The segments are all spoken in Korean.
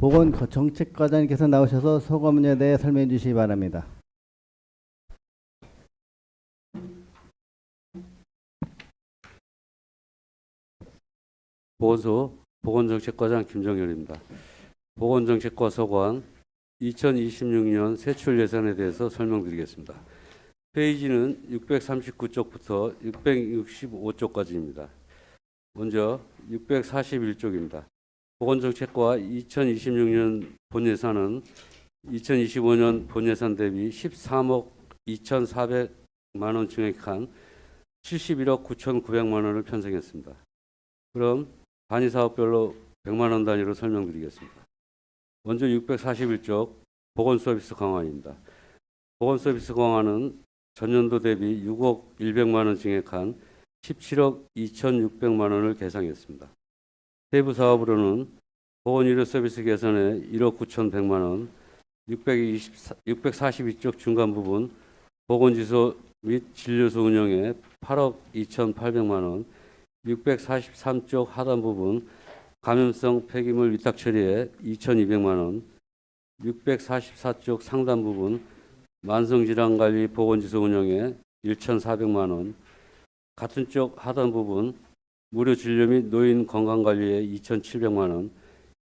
보건정책과장님께서 나오셔서 소거문에 대해 설명해 주시기 바랍니다. 보건소 보건정책과장 김정열입니다. 보건정책과 소관 2026년 세출 예산에 대해서 설명드리겠습니다. 페이지는 639쪽부터 665쪽까지입니다. 먼저 641쪽입니다. 보건정책과 2026년 본예산은 2025년 본예산 대비 13억 2,400만 원 증액한 71억 9,900만 원을 편성했습니다. 그럼 단위사업별로 100만 원 단위로 설명드리겠습니다. 먼저 641쪽 보건서비스 강화입니다. 보건서비스 강화는 전년도 대비 6억 100만 원 증액한 17억 2,600만 원을 계상했습니다. 세부 사업으로는 보건의료 서비스 개선에 1억 9,100만 원, 642쪽 중간 부분 보건지소 및 진료소 운영에 8억 2,800만 원, 643쪽 하단 부분 감염성 폐기물 위탁 처리에 2,200만 원, 644쪽 상단 부분 만성질환관리 보건지소 운영에 1,400만 원, 같은 쪽 하단 부분 무료 진료 및 노인 건강관리에 2,700만 원,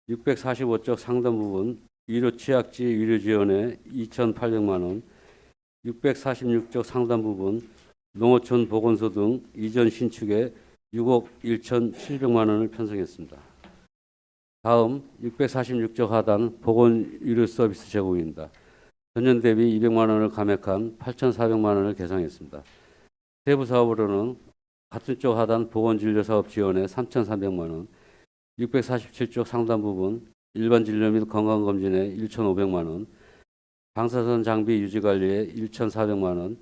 645쪽 상단 부분 의료 취약지 의료 지원에 2,800만 원, 646쪽 상단 부분 농어촌 보건소 등 이전 신축에 6억 1,700만 원을 편성했습니다. 다음 646쪽 하단 보건의료 서비스 제공입니다. 전년 대비 200만 원을 감액한 8,400만 원을 계상했습니다. 세부 사업으로는 같은 쪽 하단 보건진료사업 지원에 3,300만 원, 647쪽 상단 부분 일반 진료 및 건강검진에 1,500만 원, 방사선 장비 유지관리에 1,400만 원,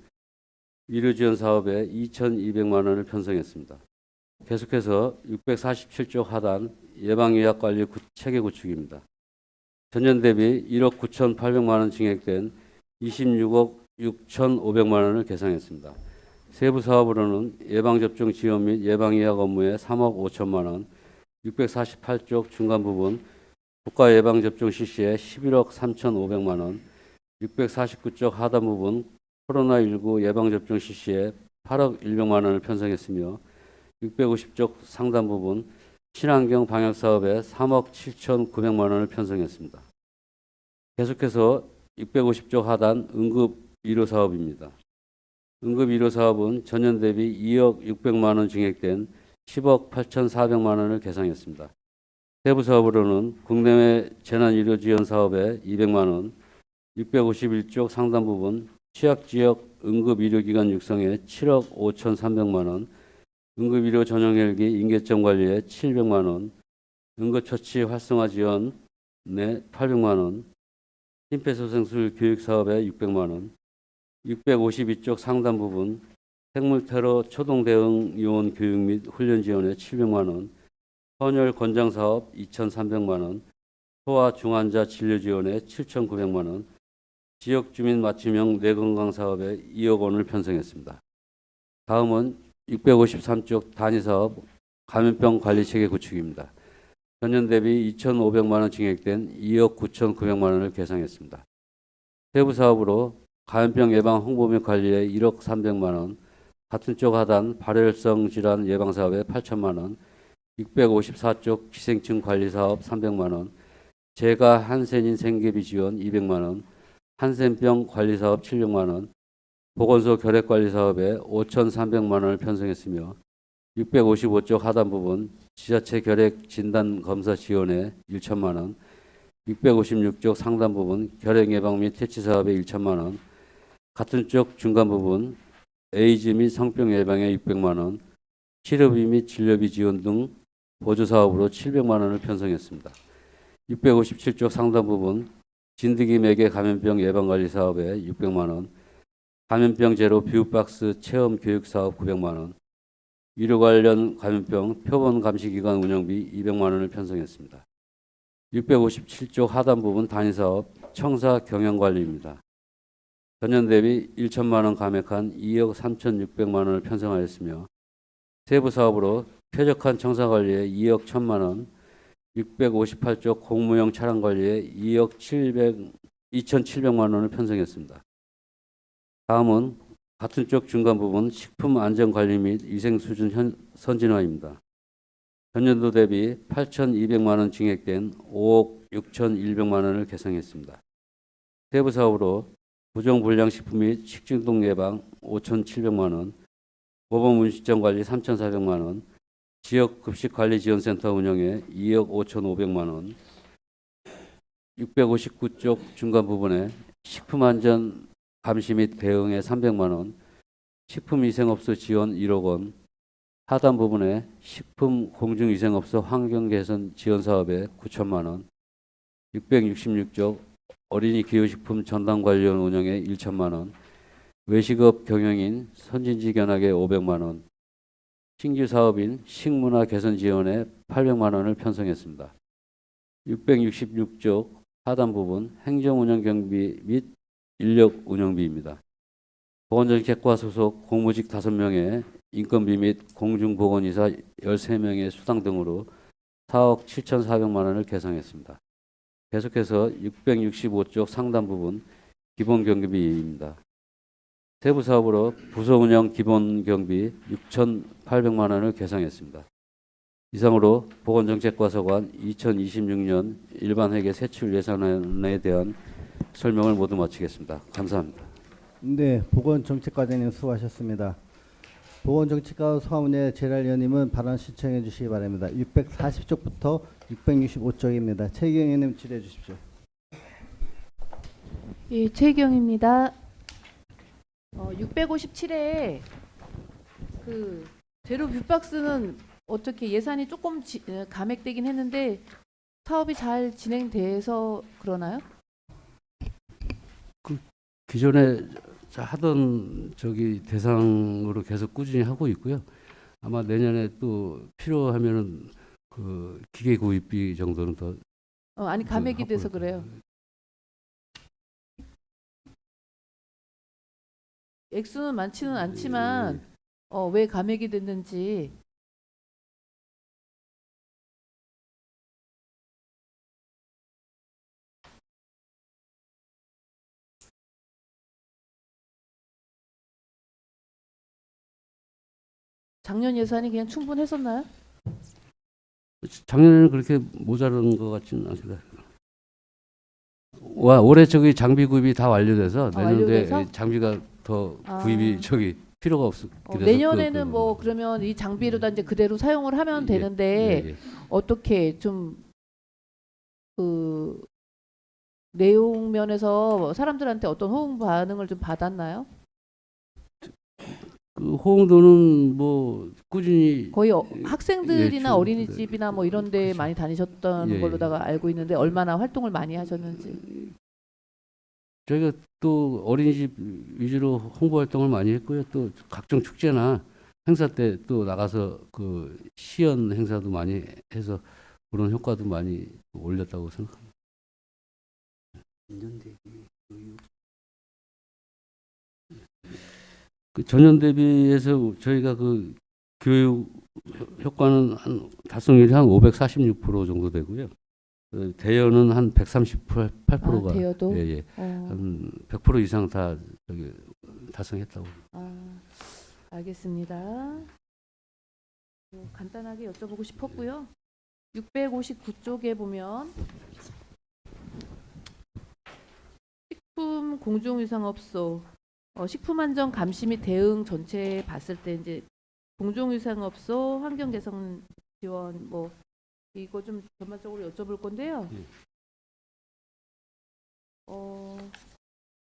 의료지원 사업에 2,200만 원을 편성했습니다. 계속해서 647쪽 하단 예방의학관리 체계 구축입니다. 전년 대비 1억 9,800만 원 증액된 26억 6,500만 원을 계상했습니다. 세부 사업으로는 예방접종 지원 및 예방의학 업무에 3억 5천만 원, 648쪽 중간 부분 국가 예방접종 실시에 11억 3,500만 원, 649쪽 하단 부분 코로나19 예방접종 실시에 8억 100만 원을 편성했으며 650쪽 상단 부분 친환경 방역사업에 3억 7,900만 원을 편성했습니다. 계속해서 650쪽 하단 응급의료사업입니다. 응급의료사업은 전년 대비 2억 600만 원 증액된 10억 8,400만 원을 계상했습니다. 세부 사업으로는 국내외 재난의료지원 사업에 200만 원, 651쪽 상단 부분 취약지역 응급의료기관 육성에 7억 5,300만 원, 응급의료 전용헬기 인계점 관리에 700만 원, 응급처치 활성화 지원 내 800만 원, 심폐소생술 교육사업에 600만 원, 652쪽 상단 부분 생물테러 초동 대응 요원 교육 및 훈련 지원에 700만 원, 헌혈 권장 사업 2,300만 원, 소아 중환자 진료 지원에 7,900만 원, 지역 주민 맞춤형 뇌건강 사업에 2억 원을 편성했습니다. 다음은 653쪽 단위 사업 감염병 관리 체계 구축입니다. 전년 대비 2,500만 원 증액된 2억 9,900만 원을 계상했습니다. 세부 사업으로 감염병 예방 홍보 및 관리에 1억 300만 원, 같은 쪽 하단 발열성 질환 예방 사업에 8천만 원, 654쪽 기생충 관리 사업 300만 원, 재가 한센인 생계비 지원 200만 원, 한센병 관리 사업 700만 원, 보건소 결핵 관리 사업에 5,300만 원을 편성했으며 655쪽 하단 부분 지자체 결핵 진단 검사 지원에 1천만 원, 656쪽 상단 부분 결핵 예방 및 퇴치 사업에 1천만 원, 같은 쪽 중간 부분 에이즈 및 성병 예방에 600만 원, 치료비 및 진료비 지원 등 보조 사업으로 700만 원을 편성했습니다. 657쪽 상단 부분 진드기 매개 감염병 예방관리 사업에 600만 원, 감염병 제로 뷰박스 체험 교육 사업 900만 원, 의료 관련 감염병 표본 감시기관 운영비 200만 원을 편성했습니다. 657쪽 하단 부분 단위 사업 청사 경영관리입니다. 전년 대비 1천만 원 감액한 2억 3,600만 원을 편성하였으며 세부 사업으로 쾌적한 청사관리에 2억 1천만 원, 658쪽 공무용 차량 관리에 2,700만 원을 편성했습니다. 다음은 같은 쪽 중간 부분 식품 안전 관리 및 위생 수준 선진화입니다. 전년도 대비 8,200만 원 증액된 5억 6,100만 원을 계상했습니다. 세부 사업으로 부정불량식품 및 식중독 예방 5,700만 원, 모범 음식점 관리 3,400만 원, 지역급식관리지원센터 운영에 2억 5,500만 원, 659쪽 중간 부분에 식품안전 감시 및 대응에 300만 원, 식품위생업소 지원 1억 원, 하단 부분에 식품 공중위생업소 환경개선 지원 사업에 9천만 원, 666쪽 어린이 기호식품 전담관리원 운영에 1천만 원, 외식업 경영인 선진지 견학에 500만 원, 신규 사업인 식문화 개선 지원에 800만 원을 편성했습니다. 666쪽 하단 부분 행정운영 경비 및 인력 운영비입니다. 보건정책과 소속 공무직 5명의 인건비 및 공중보건이사 13명의 수당 등으로 4억 7,400만 원을 계상했습니다. 계속해서 665쪽 상단 부분 기본 경비입니다. 세부 사업으로 부서 운영 기본 경비 6,800만 원을 계상했습니다. 이상으로 보건정책과 소관 2026년 일반 회계 세출 예산안에 대한 설명을 모두 마치겠습니다. 감사합니다. 네, 보건정책과장님 수고하셨습니다. 보건정책과 소아문예 재랄위원님은 발언 신청해 주시기 바랍니다. 640쪽부터 665쪽입니다. 최경 의원님 질의해 주십시오. 예, 최경입니다. 657에 그 재료 뷰박스는 어떻게 예산이 조금 감액되긴 했는데 사업이 잘 진행돼서 그러나요? 기존에 하던 대상으로 계속 꾸준히 하고 있고요. 아마 내년에 또 필요하면은 그 기계 구입비 정도는 더 아니 감액이 하고 돼서 있고요. 그래요. 액수는 많지는 않지만 왜 감액이 됐는지. 작년 예산이 그냥 충분했었나요? 작년에는 그렇게 모자란 것 같지는 않습니다. 올해 장비 구입이 다 완료돼서 내년도에 완료돼서? 장비가 더 구입이 필요가 없게 돼서 내년에는 뭐 그러면 이 장비로 다 이제 그대로 사용을 하면 되는데 어떻게 좀 그 내용 면에서 사람들한테 어떤 호응 반응을 좀 받았나요? 그 호응도는 뭐 꾸준히 거의 학생들이나 예, 어린이집이나 뭐 이런 데 그렇죠. 많이 다니셨던 예, 걸로다가 알고 있는데 얼마나 활동을 많이 하셨는지. 저희가 또 어린이집 위주로 홍보 활동을 많이 했고요. 또 각종 축제나 행사 때 또 나가서 그 시연 행사도 많이 해서 그런 효과도 많이 올렸다고 생각합니다. 그 전년 대비해서 저희가 그 교육 효과는 한 달성률이 한 546% 정도 되고요. 그 대여는 한 138%가 대여도? 예. 한 100% 이상 다 달성했다고. 알겠습니다. 간단하게 여쭤보고 싶었고요. 659쪽에 보면 식품 공중위생업소 식품안전 감시 및 대응 전체 봤을 때 이제 공중위생업소 환경개선 지원 뭐 이거 좀 전반적으로 여쭤볼 건데요.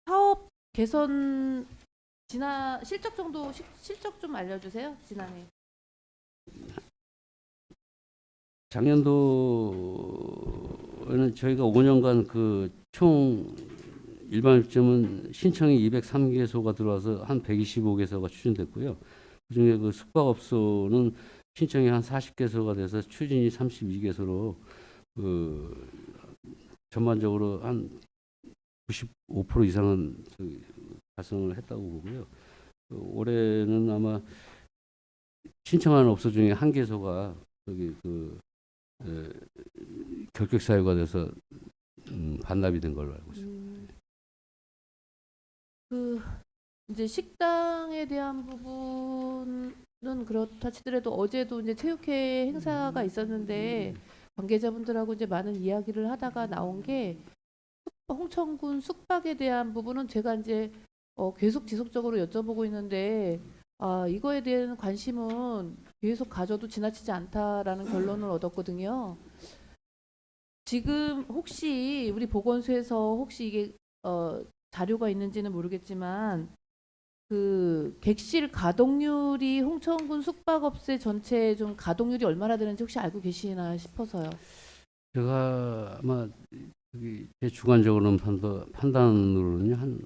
사업 개선 실적 정도 실적 좀 알려주세요. 지난해. 작년도에는 저희가 5년간 그 총 일반 입점은 신청이 203개소가 들어와서 한 125개소가 추진됐고요. 그중에 그 숙박업소는 신청이 한 40개소가 돼서 추진이 32개소로 그 전반적으로 한 95% 이상은 달성을 했다고 보고요. 올해는 아마 신청하는 업소 중에 한 개소가 결격 사유가 돼서 반납이 된 걸로 알고 있습니다. 그 이제 식당에 대한 부분은 그렇다 치더라도 어제도 이제 체육회 행사가 있었는데 관계자분들하고 이제 많은 이야기를 하다가 나온 게 홍천군 숙박에 대한 부분은 제가 이제 계속 지속적으로 여쭤보고 있는데 이거에 대한 관심은 계속 가져도 지나치지 않다라는 결론을 얻었거든요. 지금 혹시 우리 보건소에서 혹시 이게 자료가 있는지는 모르겠지만 그 객실 가동률이 홍천군 숙박업체 전체 좀 가동률이 얼마나 되는지 혹시 알고 계시나 싶어서요. 제가 아마 제 주관적으로는 판단으로는요 한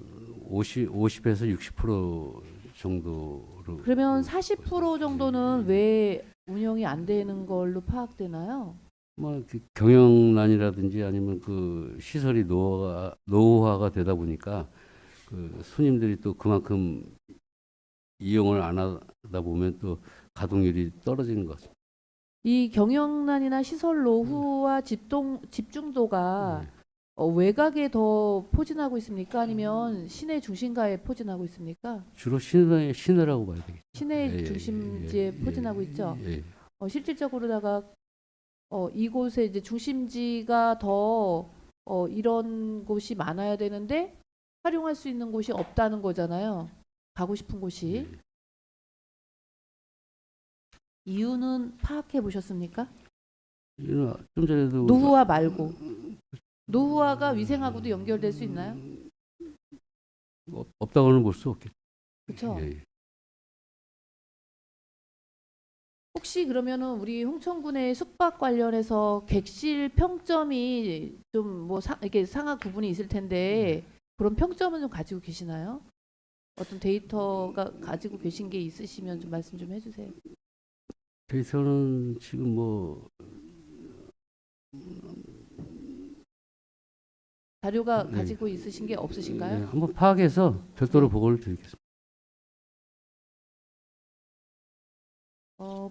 50에서 60% 정도로. 그러면 40% 정도는 왜 운영이 안 되는 걸로 파악되나요? 그 경영난이라든지 아니면 그 시설이 노후화가 되다 보니까 그 손님들이 또 그만큼 이용을 안 하다 보면 또 가동률이 떨어지는 것 같습니다. 이 경영난이나 시설 노후와 집중도가 외곽에 더 포진하고 있습니까? 아니면 시내 중심가에 포진하고 있습니까? 주로 시내라고 봐야 되겠죠. 시내 중심지에 포진하고 있죠. 예. 실질적으로다가 이곳에 이제 중심지가 더 이런 곳이 많아야 되는데 활용할 수 있는 곳이 없다는 거잖아요. 가고 싶은 곳이. 이유는 파악해 보셨습니까? 좀 전에도 노후화 말고. 노후화가 위생하고도 연결될 수 있나요? 없다고는 볼 수 없겠죠. 그렇죠. 예. 혹시 그러면은 우리 홍천군의 숙박 관련해서 객실 평점이 좀 뭐 이렇게 상하 구분이 있을 텐데 그런 평점은 좀 가지고 계시나요? 어떤 데이터가 가지고 계신 게 있으시면 좀 말씀 좀 해주세요. 데이터는 지금 자료가 네. 가지고 있으신 게 없으신가요? 한번 파악해서 별도로 보고를 드리겠습니다.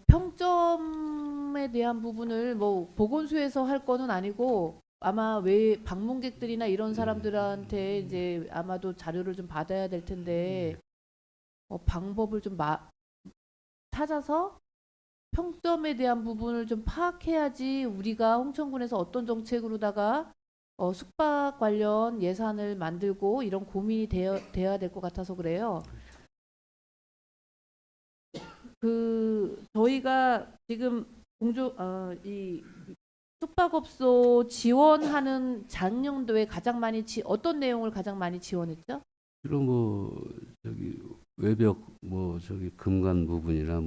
평점에 대한 부분을 뭐 보건소에서 할 거는 아니고 아마 외 방문객들이나 이런 사람들한테 이제 아마도 자료를 좀 받아야 될 텐데 방법을 좀 찾아서 평점에 대한 부분을 좀 파악해야지 우리가 홍천군에서 어떤 정책으로다가 숙박 관련 예산을 만들고 이런 고민이 돼야 될 것 같아서 그래요. 저희가 지금 이 숙박업소 지원하는 작년도에 가장 많이 어떤 내용을 가장 많이 지원했죠? 주로 외벽 금관 부분이나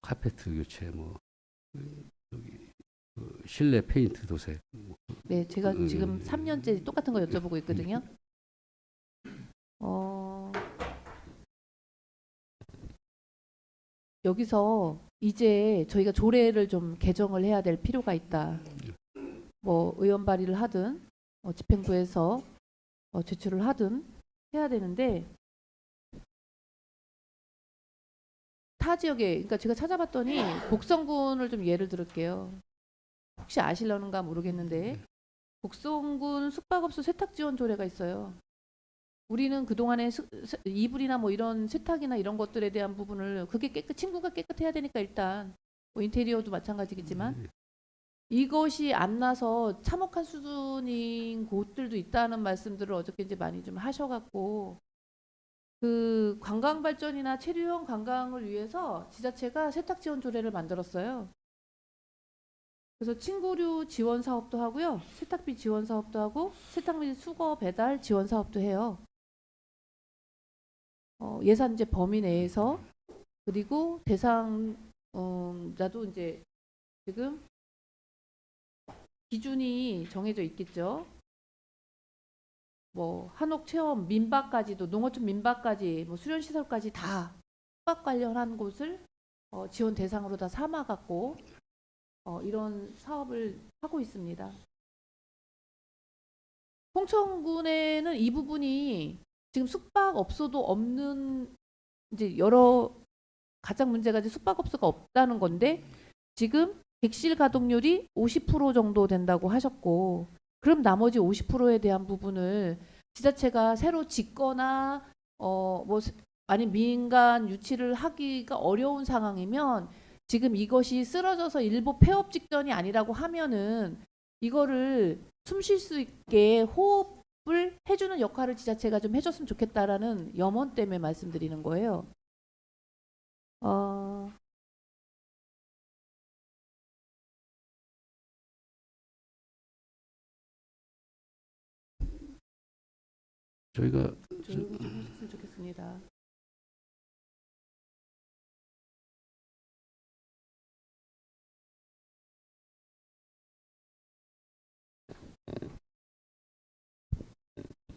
카페트 교체 실내 페인트 도색. 네, 제가 지금 3년째 똑같은 거 여쭤보고 있거든요. 여기서 이제 저희가 조례를 좀 개정을 해야 될 필요가 있다. 뭐 의원 발의를 하든 집행부에서 제출을 하든 해야 되는데 타 지역에 그러니까 제가 찾아봤더니 곡성군을 좀 예를 들을게요. 혹시 아실려는가 모르겠는데 곡성군 숙박업소 세탁 지원 조례가 있어요. 우리는 그동안에 이불이나 뭐 이런 세탁이나 이런 것들에 대한 부분을 그게 침구가 깨끗해야 되니까 일단 뭐 인테리어도 마찬가지겠지만 이것이 안 나서 참혹한 수준인 곳들도 있다는 말씀들을 어저께 이제 많이 좀 하셔갖고 그 관광 발전이나 체류형 관광을 위해서 지자체가 세탁 지원 조례를 만들었어요. 그래서 침구류 지원 사업도 하고요, 세탁비 지원 사업도 하고 세탁비 수거 배달 지원 사업도 해요. 예산제 범위 내에서. 그리고 대상자도 이제 지금 기준이 정해져 있겠죠. 뭐 한옥 체험 민박까지도 농어촌 민박까지 뭐 수련 시설까지 다 숙박 관련한 곳을 지원 대상으로 다 삼아 갖고 이런 사업을 하고 있습니다. 홍천군에는 이 부분이 지금 숙박업소도 없는 이제 가장 문제가 이제 숙박업소가 없다는 건데 지금 객실 가동률이 50% 정도 된다고 하셨고, 그럼 나머지 50%에 대한 부분을 지자체가 새로 짓거나 뭐 아니 민간 유치를 하기가 어려운 상황이면 지금 이것이 쓰러져서 일부 폐업 직전이 아니라고 하면은 이거를 숨 쉴 수 있게 호흡을 해주는 역할을 지자체가 좀 해줬으면 좋겠다라는 염원 때문에 말씀드리는 거예요. 어, 저희가 조용히 좀 해줬으면 좋겠습니다.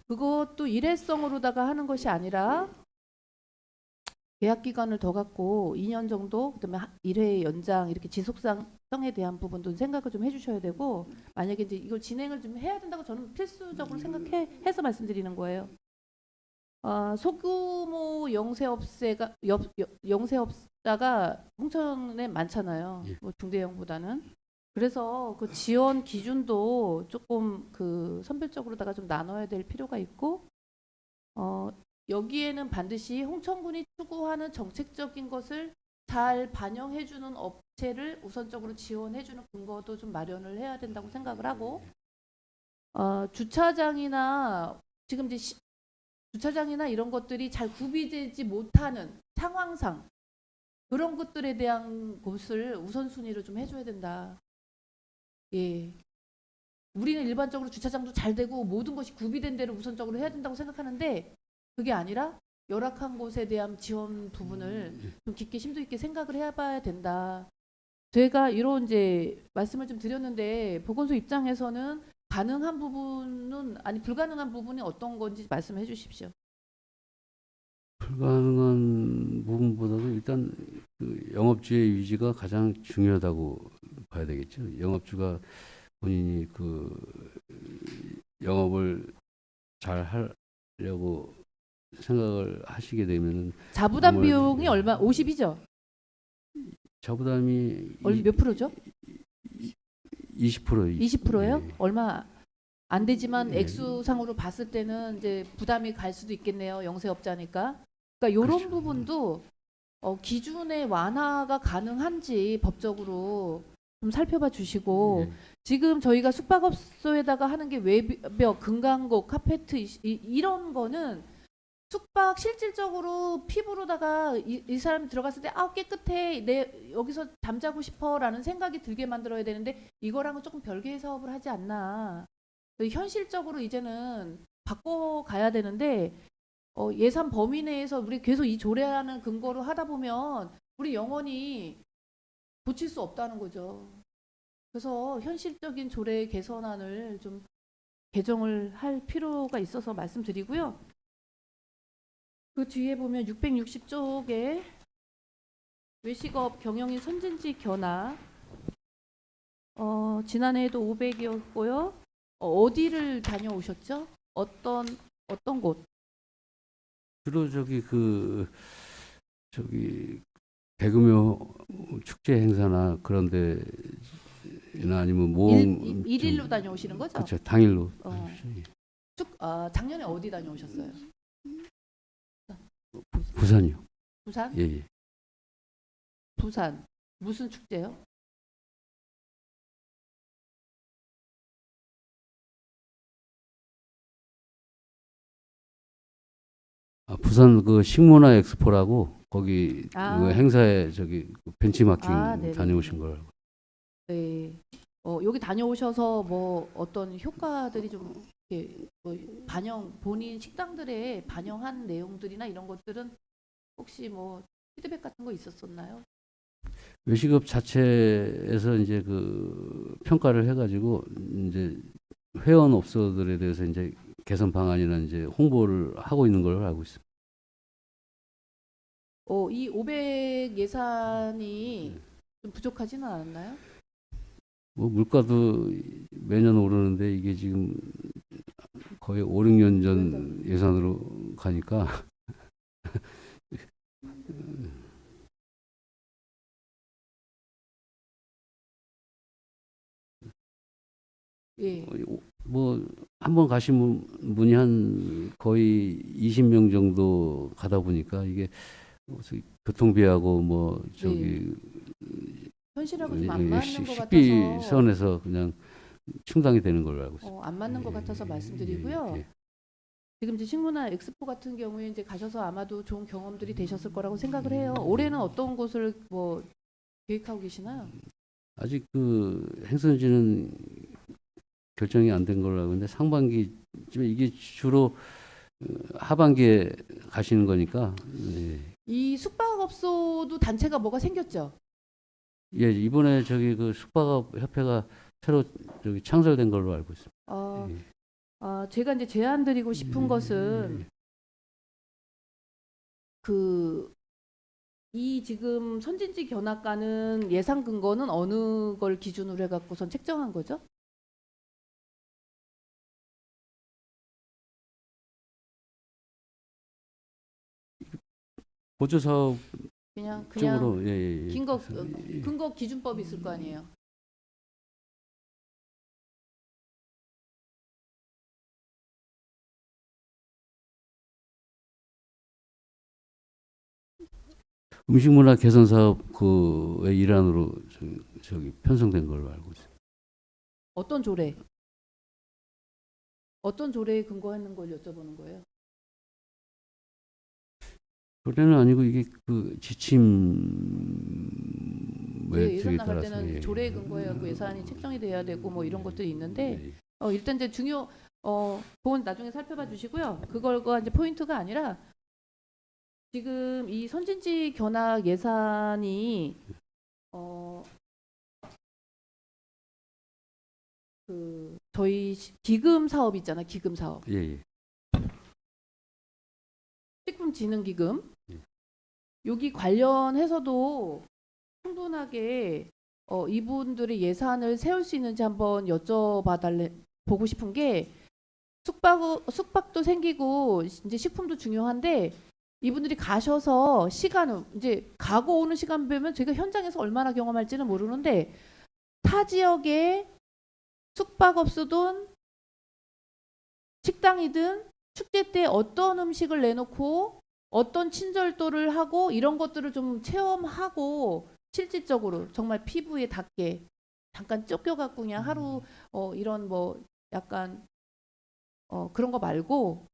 그것도 일회성으로다가 하는 것이 아니라 계약 기간을 더 갖고 2년 정도 그다음에 1회 연장 이렇게 지속성에 대한 부분도 생각을 좀 해주셔야 되고, 만약에 이제 이걸 진행을 좀 해야 된다고 저는 필수적으로 생각해서 말씀드리는 거예요. 소규모 영세업자가 홍천에 많잖아요. 예. 뭐 중대형보다는. 그래서 그 지원 기준도 조금 그 선별적으로다가 좀 나눠야 될 필요가 있고, 여기에는 반드시 홍천군이 추구하는 정책적인 것을 잘 반영해주는 업체를 우선적으로 지원해주는 근거도 좀 마련을 해야 된다고 생각을 하고, 주차장이나 지금 이제 주차장이나 이런 것들이 잘 구비되지 못하는 상황상 그런 것들에 대한 곳을 우선순위로 좀 해줘야 된다. 예. 우리는 일반적으로 주차장도 잘 되고 모든 것이 구비된 대로 우선적으로 해야 된다고 생각하는데, 그게 아니라 열악한 곳에 대한 지원 부분을 좀 깊게 심도 있게 생각을 해봐야 된다. 제가 이런 이제 말씀을 좀 드렸는데, 보건소 입장에서는 가능한 부분은 아니 불가능한 부분이 어떤 건지 말씀해 주십시오. 불가능한 부분보다도 일단 그 영업주의 유지가 가장 중요하다고 봐야 되겠죠. 영업주가 본인이 그 영업을 잘 하려고 생각을 하시게 되면은 자부담 아무래도 비용이 얼마? 50이죠? 자부담이 몇 프로죠? 20%. 20%요? 예. 얼마 안 되지만 예. 액수상으로 봤을 때는 이제 부담이 갈 수도 있겠네요. 영세업자니까. 그러니까 이런 그렇죠. 부분도 기준의 완화가 가능한지 법적으로 좀 살펴봐 주시고, 예. 지금 저희가 숙박업소에다가 하는 게 외벽, 금강고, 카페트 이런 거는 숙박 실질적으로 피부로다가 이 사람이 들어갔을 때 깨끗해, 내 여기서 잠자고 싶어라는 생각이 들게 만들어야 되는데 이거랑은 조금 별개의 사업을 하지 않나. 현실적으로 이제는 바꿔가야 되는데, 예산 범위 내에서 우리 계속 이 조례하는 근거로 하다 보면 우리 영원히 고칠 수 없다는 거죠. 그래서 현실적인 조례 개선안을 좀 개정을 할 필요가 있어서 말씀드리고요. 그 뒤에 보면 660쪽에 외식업 경영인 선진지 견학, 지난해에도 500이었고요. 어디를 다녀오셨죠? 어떤 곳? 주로 저기 대규모 축제 행사나 그런 데나 아니면 모험 일일로 다녀오시는 거죠? 그렇죠. 당일로. 예. 작년에 어디 다녀오셨어요? 부산이요. 부산? 예, 예. 부산. 무슨 축제요? 부산 그 식문화 엑스포라고 거기 아. 그 행사에 저기 벤치마킹 네네네. 다녀오신 걸. 네. 여기 다녀오셔서 뭐 어떤 효과들이 좀 이렇게 뭐 본인 식당들에 반영한 내용들이나 이런 것들은 혹시 뭐 피드백 같은 거 있었었나요? 외식업 자체에서 이제 그 평가를 해가지고 이제 회원업소들에 대해서 이제 개선 방안이나 이제 홍보를 하고 있는 걸로 알고 있습니다. 이 500 예산이 좀 부족하지는 않았나요? 뭐 물가도 매년 오르는데 이게 지금 거의 5, 6년 전 예산으로 가니까 예. 뭐 한 번 가신 분이 한 거의 20명 정도 가다 보니까 이게 무슨 교통비하고 뭐 저기 현실하고 좀 안 예, 맞는 것 식비 같아서 선에서 그냥 충당이 되는 걸로 알고 있습니다. 안 맞는 것 같아서 말씀드리고요. 예. 지금 이제 식문화 엑스포 같은 경우에 이제 가셔서 아마도 좋은 경험들이 되셨을 거라고 생각을 해요. 올해는 어떤 곳을 뭐 계획하고 계시나요? 아직 그 행선지는 결정이 안 된 걸로 알고 있는데 상반기쯤에 이게 주로 하반기에 가시는 거니까 예. 이 숙박업소도 단체가 뭐가 생겼죠? 예, 이번에 저기 그 숙박업 협회가 새로 저기 창설된 걸로 알고 있습니다. 제가 이제 제안 드리고 싶은 것은 이 지금 선진지 견학가는 예상 근거는 어느 걸 기준으로 해갖고선 책정한 거죠? 보조 사업 그냥 쪽으로 예. 근거 기준법이 있을 거 아니에요. 음식문화 개선 사업 그의 일환으로 저기 편성된 걸로 알고 있습니다. 어떤 조례? 어떤 조례에 근거하는 걸 여쭤보는 거예요. 그래는 아니고 이게 그 지침에 예산 저기 나갈 따라서 때는 예. 조례에 근거해갖고 예산이 책정이 돼야 되고 뭐 이런 것들이 있는데 예. 일단 이제 그건 나중에 살펴봐 주시고요. 그걸과 이제 포인트가 아니라 지금 이 선진지 견학 예산이 저희 기금 사업 있잖아, 기금 사업. 예. 식품진흥기금. 여기 관련해서도 충분하게 이분들의 예산을 세울 수 있는지 한번 보고 싶은 게 숙박도 생기고 이제 식품도 중요한데 이분들이 가셔서 시간을 이제 가고 오는 시간 배면 제가 현장에서 얼마나 경험할지는 모르는데 타 지역의 숙박업소든 식당이든 축제 때 어떤 음식을 내놓고 어떤 친절도를 하고 이런 것들을 좀 체험하고 실질적으로 정말 피부에 닿게 잠깐 쫓겨갖고 그냥 하루 이런 뭐 약간 그런 거 말고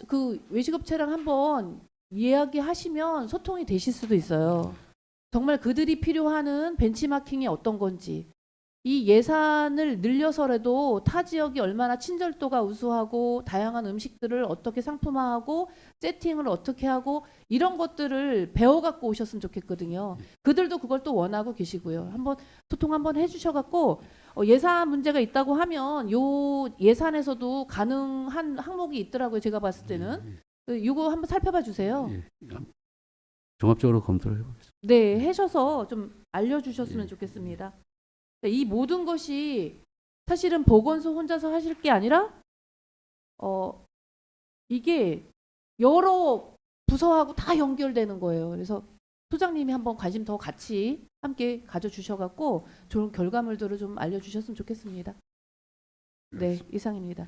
그 외식업체랑 한번 이야기하시면 소통이 되실 수도 있어요. 정말 그들이 필요하는 벤치마킹이 어떤 건지 이 예산을 늘려서라도 타 지역이 얼마나 친절도가 우수하고 다양한 음식들을 어떻게 상품화하고 세팅을 어떻게 하고 이런 것들을 배워갖고 오셨으면 좋겠거든요. 그들도 그걸 또 원하고 계시고요. 한번 소통 한번 해주셔갖고 예산 문제가 있다고 하면 요 예산에서도 가능한 항목이 있더라고요. 제가 봤을 때는 이거 한번 살펴봐 주세요. 종합적으로 검토를 해보겠습니다. 네, 하셔서 좀 알려주셨으면 좋겠습니다. 이 모든 것이 사실은 보건소 혼자서 하실 게 아니라 이게 여러 부서하고 다 연결되는 거예요. 그래서 소장님이 한번 관심 더 같이 함께 가져주셔갖고 좋은 결과물들을 좀 알려주셨으면 좋겠습니다. 네, 이상입니다.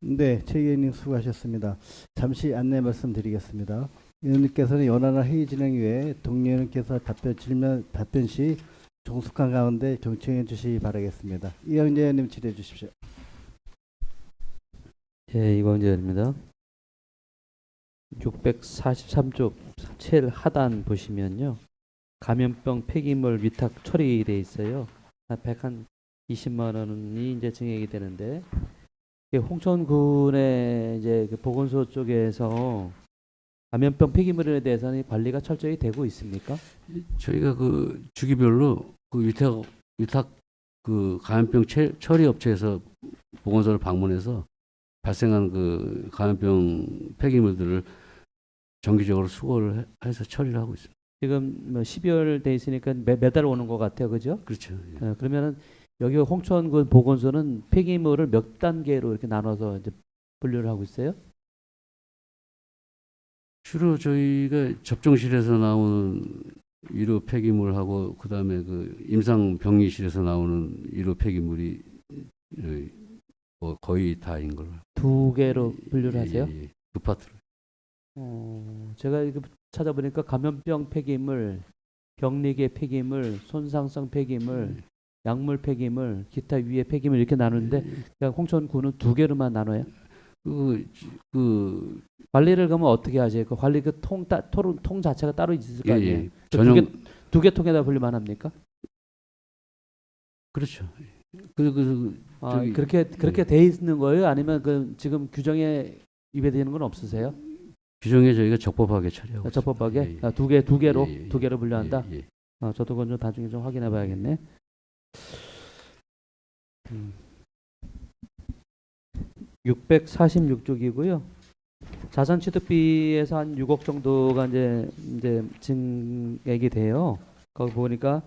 네, 최 의원님 수고하셨습니다. 잠시 안내 말씀드리겠습니다. 의원님께서는 연한한 회의 진행 후에 동료 의원님께서 답변 시 종속한 가운데 경청해 주시기 바라겠습니다. 이영재 의원님 질의해 주십시오. 예, 이광재 의원입니다. 643쪽 7 하단 보시면요. 감염병 폐기물 위탁 처리돼 있어요. 한 120만 원이 이제 증액이 되는데 홍천군의 이제 그 보건소 쪽에서 감염병 폐기물에 대해서는 관리가 철저히 되고 있습니까? 저희가 그 주기별로 그 위탁 그 감염병 처리 업체에서 보건소를 방문해서 발생한 그 감염병 폐기물들을 정기적으로 수거를 해서 처리를 하고 있습니다. 지금 뭐 12월 돼 있으니까 매달 오는 것 같아요, 그죠? 그렇죠. 그러면은 여기 홍천군 보건소는 폐기물을 몇 단계로 이렇게 나눠서 이제 분류를 하고 있어요? 주로 저희가 접종실에서 나오는 의료 폐기물하고 그다음에 그 임상병리실에서 나오는 의료 폐기물이 뭐 거의 다인 걸로. 두 개로 분류를 하세요? 예, 예. 그 파트로. 제가 이거 찾아보니까 감염병 폐기물, 병리계 폐기물, 손상성 폐기물, 약물 폐기물, 기타 위해 폐기물 이렇게 나누는데 그냥 홍천구는 두 개로만 나눠요. 그 관리를 그러면 어떻게 하세요? 그 관리 그 통 자체가 따로 있을 거 예, 아니에요? 예. 그 전용 두 개 통에다 분류만 합니까? 그렇죠. 저기 그렇게 돼 있는 거예요? 아니면 그 지금 규정에 위배되는 건 없으세요? 규정에 저희가 적법하게 처리하고 적법하게 있습니다. 예, 예. 두 개로 예, 예. 두 개로 분류한다. 예, 예. 저도 그건 좀 나중에 좀 확인해 봐야겠네. 646쪽이고요. 자산 취득비에서 한 6억 정도가 이제 증액이 돼요. 거기 보니까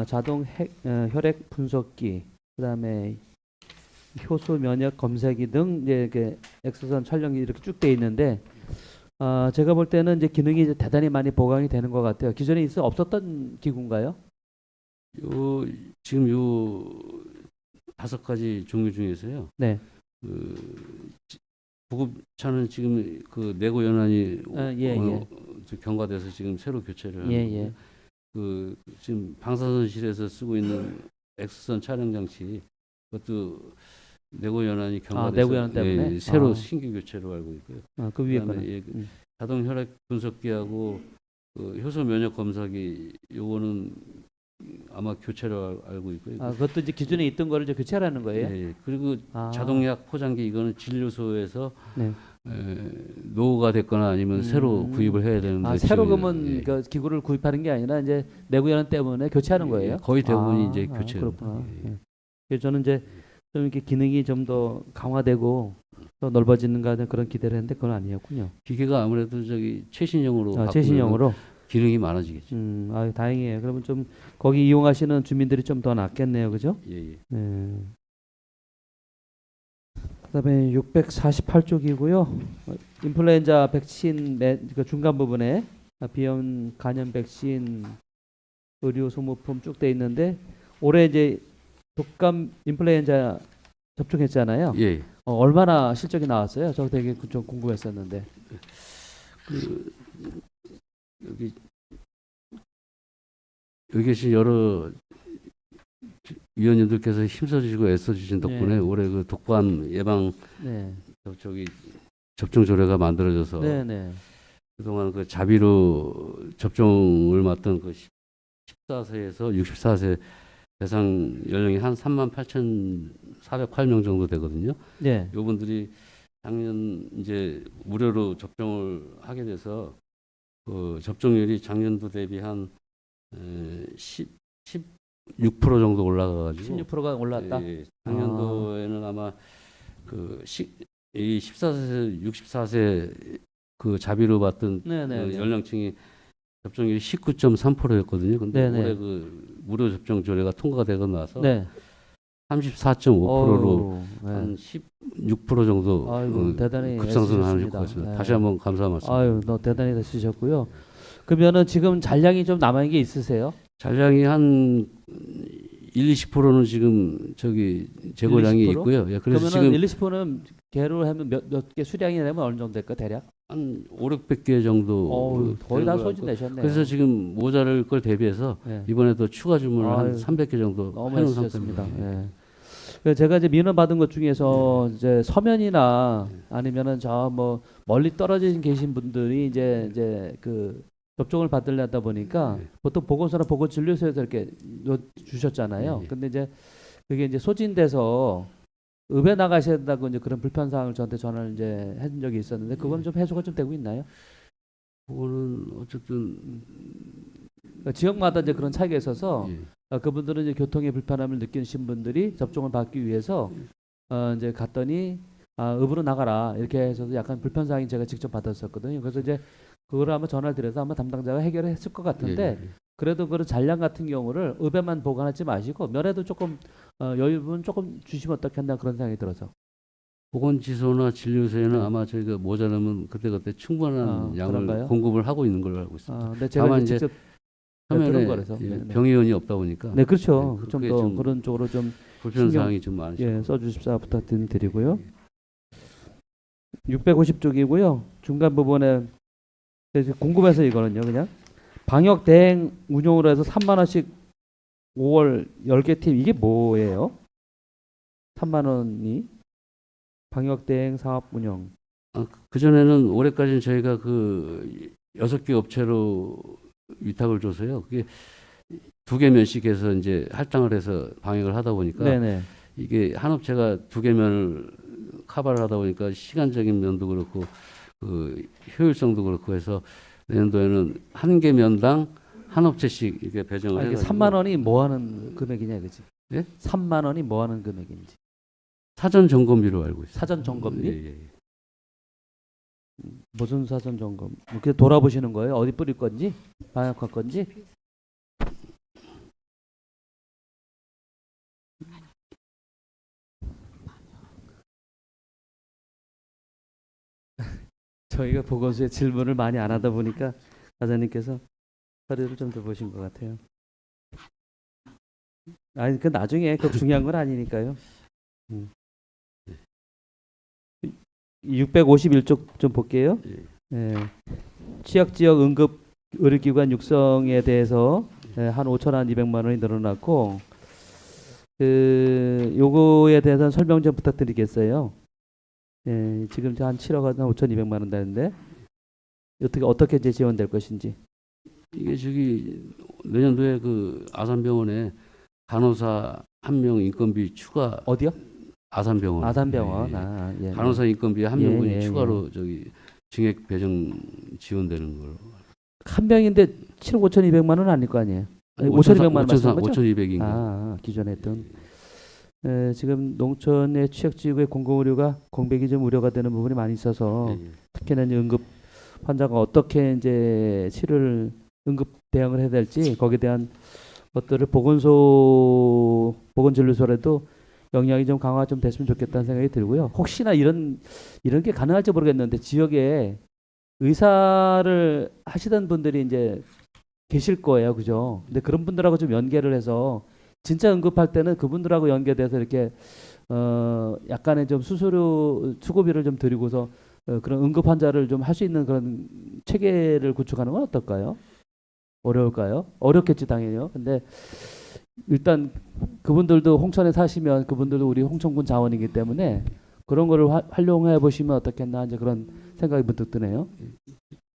자동 혈액 분석기, 그다음에 효소 면역 검사기 등 이제 이렇게 엑스선 촬영기 이렇게 쭉 돼 있는데 제가 볼 때는 이제 기능이 이제 대단히 많이 보강이 되는 것 같아요. 기존에 없었던 기구인가요? 지금 요 5가지 종류 중에서요. 네. 구급차는 지금 그 내고 연한이 예. 경과돼서 지금 새로 교체를 하는 예. 거고요. 그 지금 방사선실에서 쓰고 있는 엑스선 촬영 장치 그것도 내고 연한이 경과돼서 내고 연한 때문에? 예, 새로 신규 교체로 알고 있고요. 그 위에 그다음에 거는. 예, 자동 혈액 분석기하고 그 효소 면역 검사기 요거는 아마 교체로 알고 있고요. 그것도 이제 기존에 있던 거를 이제 교체하라는 거예요? 예. 그리고 자동약 포장기 이거는 진료소에서 네. 노후가 됐거나 아니면 새로 구입을 해야 되는데 새로 지금, 그러면 예. 그 기구를 구입하는 게 아니라 이제 내구 연한 때문에 교체하는 거예요? 거의 대부분이 이제 교체. 그렇구나. 그래서 저는 이제 좀 이렇게 기능이 좀 더 강화되고 더 넓어지는가 하는 그런 기대를 했는데 그건 아니었군요. 기계가 아무래도 저기 최신형으로 바꾸면 최신형으로. 기능이 많아지겠죠. 다행이에요. 그러면 좀 거기 이용하시는 주민들이 좀 더 낫겠네요, 그죠? 예. 그다음에 648쪽이고요. 인플루엔자 백신 그 중간 부분에 비염 간염 백신 의료 소모품 쭉 돼 있는데 올해 이제 독감 인플루엔자 접종했잖아요. 예. 얼마나 실적이 나왔어요? 저 되게 좀 궁금했었는데. 여기 계신 여러 위원님들께서 힘써주시고 애써주신 덕분에 네. 올해 그 독감 예방 네. 접종 조례가 만들어져서 네. 그동안 그 자비로 접종을 맡던 그 14세에서 64세 대상 연령이 한 38,408명 정도 되거든요. 네. 요분들이 작년 이제 무료로 접종을 하게 돼서 그 접종률이 작년도 대비 한 16% 정도 올라가가지고 16%가 올랐다. 예, 작년도에는 아마 이 14세, 64세 그 자비로 받던 그 연령층이 접종률이 19.3%였거든요. 근데 올해 그 무료 접종 조례가 통과가 되고 나서 34.5%로 한 16% 정도 대단히 급상승하는 것 같습니다. 다시 한번 감사 말씀. 너 대단히 애쓰셨고요. 그러면은 지금 잔량이 좀 남아 있는 게 있으세요? 잔량이 한 20%는 지금 재고량이 1, 20%? 있고요. 예, 그래서 그러면은 지금 1, 20%는 개로 하면 몇 개 수량이 되면 어느 정도 될까 대략? 한 500개 정도 거의 다 되는 것 소진 같고. 내셨네요. 그래서 지금 모자랄 걸 대비해서 이번에 또 추가 주문을 한 300개 정도 너무 해놓은 애쓰셨습니다. 상태입니다. 그래서 제가 이제 민원 받은 것 중에서 이제 서면이나 아니면은 저 뭐 멀리 떨어져 계신 분들이 이제 그 접종을 받으려다 보니까 보통 보건소나 보건진료소에서 이렇게 주셨잖아요. 근데 이제 그게 이제 소진돼서 읍에 나가셔야 된다고 이제 그런 불편 사항을 저한테 전화를 이제 해준 적이 있었는데 그건 좀 해소가 좀 되고 있나요? 그거는 어쨌든 그러니까 지역마다 이제 그런 차이가 있어서 그분들은 이제 교통의 불편함을 느끼신 분들이 접종을 받기 위해서 이제 갔더니 읍으로 나가라 이렇게 해서 약간 불편 사항이 제가 직접 받았었거든요. 그래서 이제 그걸 아마 전화를 드려서 아마 담당자가 해결을 했을 것 같은데 그래도 그런 잔량 같은 경우를 읍에만 보관하지 마시고 면에도 조금 여유분 조금 주시면 어떻겠나 그런 생각이 들어서. 보건지소나 진료소에는 아마 저희가 모자라면 그때그때 충분한 양을 그런가요? 공급을 하고 있는 걸로 알고 있습니다. 근데 제가 다만 이제 직접 그런 화면에 거라서. 예, 네, 네. 병의원이 없다 보니까 네, 그렇죠. 네, 좀 그게 더 좀 그런 쪽으로 좀 불편 신경- 사항이 좀 많으시고 예, 써주십사 부탁드리고요. 650쪽이고요. 중간 부분에 궁금해서 이거는요, 그냥 방역 대행 운용으로 해서 3만 원씩 5월 10개 팀 이게 뭐예요? 3만 원이 방역 대행 사업 운영. 그 전에는 올해까지는 저희가 그 6개 업체로 위탁을 줘서요. 그게 2개면씩 해서 이제 할당을 해서 방역을 하다 보니까 네네. 이게 한 업체가 2개면을 커버를 하다 보니까 시간적인 면도 그렇고 그 효율성도 그렇고 해서 내년도에는 한 개 면당 한 업체씩 이렇게 배정을 이게 해가지고 3만 원이 뭐 하는 금액이냐, 그지? 예? 3만 원이 뭐 하는 금액인지. 사전 점검비로 알고 있어요. 사전 점검비? 예, 예, 예. 무슨 사전 점검? 이렇게 돌아보시는 거예요? 어디 뿌릴 건지? 방역할 건지? 저희가 보건소에 질문을 많이 안 하다 보니까 과장님께서 서류를 좀 더 보신 것 같아요. 아니, 그 나중에 그 중요한 건 아니니까요. 651쪽 좀 볼게요. 예. 취약 지역 응급 의료기관 육성에 대해서 한 5천만 2백만 원이 늘어났고, 그 요거에 대해서 설명 좀 부탁드리겠어요. 예, 지금 한 7억 한 5,200만 원 되는데 어떻게 이제 지원될 것인지. 이게 저기 내년도에 그 아산병원에 간호사 한 명 인건비 추가 어디요? 아산병원. 아산병원. 예, 예. 아, 예. 간호사 인건비 한 예, 명분이 예, 추가로 저기 증액 배정 지원되는 걸로. 한 명인데 7억 5,200만 원 아닐 거 아니에요? 5,200만 원 말씀 거죠? 5,200인 거. 기존에 했던. 지금 농촌의 취약지구의 공공의료가 공백이 좀 우려가 되는 부분이 많이 있어서 예, 예. 특히나 이제 응급 환자가 어떻게 이제 치료를 응급 대응을 해야 될지 거기에 대한 것들을 보건진료소라도 영향이 좀 강화가 좀 됐으면 좋겠다는 생각이 들고요. 혹시나 이런 게 가능할지 모르겠는데 지역에 의사를 하시던 분들이 이제 계실 거예요, 그죠? 근데 그런 분들하고 좀 연계를 해서 진짜 응급할 때는 그분들하고 연계돼서 이렇게 약간의 좀 수수료 수고비를 좀 드리고서 그런 응급 환자를 좀 할 수 있는 그런 체계를 구축하는 건 어떨까요? 어려울까요? 어렵겠지 당연히요. 근데 일단 그분들도 홍천에 사시면 그분들도 우리 홍천군 자원이기 때문에 그런 거를 활용해 보시면 어떻겠나 이제 그런 생각이 문득 드네요.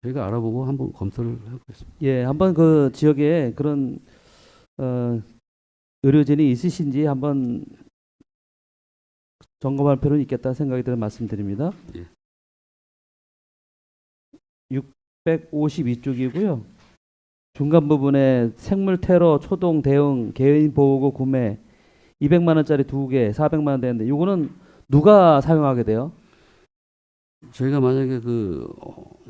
저희가 알아보고 한번 검토를 해보겠습니다. 예, 한번 그 지역에 그런 의료진이 있으신지 한번 점검할 필요는 있겠다 생각이 들어 말씀드립니다. 예. 652쪽이고요. 중간 부분에 생물 테러 초동 대응 개인 보호구 구매 200만 원짜리 2개 400만 원 되는데 이거는 누가 사용하게 돼요? 저희가 만약에 그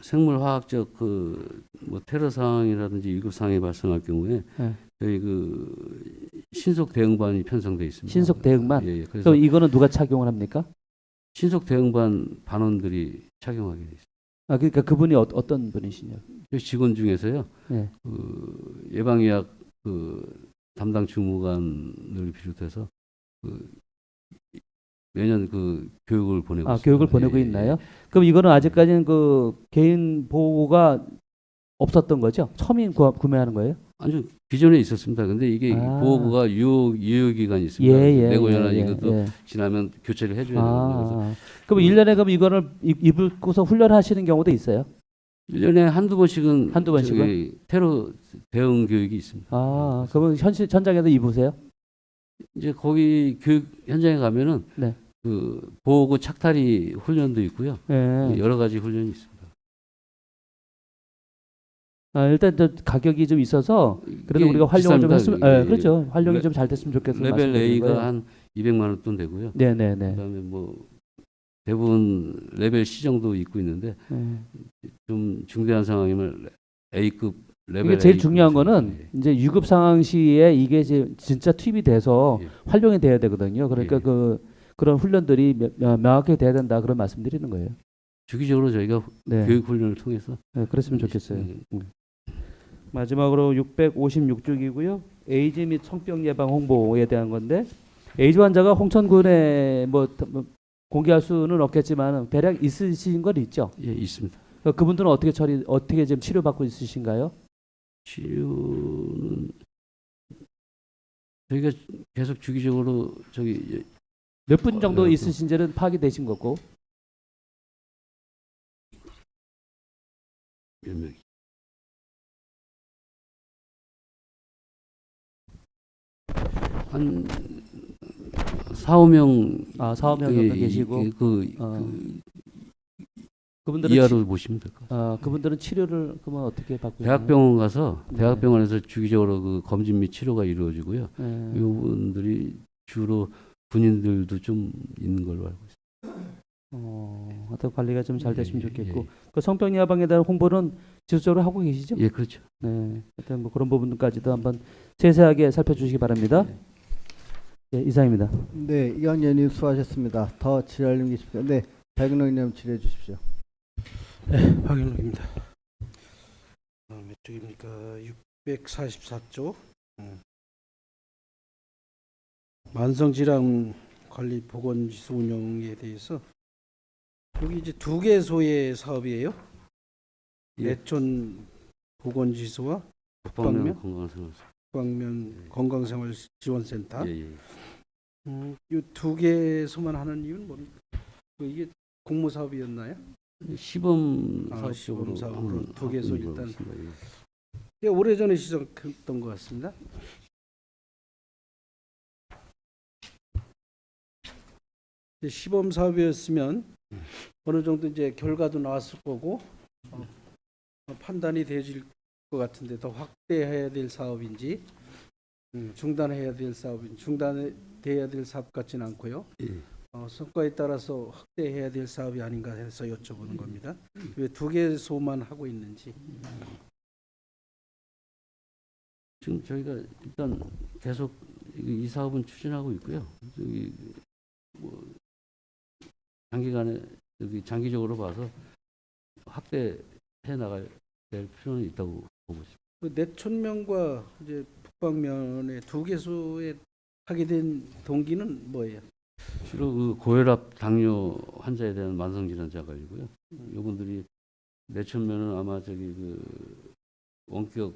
생물화학적 그 뭐 테러 상황이라든지 위급 상황이 발생할 경우에 네. 저희 그 신속 대응반이 편성돼 있습니다. 신속 대응반? 예, 예. 그래서 그럼 이거는 누가 착용을 합니까? 신속 대응반 반원들이 착용하게 돼 있습니다. 그러니까 그분이 어떤 분이시냐? 저희 직원 중에서요. 네. 그 예방의학 그 담당 주무관을 비롯해서 그 매년 그 교육을 보내고 있습니다. 교육을 보내고 예, 있나요? 예. 그럼 이거는 아직까지는 그 개인 보호구가 없었던 거죠? 처음 구매하는 거예요? 아주 기존에 있었습니다. 근데 이게 보호구가 유효 기간이 있습니다. 내고연한 이것도 지나면 교체를 해줘야 되거든요. 그럼 1년에 그럼 이거를 입고서 훈련하시는 경우도 있어요? 1년에 한두 번씩은 저기 테러 대응 교육이 있습니다. 그러면 현장에도 입으세요? 이제 거기 교육 현장에 가면은 네. 그 보호구 착탈이 훈련도 있고요. 네. 여러 가지 훈련이 있습니다. 일단 저 가격이 좀 있어서 그래도 우리가 활용을 좀 했으면 그렇죠. 활용이 좀 잘 됐으면 좋겠어요. 레벨 A가 한 200만 원 돈 되고요. 네네네. 그다음에 뭐 대부분 레벨 C 정도 입고 있는데 좀 중대한 상황이면 A급 레벨 이게 제일 A급 중요한 거는 이제 유급 상황 시에 이게 진짜 투입이 돼서 활용이 돼야 되거든요. 그러니까 그런 훈련들이 명확하게 돼야 된다 그런 말씀드리는 거예요. 주기적으로 저희가 교육 훈련을 통해서 그랬으면 좋겠어요. 마지막으로 656쪽이고요. 에이즈 및 성병 예방 홍보에 대한 건데 에이즈 환자가 홍천군에 뭐 공개할 수는 없겠지만 대략 있으신 건 있죠. 예, 있습니다. 그분들은 어떻게 지금 치료받고 있으신가요? 치료는 저희가 계속 주기적으로 저기 몇 분 정도 그- 있으신지는 파악이 되신 거고. 몇 명. 한 4, 5명 4, 5명 정도 계시고 어. 그분들은 이하로 보시면 될 것 같아요. 그분들은 치료를 그러면 어떻게 받고 있나요? 대학병원 가서 네. 대학병원에서 주기적으로 그 검진 및 치료가 이루어지고요. 네. 이분들이 주로 군인들도 좀 있는 걸로 알고 있습니다. 하여튼 관리가 좀 잘 됐으면 예, 좋겠고 예. 그 성병 예방에 대한 홍보는 지속적으로 하고 계시죠? 예, 그렇죠. 네. 하여튼 뭐 그런 부분까지도 한번 세세하게 살펴주시기 바랍니다. 예, 이상입니다. 네, 이광 의원님 수고하셨습니다. 더 질의하는 게 있습니다. 네, 백은호 의원님 질의해 주십시오. 네, 박윤록입니다. 몇 쪽입니까? 644쪽. 만성질환 관리 보건지수 운영에 대해서 여기 이제 두 개소의 사업이에요. 예. 내촌 보건지수와 북방면 건강생활. 광면 건강생활 지원센터. 예, 예. 이 두 개소만 하는 이유는 뭡니까? 이게 공모 사업이었나요? 시범 아, 사업적으로 시범 사업으로 하는 두 개소 하는 일단. 거였습니다. 예. 예, 오래전에 시작했던 것 같습니다. 이제 시범 사업이었으면 어느 정도 이제 결과도 나왔을 거고 판단이 되질 것 같은데 더 확대해야 될 사업인지 중단해야 될 사업인지 중단돼야 될 사업 같지는 않고요. 예. 성과에 따라서 확대해야 될 사업이 아닌가 해서 여쭤보는 겁니다. 왜 두 개소만 하고 있는지. 지금 저희가 일단 계속 이 사업은 추진하고 있고요. 저기 뭐 단기간에 여기 장기적으로 봐서 확대해 나갈 될 필요는 있다고 보고 있습니다. 그 내촌면과 이제 북방면의 두 개소에 하게 된 동기는 뭐예요? 주로 그 고혈압, 당뇨 환자에 대한 만성 질환자 관리고요. 이분들이 내천면은 아마 저기 그 원격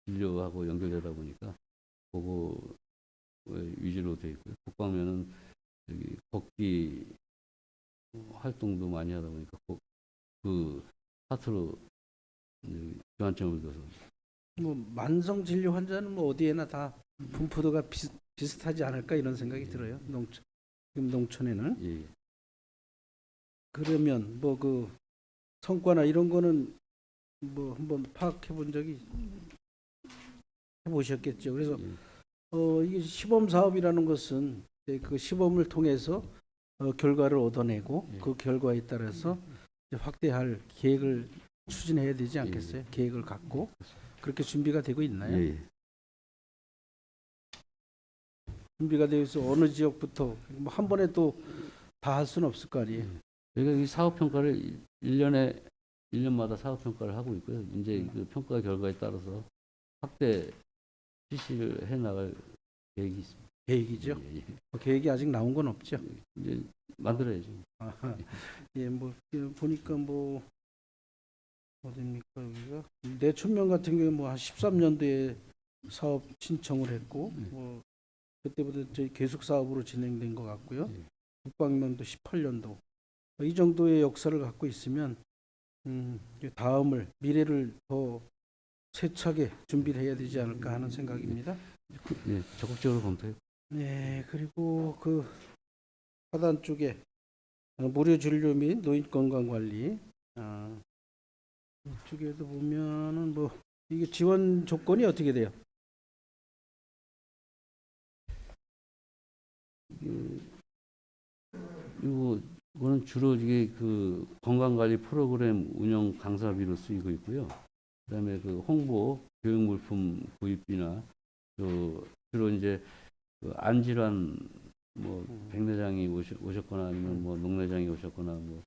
진료하고 연결되다 보니까 그거 위주로 돼 있고요. 북방면은 저기 걷기 활동도 많이 하다 보니까 그 파트로 교환점을 둬서 뭐 만성 진료 환자는 뭐 어디에나 다 분포도가 비슷하지 않을까 이런 생각이 들어요. 지금 농촌에는. 예. 그러면 뭐 그 성과나 이런 거는 뭐 한번 파악해 본 적이 해보셨겠죠. 그래서 예. 이게 시범 사업이라는 것은 이제 그 시범을 통해서 결과를 얻어내고 예. 그 결과에 따라서 이제 확대할 계획을 추진해야 되지 않겠어요? 예. 계획을 갖고 그렇게 준비가 되고 있나요? 예. 준비가 되어 있어 어느 지역부터 뭐 한 번에 또 다 할 수는 없을 거 아니에요. 저희가 이 사업 평가를 1년마다 사업 평가를 하고 있고요. 이제 그 평가 결과에 따라서 확대 실시를 해 나갈 계획이 있습니다. 계획이죠. 예, 예. 계획이 아직 나온 건 없죠. 이제 만들어야죠. 예, 뭐 보니까 뭐 어딥니까 여기가 내촌면 같은 경우 뭐 한 13년도에 사업 신청을 했고 뭐 그때부터 저희 계속 사업으로 진행된 것 같고요. 예. 북방면도 18년도 이 정도의 역사를 갖고 있으면 다음을 미래를 더 세차게 준비를 해야 되지 않을까 하는 생각입니다. 네, 적극적으로 검토해. 네, 그리고 그 하단 쪽에 무료 진료 및 노인 건강 관리 이쪽에도 보면은 뭐 이게 지원 조건이 어떻게 돼요? 이거는 주로 이게 그 건강관리 프로그램 운영 강사비로 쓰이고 있고요. 그다음에 그 홍보 교육 물품 구입비나 또 주로 이제 그 안질환 뭐 백내장이 오셨거나 아니면 뭐 녹내장이 오셨거나 뭐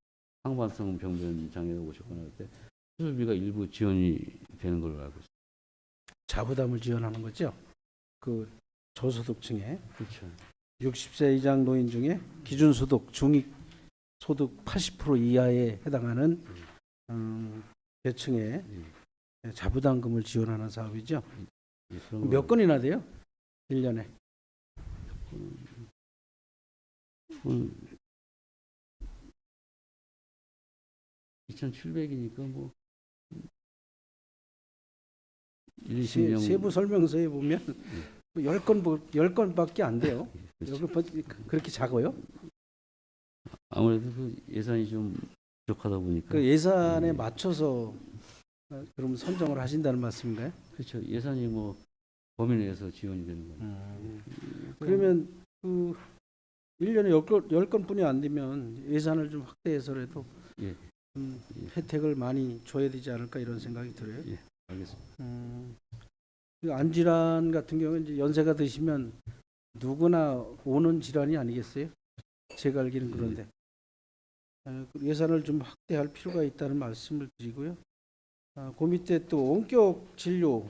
상반성 병변 장애가 오셨거나 할 때 수술비가 일부 지원이 되는 걸로 알고 있습니다. 자부담을 지원하는 거죠. 그 저소득층에 그렇죠. 60세 이상 노인 중에 기준소득 중위 소득 80% 이하에 해당하는 계층에 자부담금을 지원하는 사업이죠. 예, 그런 몇 거- 건이나 돼요? 1년에. 2,700이니까 뭐 1, 20명 세부 설명서에 보면 10건밖에 안 돼요. 그렇죠. 그렇게 작아요? 아무래도 그 예산이 좀 부족하다 보니까 그 예산에 맞춰서 그럼 선정을 하신다는 말씀인가요? 그렇죠. 예산이 뭐 범위 내에서 지원이 되는 거예요. 그러면 그 1년에 10건뿐이 안 되면 예산을 좀 확대해서라도 예. 혜택을 많이 줘야 되지 않을까 이런 생각이 들어요. 예. 알겠습니다. 그 안질환 같은 경우는 이제 연세가 드시면 누구나 오는 질환이 아니겠어요? 제가 알기는 그런데 그 예산을 좀 확대할 필요가 있다는 말씀을 드리고요. 그 밑에 또 원격 진료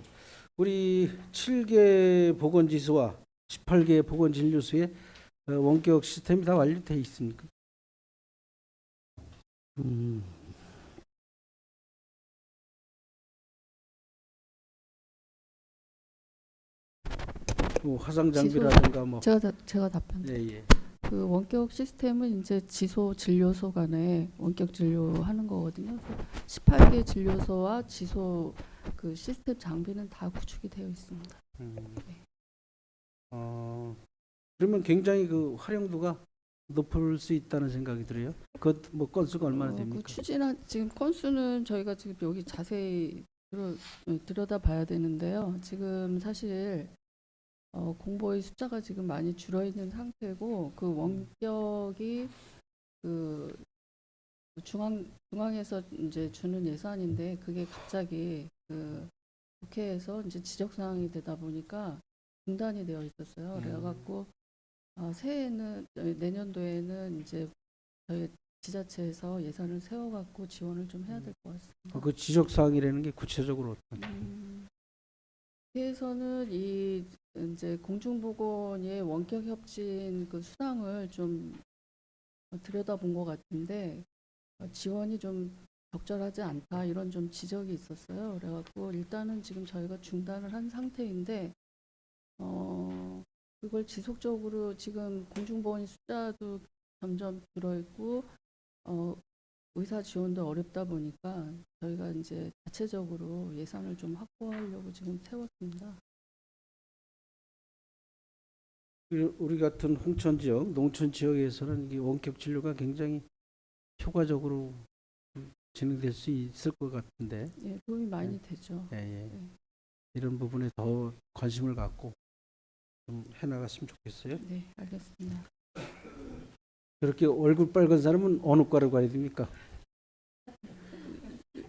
우리 7개 보건지소와 18개 보건진료소에 원격 시스템이 다 완료되어 있습니까? 뭐 화상 장비라든가 뭐 제가 답변. 예. 그 원격 시스템은 이제 지소 진료소 간에 원격 진료하는 거거든요. 18개 진료소와 지소 그 시스템 장비는 다 구축이 되어 있습니다. 그러면 굉장히 그 활용도가 높을 수 있다는 생각이 들어요. 그 뭐 건수가 얼마나 그 됩니까? 추진한 지금 건수는 저희가 지금 여기 자세히 들여다 봐야 되는데요. 지금 사실 공보의 숫자가 지금 많이 줄어 있는 상태고 그 원격이 그 중앙에서 이제 주는 예산인데 그게 갑자기 그 국회에서 이제 지적 사항이 되다 보니까 중단이 되어 있었어요. 그래갖고 새해는 내년도에는 이제 저희 지자체에서 예산을 세워갖고 지원을 좀 해야 될 것 같습니다. 그 지적 사항이라는 게 구체적으로 어떤? 국회에서는 이 이제 공중보건의 원격 협진 그 수당을 좀 들여다본 것 같은데 지원이 좀 적절하지 않다 이런 좀 지적이 있었어요. 그래갖고 일단은 지금 저희가 중단을 한 상태인데 그걸 지속적으로 지금 공중보건 숫자도 점점 줄어있고 의사 지원도 어렵다 보니까 저희가 이제 자체적으로 예산을 좀 확보하려고 지금 세웠습니다. 우리 같은 홍천 지역, 농촌 지역에서는 이 원격 진료가 굉장히 효과적으로 진행될 수 있을 것 같은데, 예, 도움이 많이 되죠. 예. 이런 부분에 더 관심을 갖고 좀 해나갔으면 좋겠어요. 네, 알겠습니다. 그렇게 얼굴 빨간 사람은 어느 과로 가야 됩니까?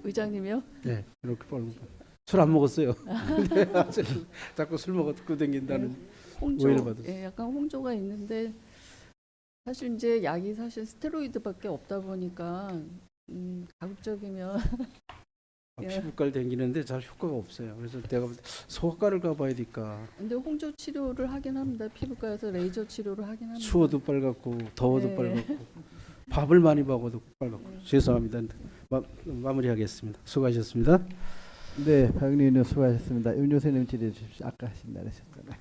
의장님이요? 네, 이렇게 빨간 술 안 먹었어요. 근데 자꾸 술 먹고 댕긴다는 홍조, 오해를 받았어요. 예, 약간 홍조가 있는데 사실 이제 약이 사실 스테로이드밖에 없다 보니까 가급적이면 예. 피부과를 댕기는데 잘 효과가 없어요. 그래서 내가 볼 때 소아과를 가봐야 될까. 근데 홍조 치료를 하긴 합니다. 피부과에서 레이저 치료를 하긴 합니다. 추워도 빨갛고 더워도 네. 빨갛고 밥을 많이 먹어도 빨갛고. 죄송합니다. 마무리하겠습니다. 수고하셨습니다. 네, 박은희 의원 수고하셨습니다. 윤효선님 질의해 주십시오. 아까 하신다 하셨잖아요.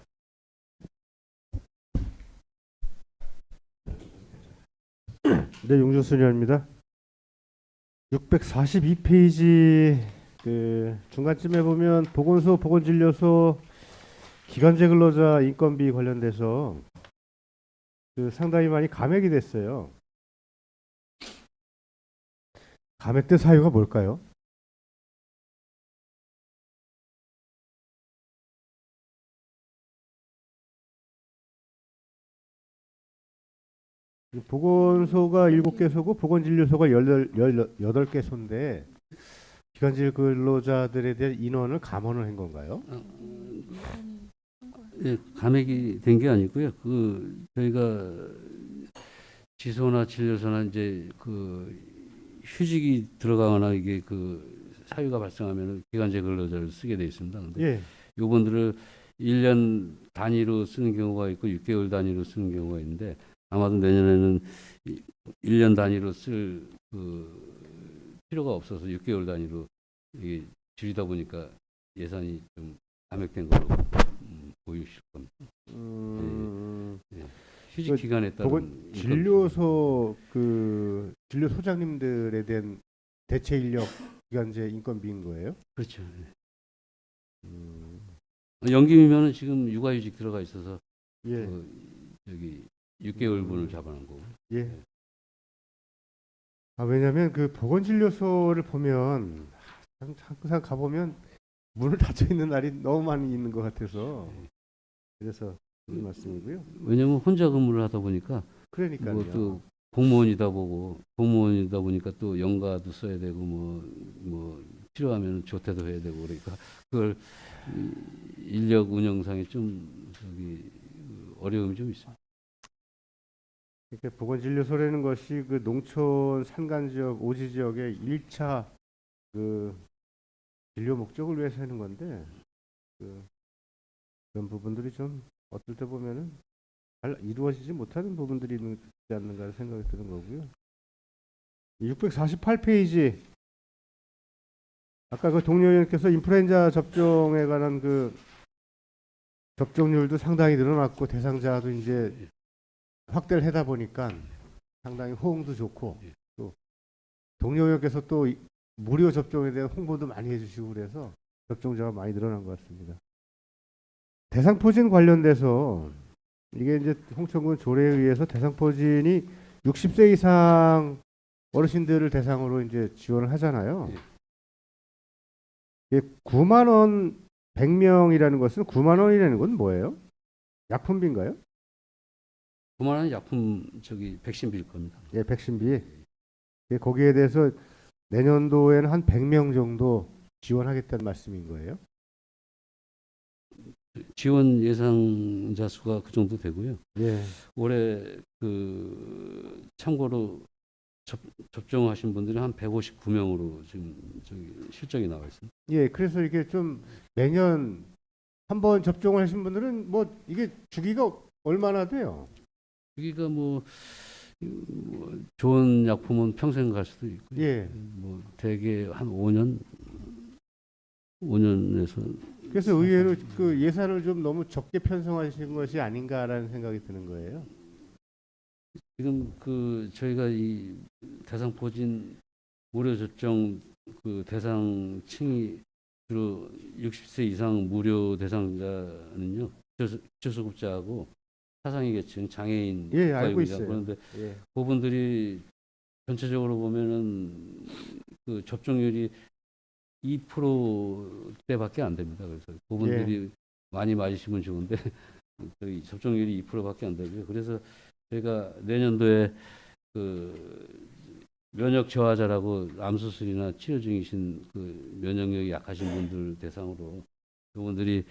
네, 용준순 의원입니다. 642페이지 그 중간쯤에 보면 보건소, 보건진료소 기간제 근로자 인건비 관련돼서 그 상당히 많이 감액이 됐어요. 감액된 사유가 뭘까요? 보건소가 7개소고 보건진료소가 18개소인데 기간제 근로자들에 대한 인원을 감원을 한 건가요? 예, 감액이 된 게 아니고요. 그 저희가 지소나 진료소나 이제 그 휴직이 들어가거나 이게 그 사유가 발생하면 기간제 근로자를 쓰게 돼 있습니다. 근데 예. 요번들을 1년 단위로 쓰는 경우가 있고 6개월 단위로 쓰는 경우가 있는데 아마도 내년에는 1년 단위로 쓸 필요가 없어서 6개월 단위로 이게 줄이다 보니까 예산이 좀 감액된 걸로 보이실 겁니다. 휴직 그 기간에 따른 보건 진료소 그 진료 소장님들에 대한 대체 인력 기간제 인건비인 거예요? 그렇죠. 연금이면은 지금 육아휴직 들어가 있어서 예. 여기 6개월분을 잡아놓은 거고. 예. 아, 왜냐면 그 보건진료소를 보면 항상 가보면 문을 닫혀 있는 날이 너무 많이 있는 것 같아서 그래서 그런 말씀이고요. 왜냐면 혼자 근무를 하다 보니까 그러니까요. 뭐 또 공무원이다 보니까 또 연가도 써야 되고 뭐 필요하면 조퇴도 해야 되고 그러니까 그걸 인력 운영상에 좀 어려움이 좀 있어요. 그러니까 보건진료소라는 것이 그 농촌 산간 지역 오지 지역의 1차 그 진료 목적을 위해서 하는 건데 그런 부분들이 좀 어떨 때 보면은 잘 이루어지지 못하는 부분들이 있지 않는가 생각이 드는 거고요. 648페이지 아까 그 동료 의원께서 인플루엔자 접종에 관한 그 접종률도 상당히 늘어났고 대상자도 이제 확대를 하다 보니까 상당히 호응도 좋고 또 동료 의원께서 또 무료 접종에 대한 홍보도 많이 해주시고 그래서 접종자가 많이 늘어난 것 같습니다. 대상포진 관련돼서 이게 이제 홍천군 조례에 의해서 대상포진이 60세 이상 어르신들을 대상으로 이제 지원을 하잖아요. 이게 9만 원 100명이라는 것은 9만 원이라는 건 뭐예요? 약품비인가요? 그만한 약품 백신비일 겁니다. 예, 백신비. 예, 거기에 대해서 내년도에는 한 100명 정도 지원하겠다는 말씀인 거예요? 지원 예상자 수가 그 정도 되고요. 예. 올해 참고로 접종하신 분들이 한 159명으로 지금 실적이 나와 있습니다. 예, 그래서 이게 좀 매년 한 번 접종을 하신 분들은 뭐 이게 주기가 얼마나 돼요? 여기가 좋은 약품은 평생 갈 수도 있고요. 예. 대개 한 5년에서 그래서 의외로 그 예산을 좀 너무 적게 편성하신 것이 아닌가라는 생각이 드는 거예요. 지금 저희가 이 대상포진 무료 접종 대상층이 주로 60세 이상 무료 대상자는요 기초수급자하고 사상위계층 장애인 예, 알고 국가입니다. 있어요. 그런데 예. 그분들이 전체적으로 보면은 접종률이 2%대밖에 안 됩니다. 그래서 그분들이 많이 맞으시면 좋은데 저희 접종률이 2%밖에 안 되고요. 그래서 저희가 내년도에 면역 저하자라고 암 수술이나 치료 중이신 면역력이 약하신 분들 대상으로 그분들이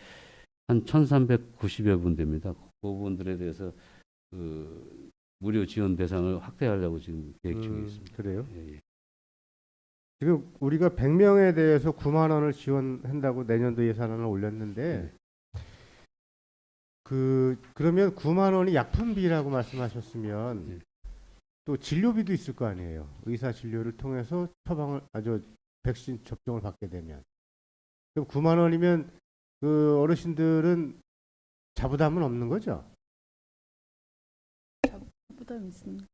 한 1,390여 분 됩니다. 그분들에 대해서 무료 지원 대상을 확대하려고 지금 계획 중에 있습니다. 그래요? 예. 지금 우리가 100명에 대해서 9만 원을 지원한다고 내년도 예산안을 올렸는데 그러면 9만 원이 약품비라고 말씀하셨으면 또 진료비도 있을 거 아니에요. 의사 진료를 통해서 백신 접종을 받게 되면 그럼 9만 원이면 그 어르신들은 자부담은 없는 거죠? 부담이 있습니다.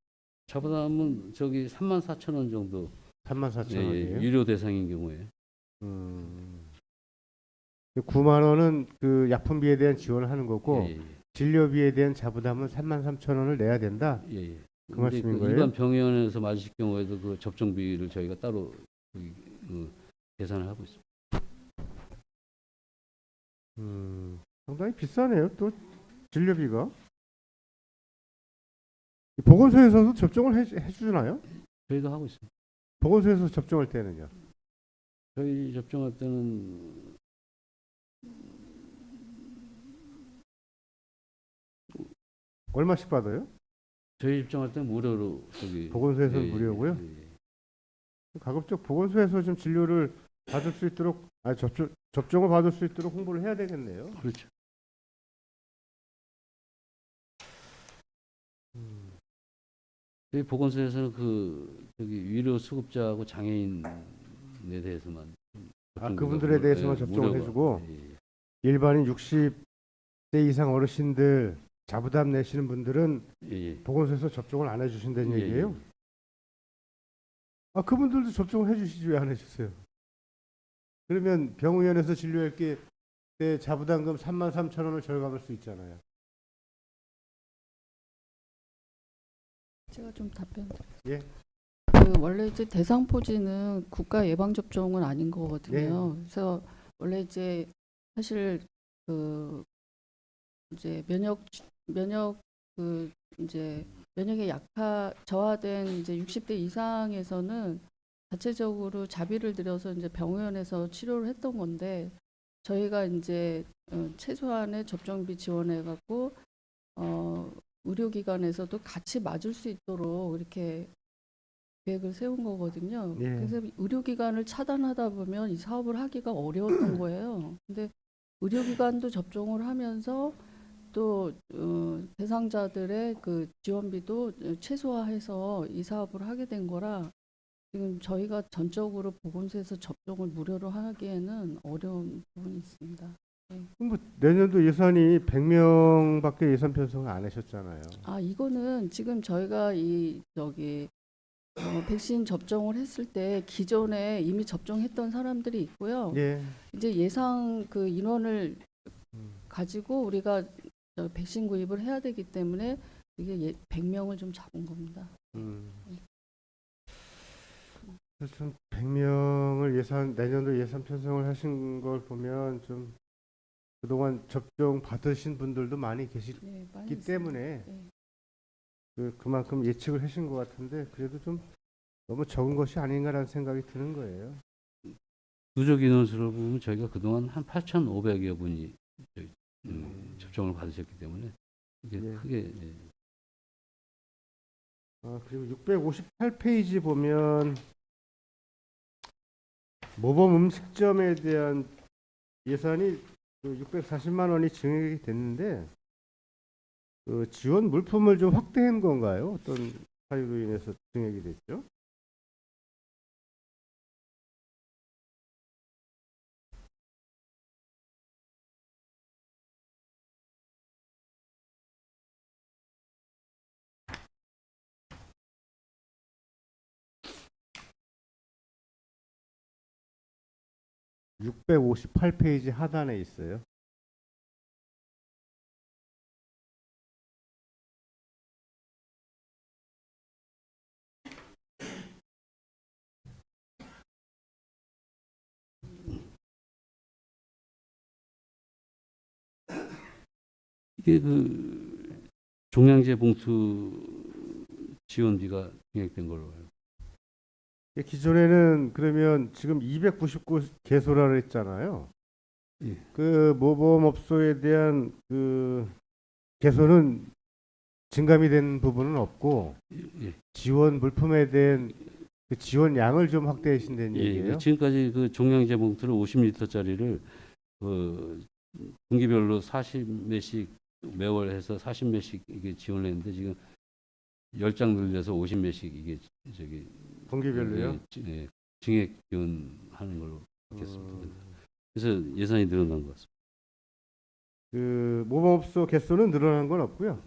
자부담은 34,000원 정도 34,000원이에요. 유료 대상인 경우에 9만 원은 그 약품비에 대한 지원을 하는 거고 예. 진료비에 대한 자부담은 33,000원을 내야 된다. 예. 그 말씀인 거예요? 일반 병원에서 맞으실 경우에도 그 접종비를 저희가 따로 계산을 하고 있습니다. 상당히 비싸네요. 또 진료비가. 보건소에서도 접종을 해주나요? 저희도 하고 있습니다. 보건소에서 접종할 때는요? 저희 접종할 때는 얼마씩 받아요? 저희 접종할 때는 무료로 보건소에서는 무료고요? 가급적 보건소에서 좀 진료를 받을 수 있도록 아, 접종을 받을 수 있도록 홍보를 해야 되겠네요. 그렇죠. 저희 보건소에서는 그 저기 위료 수급자하고 장애인에 대해서만 아, 그분들에 대해서만 접종을 해주고 예, 일반인 60대 이상 어르신들 자부담 내시는 분들은 예, 예. 보건소에서 접종을 안 해주신다는 예, 얘기예요? 예. 아, 그분들도 접종을 해주시지 왜 안 해주세요? 그러면 병의원에서 진료할 때 자부담금 33,000원을 절감할 수 있잖아요. 제가 좀 답변 예. 그 원래 이제 대상포진은 국가 예방 접종은 아닌 거거든요. 네. 그래서 원래 이제 사실 그 이제 면역 그 이제 면역이 저하된 이제 60대 이상에서는 자체적으로 자비를 들여서 이제 병원에서 치료를 했던 건데 저희가 이제 최소한의 접종비 지원해 갖고 의료기관에서도 같이 맞을 수 있도록 이렇게 계획을 세운 거거든요. 예. 그래서 의료기관을 차단하다 보면 이 사업을 하기가 어려웠던 거예요. 근데 의료기관도 접종을 하면서 또 대상자들의 그 지원비도 최소화해서 이 사업을 하게 된 거라 지금 저희가 전적으로 보건소에서 접종을 무료로 하기에는 어려운 부분이 있습니다. 뭐 내년도 예산이 100명밖에 예산 편성을 안 하셨잖아요. 아, 이거는 지금 저희가 백신 접종을 했을 때 기존에 이미 접종했던 사람들이 있고요. 예. 이제 예상 그 인원을 가지고 우리가 백신 구입을 해야 되기 때문에 이게 100명을 좀 잡은 겁니다. 그래서 좀 100명을 내년도 예산 편성을 하신 걸 보면 좀 그동안 접종 받으신 분들도 많이 계시기 네, 많이 때문에 네. 그만큼 예측을 하신 것 같은데 그래도 좀 너무 적은 것이 아닌가라는 생각이 드는 거예요. 누적 인원수를 보면 저희가 그동안 한 8,500여 분이 접종을 받으셨기 때문에 이게 예. 크게 예. 그리고 658페이지 보면 모범 음식점에 대한 예산이 640만 원이 증액이 됐는데 그 지원 물품을 좀 확대한 건가요? 어떤 사유로 인해서 증액이 됐죠? (658페이지) 하단에 있어요. 이게 그 종량제 봉투 지원비가 증액된 걸로 알고. 기존에는 그러면 지금 299 개소라 했잖아요. 예. 그 모범업소에 대한 그 개소는 증감이 된 부분은 없고 예. 지원 물품에 대한 그 지원 양을 좀 확대하신다는 예, 얘기예요. 지금까지 그 종량제 봉투를 50리터짜리를 그 분기별로 40매씩 매월 해서 40매씩 이게 지원했는데 지금 10장 늘려서 50매씩 이게 저기 분기별로요? 예, 증액 지원하는 걸로 했습니다. 그래서 예산이 늘어난 것 같습니다. 그 모범업소 개수는 늘어난 건 없고요.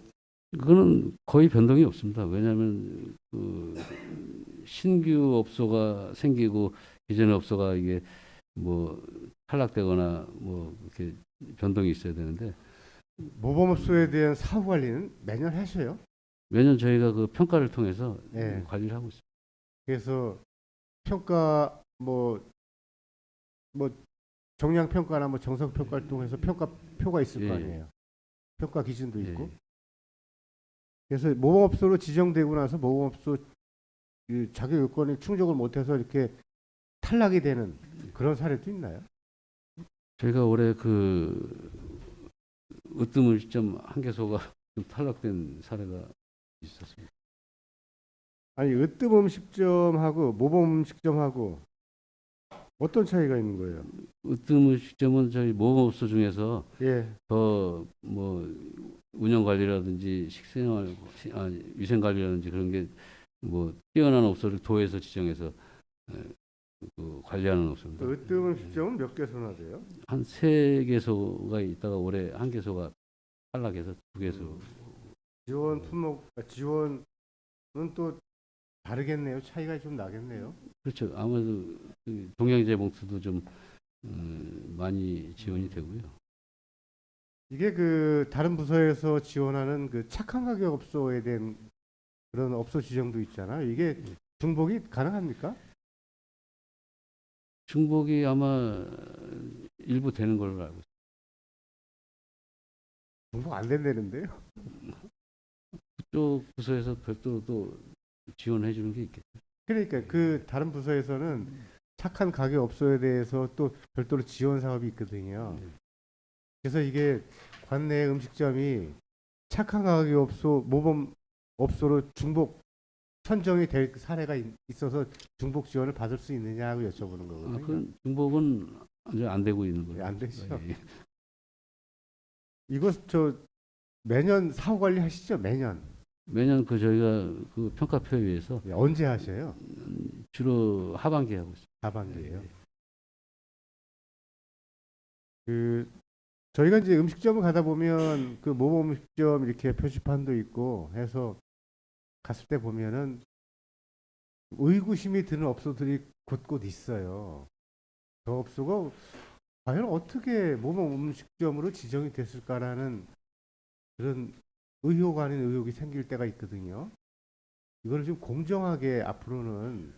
그거는 거의 변동이 없습니다. 왜냐하면 그 신규 업소가 생기고 기존의 업소가 이게 뭐 탈락되거나 뭐 이렇게 변동이 있어야 되는데 모범업소에 대한 사후 관리는 매년 하셔요. 매년 저희가 그 평가를 통해서 예. 관리를 하고 있습니다. 그래서 평가 뭐 정량 평가나 뭐 정성 평가를 통해서 평가표가 있을 예. 거 아니에요. 평가 기준도 예. 있고. 그래서 모범업소로 지정되고 나서 모범업소 그 자격 요건이 충족을 못해서 이렇게 탈락이 되는 그런 사례도 있나요? 저희가 올해 그 으뜸음식점 한 개소가 좀 탈락된 사례가 있었습니다. 아니 으뜸음식점하고 모범음식점하고 어떤 차이가 있는 거예요? 으뜸음식점은 저희 모범업소 중에서 예. 더 뭐 운영 관리라든지 식생활 위생 관리라든지 그런 게 뭐 뛰어난 업소를 도에서 지정해서 그 관리하는 업소입니다. 으뜸음식점은 몇 개소나 돼요? 한 3개소가 있다가 올해 1개소가 탈락해서 2개소. 지원 품목 지원은 또 다르겠네요. 차이가 좀 나겠네요. 그렇죠. 아무래도 그 동양제봉투도 좀 많이 지원이 되고요. 이게 그 다른 부서에서 지원하는 그 착한 가격 업소에 대한 그런 업소 지정도 있잖아요. 이게 중복이 가능합니까? 중복이 아마 일부 되는 걸로 알고 있습니다. 중복 안 된다는데요. 그쪽 부서에서 별도로 또 지원해 주는 게 있겠죠. 그러니까 그 다른 부서에서는 착한 가격 업소에 대해서 또 별도로 지원 사업이 있거든요. 그래서 이게 관내 음식점이 착한 가격 업소 모범 업소로 중복 선정이 될 사례가 있어서 중복 지원을 받을 수 있느냐고 여쭤보는 거거든요. 그건 중복은 이제 안 되고 있는 거예요. 안 되죠. 예. 이거 저 매년 사후 관리 하시죠? 매년. 매년 그 저희가 그 평가표에 의해서 예, 언제 하셔요? 주로 하반기에 하고 있습니다. 하반기에요. 예. 그 저희가 이제 음식점을 가다 보면 그 모범 음식점 이렇게 표지판도 있고 해서 갔을 때 보면은 의구심이 드는 업소들이 곳곳 있어요. 저 업소가 과연 어떻게 모범 음식점으로 지정이 됐을까라는 그런 의혹 아닌 의혹이 생길 때가 있거든요. 이거를 좀 공정하게 앞으로는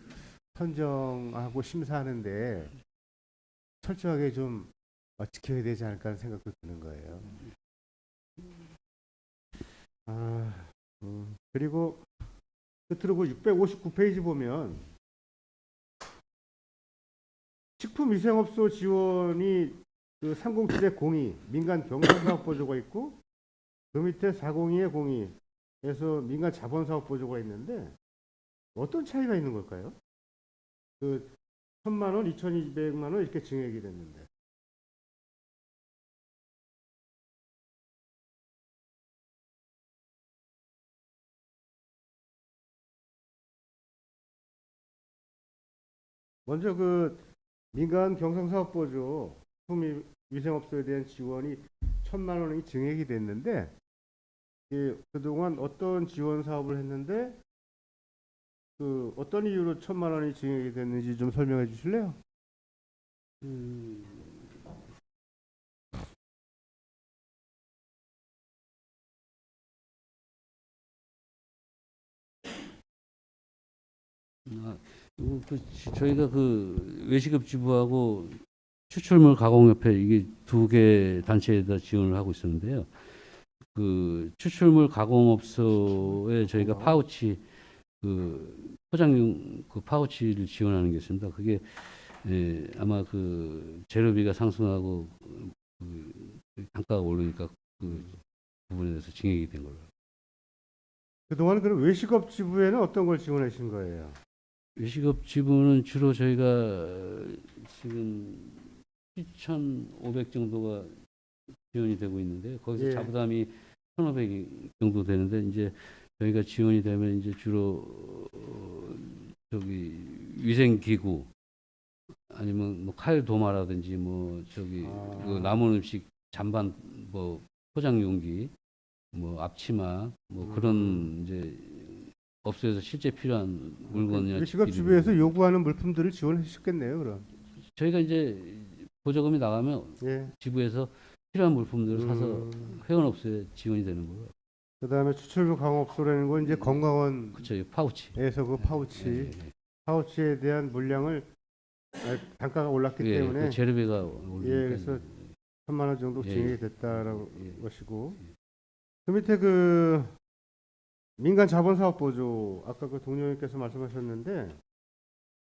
선정하고 심사하는데 철저하게 좀 지켜야 되지 않을까 하는 생각도 드는 거예요. 그리고 끝으로 그 659페이지 보면 식품위생업소 지원이 그 307-02 민간 경영사업보조가 있고 그 밑에 402-02에서 민간 자본사업보조가 있는데 어떤 차이가 있는 걸까요? 그 1,000만 원, 2,200만 원 이렇게 증액이 됐는데. 먼저 그 민간 경상사업보조 식품위생업소에 대한 지원이 1,000만 원이 증액이 됐는데 그동안 어떤 지원 사업을 했는데 그 어떤 이유로 1,000만 원이 증액이 됐는지 좀 설명해 주실래요? 저희가 그 외식업 지부하고 추출물 가공협회 이게 2개 단체에다 지원을 하고 있었는데요. 그 추출물 가공업소에 저희가 파우치 그 포장용 그 파우치를 지원하는 게 있습니다. 그게 아마 그 재료비가 상승하고 그 단가가 오르니까 그 부분에 대해서 증액이 된 걸로. 그동안 그럼 외식업 지부에는 어떤 걸 지원해 주신 거예요? 외식업 지부는 주로 저희가 지금 7,500 정도가 지원이 되고 있는데 거기서 예. 자부담이 1,500 정도 되는데 이제 저희가 지원이 되면 이제 주로 저기 위생기구 아니면 뭐 칼 도마라든지 뭐 저기 그 남은 음식 잔반 뭐 포장 용기 뭐 앞치마 뭐 그런 이제 업소에서 실제 필요한 물건이나 외식업 기기들이 지부에서 요구하는 물품들을 지원해 주셨겠네요, 그럼. 저희가 이제 보조금이 나가면 예. 지부에서 필요한 물품들을 사서 회원업소에 지원이 되는 거예요. 그다음에 추출물 강업소라는 건 이제 건강원에서 그렇죠. 파우치. 그 파우치, 예, 파우치에 대한 물량을 단가가 올랐기 예, 때문에 그 재료비가 오르니까. 예, 그래서 1,000만 원 정도 예, 증액이 됐다라는 예. 것이고 그 밑에 그 민간 자본사업 보조 아까 그 동료님께서 말씀하셨는데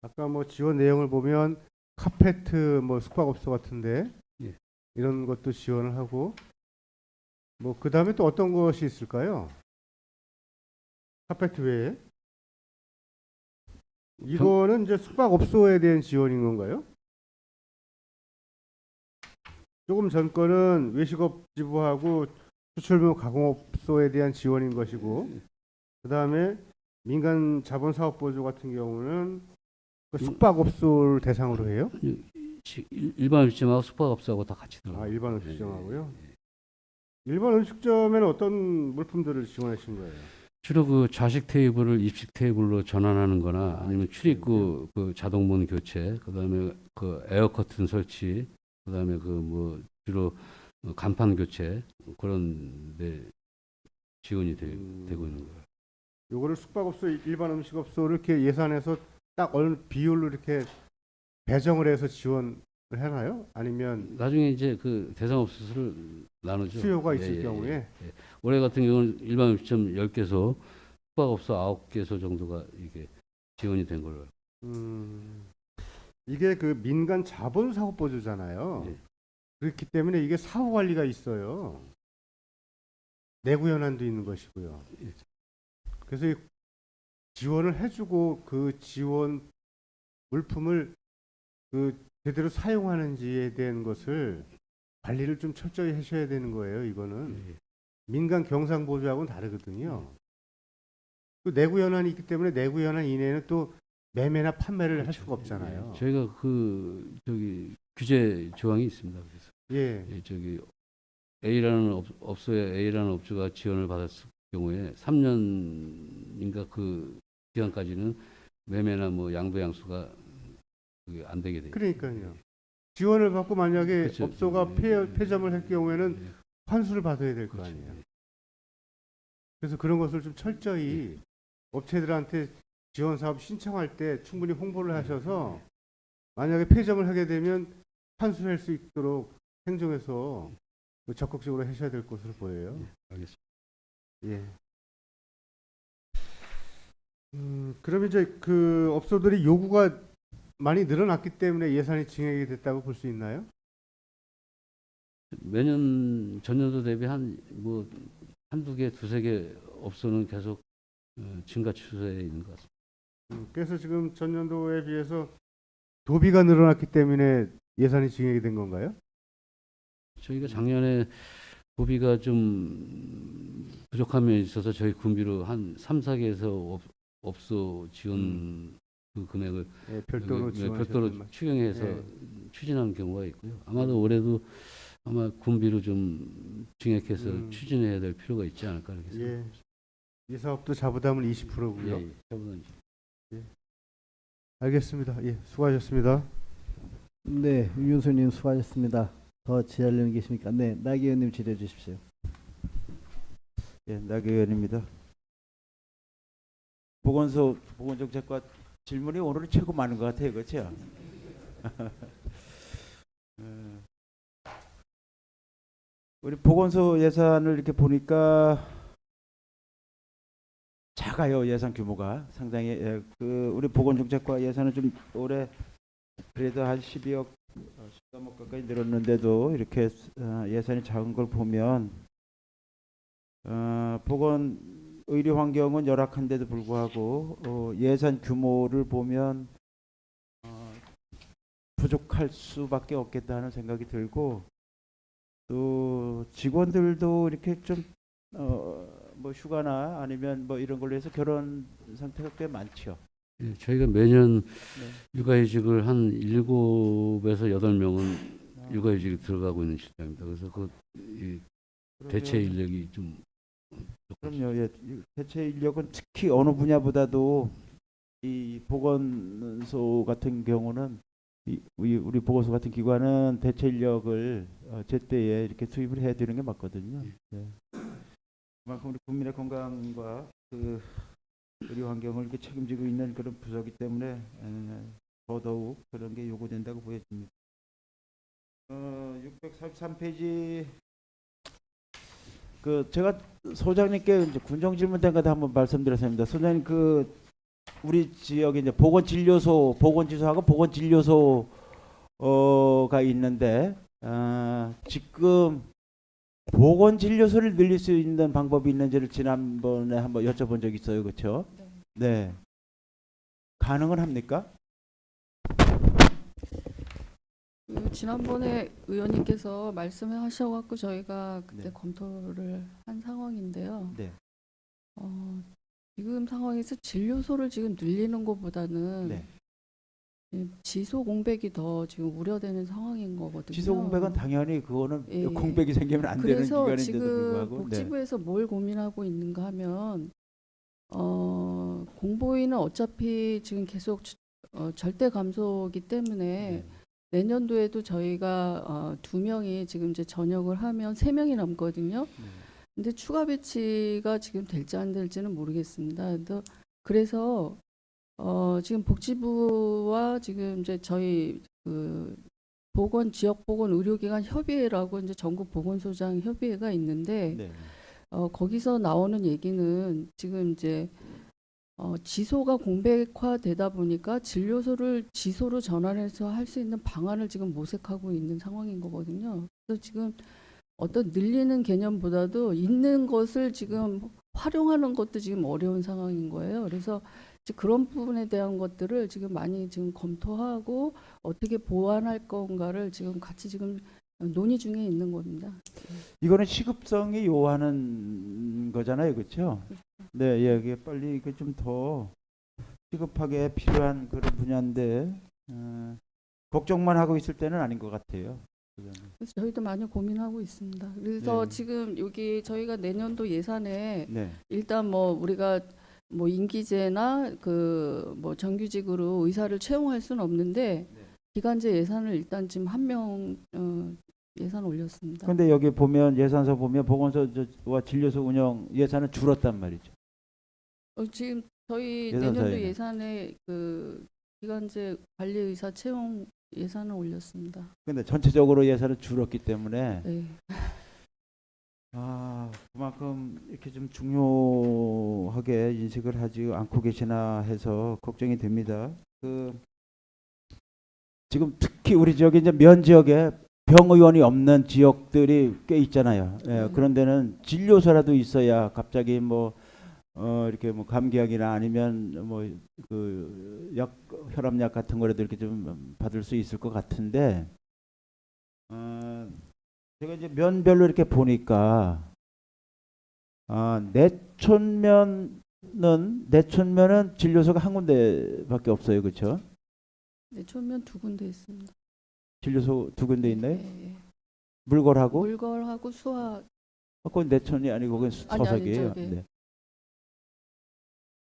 아까 뭐 지원 내용을 보면 카페트 뭐 숙박업소 같은데 예. 이런 것도 지원을 하고 뭐 그 다음에 또 어떤 것이 있을까요? 카페트 외에 이거는 이제 숙박업소에 대한 지원인 건가요? 조금 전 거는 외식업 지부하고 수출무 가공업소에 대한 지원인 것이고, 그 다음에 민간 자본사업보조 같은 경우는 그 숙박업소를 대상으로 해요. 일반 음식점하고 숙박업소하고 다 같이 들어가요. 아, 일반 예, 음식점하고요. 예, 예. 일반 음식점에는 어떤 물품들을 지원하신 거예요? 주로 그 좌식 테이블을 입식 테이블로 전환하는 거나 아니면 출입구 그 자동문 교체, 그다음에 그 에어 커튼 설치, 그다음에 그 뭐 주로 간판 교체 그런 데 지원이 되고 있는 거예요. 요거를 숙박업소, 일반 음식업소를 이렇게 예산에서 딱 어느 비율로 이렇게 배정을 해서 지원을 하나요? 아니면 나중에 이제 그 대상업소를 나누죠. 수요가 예, 있을 예, 경우에? 예. 올해 같은 경우는 일반 음식점 10개소, 숙박업소 9개소 정도가 이게 지원이 된 걸로. 이게 그 민간 자본사업 보조잖아요. 예. 그렇기 때문에 이게 사후 관리가 있어요. 내구 현안도 있는 것이고요. 예. 그래서 이 지원을 해주고 그 지원 물품을 그 제대로 사용하는지에 대한 것을 관리를 좀 철저히 하셔야 되는 거예요. 이거는 예. 민간 경상 보조하고는 다르거든요. 그 내구 현안이 있기 때문에 내구 현안 이내에는 또 매매나 판매를 할 수가 없잖아요. 예. 저희가 그 저기 규제 조항이 있습니다. 그래서 예. 예, 저기 A라는 업소에 A라는 업주가 지원을 받았을 경우에 3년인가 그 기간까지는 매매나 뭐 양도 양수가 그게 안 되게 돼요. 그러니까요. 지원을 받고 만약에 그렇죠. 업소가 폐점을 할 경우에는 예, 환수를 받아야 될 거 그렇죠. 아니에요. 그래서 그런 것을 좀 철저히 업체들한테 지원 사업 신청할 때 충분히 홍보를 하셔서 만약에 폐점을 하게 되면 환수할 수 있도록 행정에서 적극적으로 하셔야 될 것으로 보여요. 알겠습니다. 예. 그럼 이제 그 업소들이 요구가 많이 늘어났기 때문에 예산이 증액이 됐다고 볼 수 있나요? 매년 전년도 대비 뭐 한두 개, 두세 개 업소는 계속 증가 추세에 있는 것 같습니다. 그래서 지금 전년도에 비해서 도비가 늘어났기 때문에 예산이 증액이 된 건가요? 저희가 작년에 고비가 좀 부족한 면이 있어서 저희 군비로 한 3, 4개에서 업소 지원 그 금액을 예, 별도로 별도로 지원하셨던 추경해서 예. 추진하는 경우가 있고요. 아마도 올해도 아마 군비로 좀 증액해서 추진해야 될 필요가 있지 않을까 이렇게 예. 생각합니다. 이 사업도 자부담은 20%고요. 예, 저보다는 알겠습니다. 예, 수고하셨습니다. 네, 윤수님 수고하셨습니다. 더 지할 의원 계십니까? 네, 나 의원님 질의해 주십시오. 예, 나 의원입니다. 보건정책과 질문이 오늘 최고 많은 것 같아요, 그렇죠? 우리 보건소 예산을 이렇게 보니까 작아요. 예산 규모가 상당히 그 우리 보건정책과 예산은 좀 올해 그래도 한 12억 13억 가까이 늘었는데도 이렇게 예산이 작은 걸 보면 보건 의료 환경은 열악한데도 불구하고 예산 규모를 보면 부족할 수밖에 없겠다는 생각이 들고 또 직원들도 이렇게 좀 뭐 휴가나 아니면 뭐 이런 걸로 해서 결혼 상태가 꽤 많죠. 예, 저희가 매년 육아휴직을 한 7에서 8명은 육아휴직이 들어가고 있는 실정입니다. 그래서 이 대체 인력이 좀 그럼요. 예, 대체 인력은 특히 어느 분야보다도 이 보건소 같은 경우는 우리 보건소 같은 기관은 대체 인력을 제때에 이렇게 투입을 해야 되는 게 맞거든요. 예. 그만큼 우리 국민의 건강과 그 의료 환경을 이렇게 책임지고 있는 그런 부서기 때문에 더더욱 그런 게 요구된다고 보여집니다. 643페이지 그 제가 소장님께 이제 군정 질문된 것도 한번 말씀드렸습니다. 소장님 그 우리 지역에 이제 보건진료소, 보건지소하고 보건진료소가 있는데 지금 보건진료소를 늘릴 수 있는 방법이 있는지를 지난번에 한번 여쭤본 적이 있어요, 그렇죠? 네. 가능은 합니까? 지난번에 의원님께서 말씀하셔갖고 저희가 그때 네. 검토를 한 상황인데요. 네. 지금 상황에서 진료소를 지금 늘리는 것보다는 네. 지소 공백이 더 지금 우려되는 상황인 거거든요. 지소 공백은 당연히 그거는 예. 공백이 생기면 안 되는 그래서 기관인데도 지금 불구하고. 네. 복지부에서 뭘 고민하고 있는가 하면 공보위는 어차피 지금 계속 절대 감소이기 때문에 네. 내년도에도 저희가 2명이 지금 이제 전역을 하면 3명이 남거든요. 네. 근데 추가 배치가 지금 될지 안 될지는 모르겠습니다. 그래서 지금 복지부와 지금 이제 저희 그 지역보건 의료기관 협의회라고 이제 전국 보건소장 협의회가 있는데 네. 거기서 나오는 얘기는 지금 이제 지소가 공백화되다 보니까 진료소를 지소로 전환해서 할 수 있는 방안을 지금 모색하고 있는 상황인 거거든요. 그래서 지금 어떤 늘리는 개념보다도 있는 것을 지금 활용하는 것도 지금 어려운 상황인 거예요. 그래서 이제 그런 부분에 대한 것들을 지금 많이 지금 검토하고 어떻게 보완할 건가를 지금 같이 지금 논의 중에 있는 겁니다. 이거는 시급성이 요하는 거잖아요, 그렇죠? 네, 예, 이게 빨리 이게 좀 더 시급하게 필요한 그런 분야인데 걱정만 하고 있을 때는 아닌 것 같아요. 그래서 저희도 많이 고민하고 있습니다. 그래서 네. 지금 여기 저희가 내년도 예산에 네, 일단 뭐 우리가 뭐 임기제나 그 뭐 정규직으로 의사를 채용할 수는 없는데 기간제 예산을 일단 지금 1명 예산 올렸습니다. 그런데 여기 보면 예산서 보면 보건소와 진료소 운영 예산은 줄었단 말이죠. 지금 저희 예산서에는. 내년도 예산에 그 기간제 관리 의사 채용 예산을 올렸습니다. 근데 전체적으로 예산은 줄었기 때문에 네. 그만큼 이렇게 좀 중요하게 인식을 하지 않고 계시나 해서 걱정이 됩니다. 지금 특히 우리 지역에 이제 면 지역에 병의원이 없는 지역들이 꽤 있잖아요. 예, 그런 데는 진료소라도 있어야 갑자기 뭐 이렇게 뭐 감기약이나 아니면 뭐 그 혈압약 같은 거라도 이렇게 좀 받을 수 있을 것 같은데 제가 이제 면별로 이렇게 보니까 내촌면은 진료소가 한 군데밖에 없어요, 그렇죠? 네, 초면 2군데 있습니다. 진료소 2군데 있나요? 네. 물걸하고? 물걸하고 수학 그건 내촌이 아니고 그건 아니, 서석이에요. 저기. 네.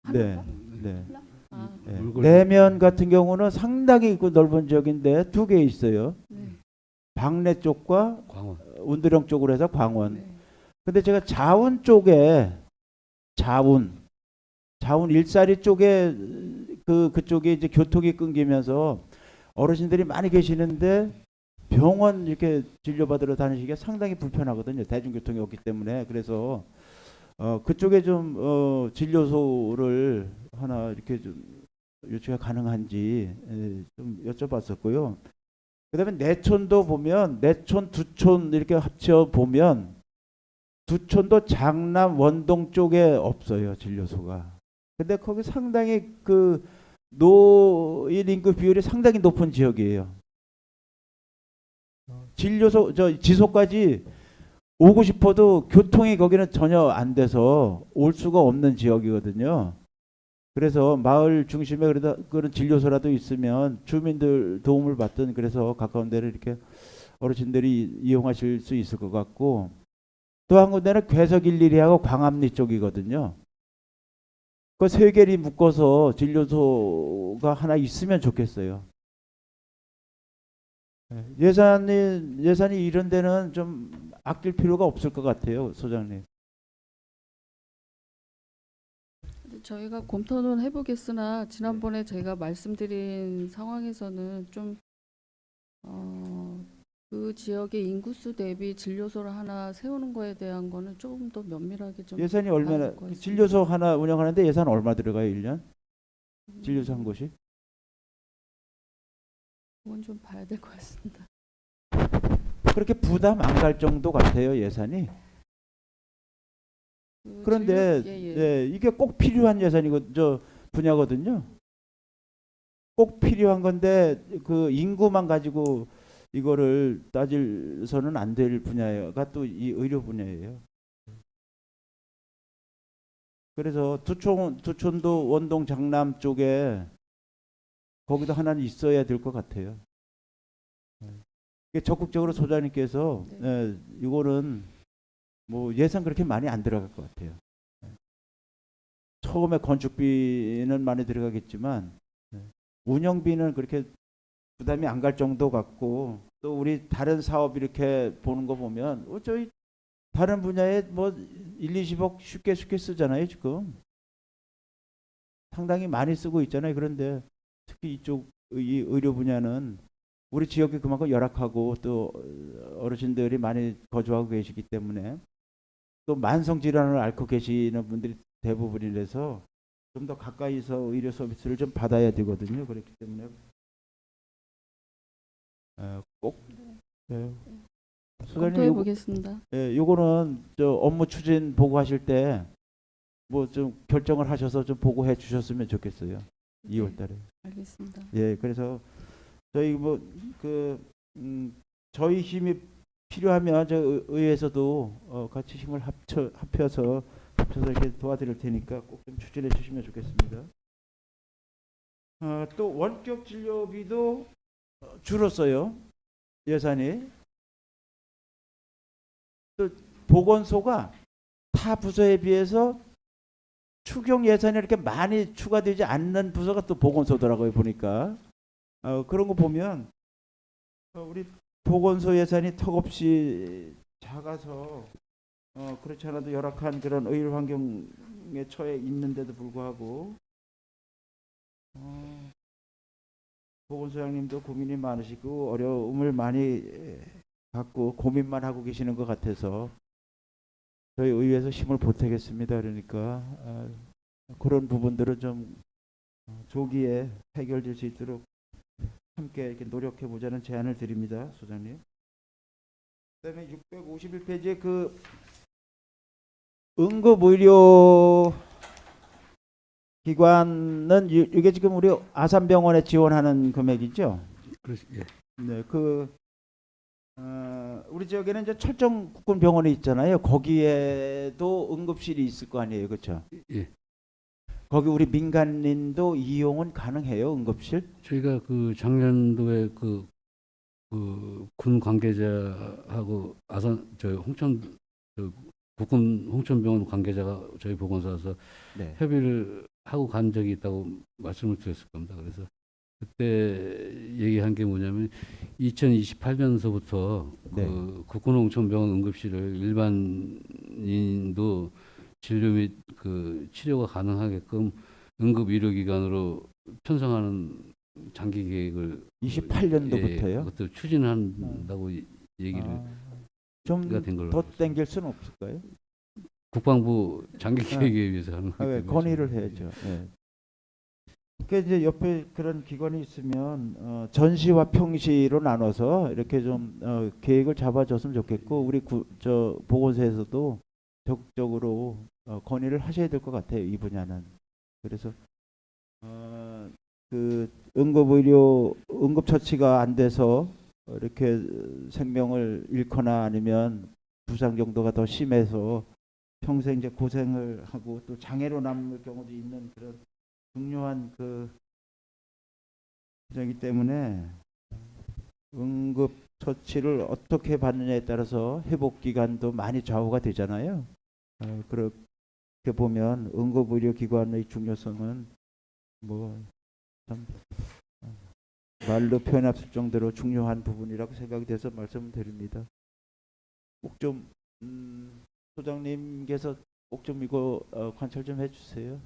하나인가? 네. 아, 네. 물걸. 내면 같은 경우는 상당히 그 넓은 지역인데 2개 있어요. 네. 박내 쪽과 광원. 운두령 쪽으로 해서 광원. 네. 근데 제가 자운 쪽에 자운 일사리 쪽에 그쪽에 이제 교통이 끊기면서 어르신들이 많이 계시는데 병원 이렇게 진료받으러 다니시기가 상당히 불편하거든요. 대중교통이 없기 때문에. 그래서 그쪽에 좀 진료소를 하나 이렇게 좀 유치가 가능한지 좀 여쭤봤었고요. 그다음에 내촌도 보면 내촌 두촌 이렇게 합쳐 보면 두촌도 장남 원동 쪽에 없어요, 진료소가. 근데 거기 상당히 그 노인 인구 비율이 상당히 높은 지역이에요. 진료소 지소까지 오고 싶어도 교통이 거기는 전혀 안 돼서 올 수가 없는 지역이거든요. 그래서 마을 중심에 그런 진료소라도 있으면 주민들 도움을 받든 그래서 가까운 데를 이렇게 어르신들이 이용하실 수 있을 것 같고 또 한 군데는 괴석112하고 광암리 쪽이거든요. 그 세 개를 묶어서 진료소가 하나 있으면 좋겠어요. 예산이 이런 데는 좀 아낄 필요가 없을 것 같아요, 소장님. 저희가 검토는 해보겠으나 지난번에 저희가 말씀드린 상황에서는 좀 그 지역의 인구수 대비 진료소를 하나 세우는 거에 대한 거는 조금 더 면밀하게 좀 예산이 봐야 얼마나 될것 같습니다. 진료소 하나 운영하는데 예산 얼마 들어가요, 1년? 진료소 한 곳이? 그건 좀 봐야 될 것 같습니다. 그렇게 부담 안 갈 정도 같아요, 예산이. 그런데 예, 이게 꼭 필요한 예산이고 분야거든요. 꼭 필요한 건데 그 인구만 가지고 이거를 따질서는 안 될 분야가 또 이 의료 분야예요. 그래서 두촌도 원동 장남 쪽에 거기도 하나는 있어야 될 것 같아요. 적극적으로 소장님께서 네. 이거는 뭐 예산 그렇게 많이 안 들어갈 것 같아요. 처음에 건축비는 많이 들어가겠지만 운영비는 그렇게 부담이 안 갈 정도 같고, 또 우리 다른 사업 이렇게 보는 거 보면 저희 다른 분야에 뭐 1, 20억 쉽게 쓰잖아요. 지금 상당히 많이 쓰고 있잖아요. 그런데 특히 이쪽 이 의료 분야는 우리 지역이 그만큼 열악하고 또 어르신들이 많이 거주하고 계시기 때문에 또 만성 질환을 앓고 계시는 분들이 대부분이라서 좀 더 가까이서 의료 서비스를 좀 받아야 되거든요. 그렇기 때문에 꼭 검토해 소장님 보겠습니다. 요거는 저 업무 추진 보고하실 때 뭐 좀 결정을 하셔서 좀 보고해 주셨으면 좋겠어요. 2월 달에. 알겠습니다. 예, 그래서 저희 뭐 저희 힘이 필요하면 저 의회에서도 같이 힘을 합쳐서 이렇게 도와드릴 테니까 꼭 좀 추진해 주시면 좋겠습니다. 또 원격 진료비도 줄었어요. 예산이. 또 보건소가 타 부서에 비해서 추경 예산이 이렇게 많이 추가되지 않는 부서가 또 보건소더라고요. 보니까 그런 거 보면 우리 보건소 예산이 턱없이 작아서 그렇지 않아도 열악한 그런 의료 환경에 처해 있는데도 불구하고 보건소장님도 고민이 많으시고 어려움을 많이 갖고 고민만 하고 계시는 것 같아서 저희 의회에서 힘을 보태겠습니다. 그러니까 그런 부분들은 좀 조기에 해결될 수 있도록 함께 이렇게 노력해 보자는 제안을 드립니다, 소장님. 그다음에 651페이지에 그 응급의료 기관은 이게 지금 우리 아산병원에 지원하는 금액이죠? 그렇지. 예. 네, 우리 지역에는 이제 철정국군병원이 있잖아요. 거기에도 응급실이 있을 거 아니에요, 그렇죠? 예. 거기 우리 민간인도 이용은 가능해요, 응급실? 저희가 그 작년도에 그 군 관계자하고 아산 저 홍천 국군 홍천병원 관계자가 저희 보건소 와서 네. 협의를 하고 간 적이 있다고 말씀을 드렸을 겁니다. 그래서 그때 얘기한 게 뭐냐면 2028년서부터 네. 그 국군 홍천병원 응급실을 일반인도 진료 및 그 치료가 가능하게끔 응급 의료기관으로 편성하는 장기 계획을 28년도부터요? 예, 그것도 추진한다고 얘기를 좀 된 걸로 더 알고 있습니다. 땡길 수는 없을까요? 국방부 장기 계획에 위해서 하는 거기 왜 때문에 건의를 해야죠. 예. 그 이제 옆에 그런 기관이 있으면 전시와 평시로 나눠서 이렇게 좀 계획을 잡아줬으면 좋겠고 우리 저 보건소에서도 적극적으로 건의를 하셔야 될 것 같아요. 이 분야는. 그래서 그 응급처치가 안 돼서 이렇게 생명을 잃거나 아니면 부상 정도가 더 심해서 평생 이제 고생을 하고 또 장애로 남을 경우도 있는 그런 중요한 그 이기 때문에 응급 처치를 어떻게 받느냐에 따라서 회복 기간도 많이 좌우가 되잖아요. 그렇게 보면 응급의료 기관의 중요성은 뭐 참 말로 표현할 수 없을 정도로 중요한 부분이라고 생각이 돼서 말씀드립니다. 꼭 좀 소장님께서 꼭 좀 이거 관찰 좀 해주세요.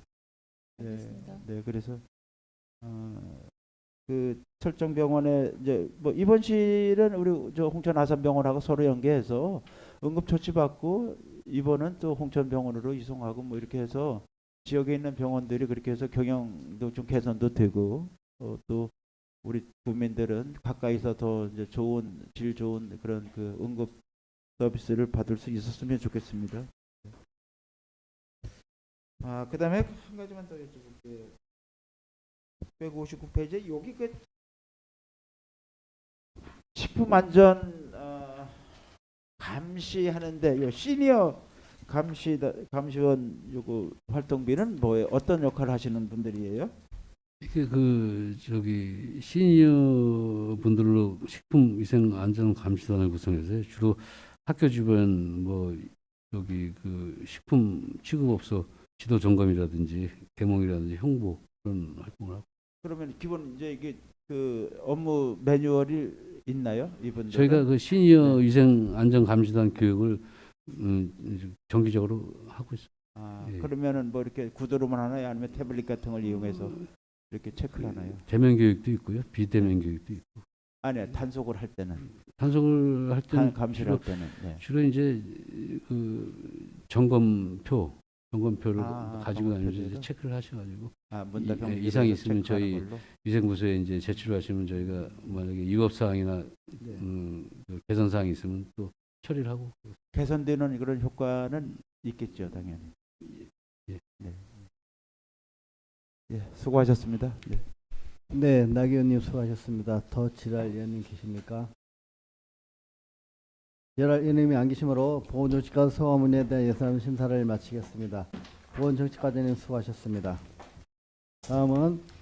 알겠습니다. 네, 그래서 그 철정병원에 이제 뭐 입원실은 우리 저 홍천 아산병원하고 서로 연계해서 응급처치 받고 입원은 또 홍천병원으로 이송하고 뭐 이렇게 해서 지역에 있는 병원들이 그렇게 해서 경영도 좀 개선도 되고 또 우리 국민들은 가까이서 더 이제 질 좋은 그런 그 응급 서비스를 받을 수 있었으면 좋겠습니다. 그다음에 한 가지만 더 여쭤볼게요. 659페이지 여기 그 식품 안전 감시하는데 요 시니어 감시원 요거 활동비는 뭐예요? 어떤 역할을 하시는 분들이에요? 이게 저기 시니어 분들로 식품위생안전감시단을 구성해서 주로 학교 주변 뭐 여기 식품 취급업소 지도 점검이라든지 개몽이라든지 홍보 그런 활동을 하고. 그러면 기본 이제 이게 그 업무 매뉴얼이 있나요? 이분들 저희가 시니어 네. 위생안전감시단 교육을 정기적으로 하고 있어요. 예. 그러면은 뭐 이렇게 구두로만 하나요? 아니면 태블릿 같은 걸 이용해서 이렇게 체크를 하나요? 대면 교육도 있고요, 비대면 교육도 있고. 아니요, 단속을 할 때는 단속을 할 때는 감시를 할 때는 네. 주로 이제 점검표를 가지고 다니면서 이제 점검표대로? 체크를 하셔가지고 문답 이상이 있으면 저희 위생부서에 이제 제출을 하시면 저희가 만약에 위법 사항이나 개선 사항이 있으면 또 처리를 하고. 개선되는 그런 효과는 있겠죠, 당연히. 예. 네. 예, 수고하셨습니다. 네. 네, 나 의원님 수고하셨습니다. 더 지랄 의원님 계십니까? 지랄 의원님이 안 계시므로 보건정치과 소화문에 대한 예산 심사를 마치겠습니다. 보건정치과장님 수고하셨습니다. 다음은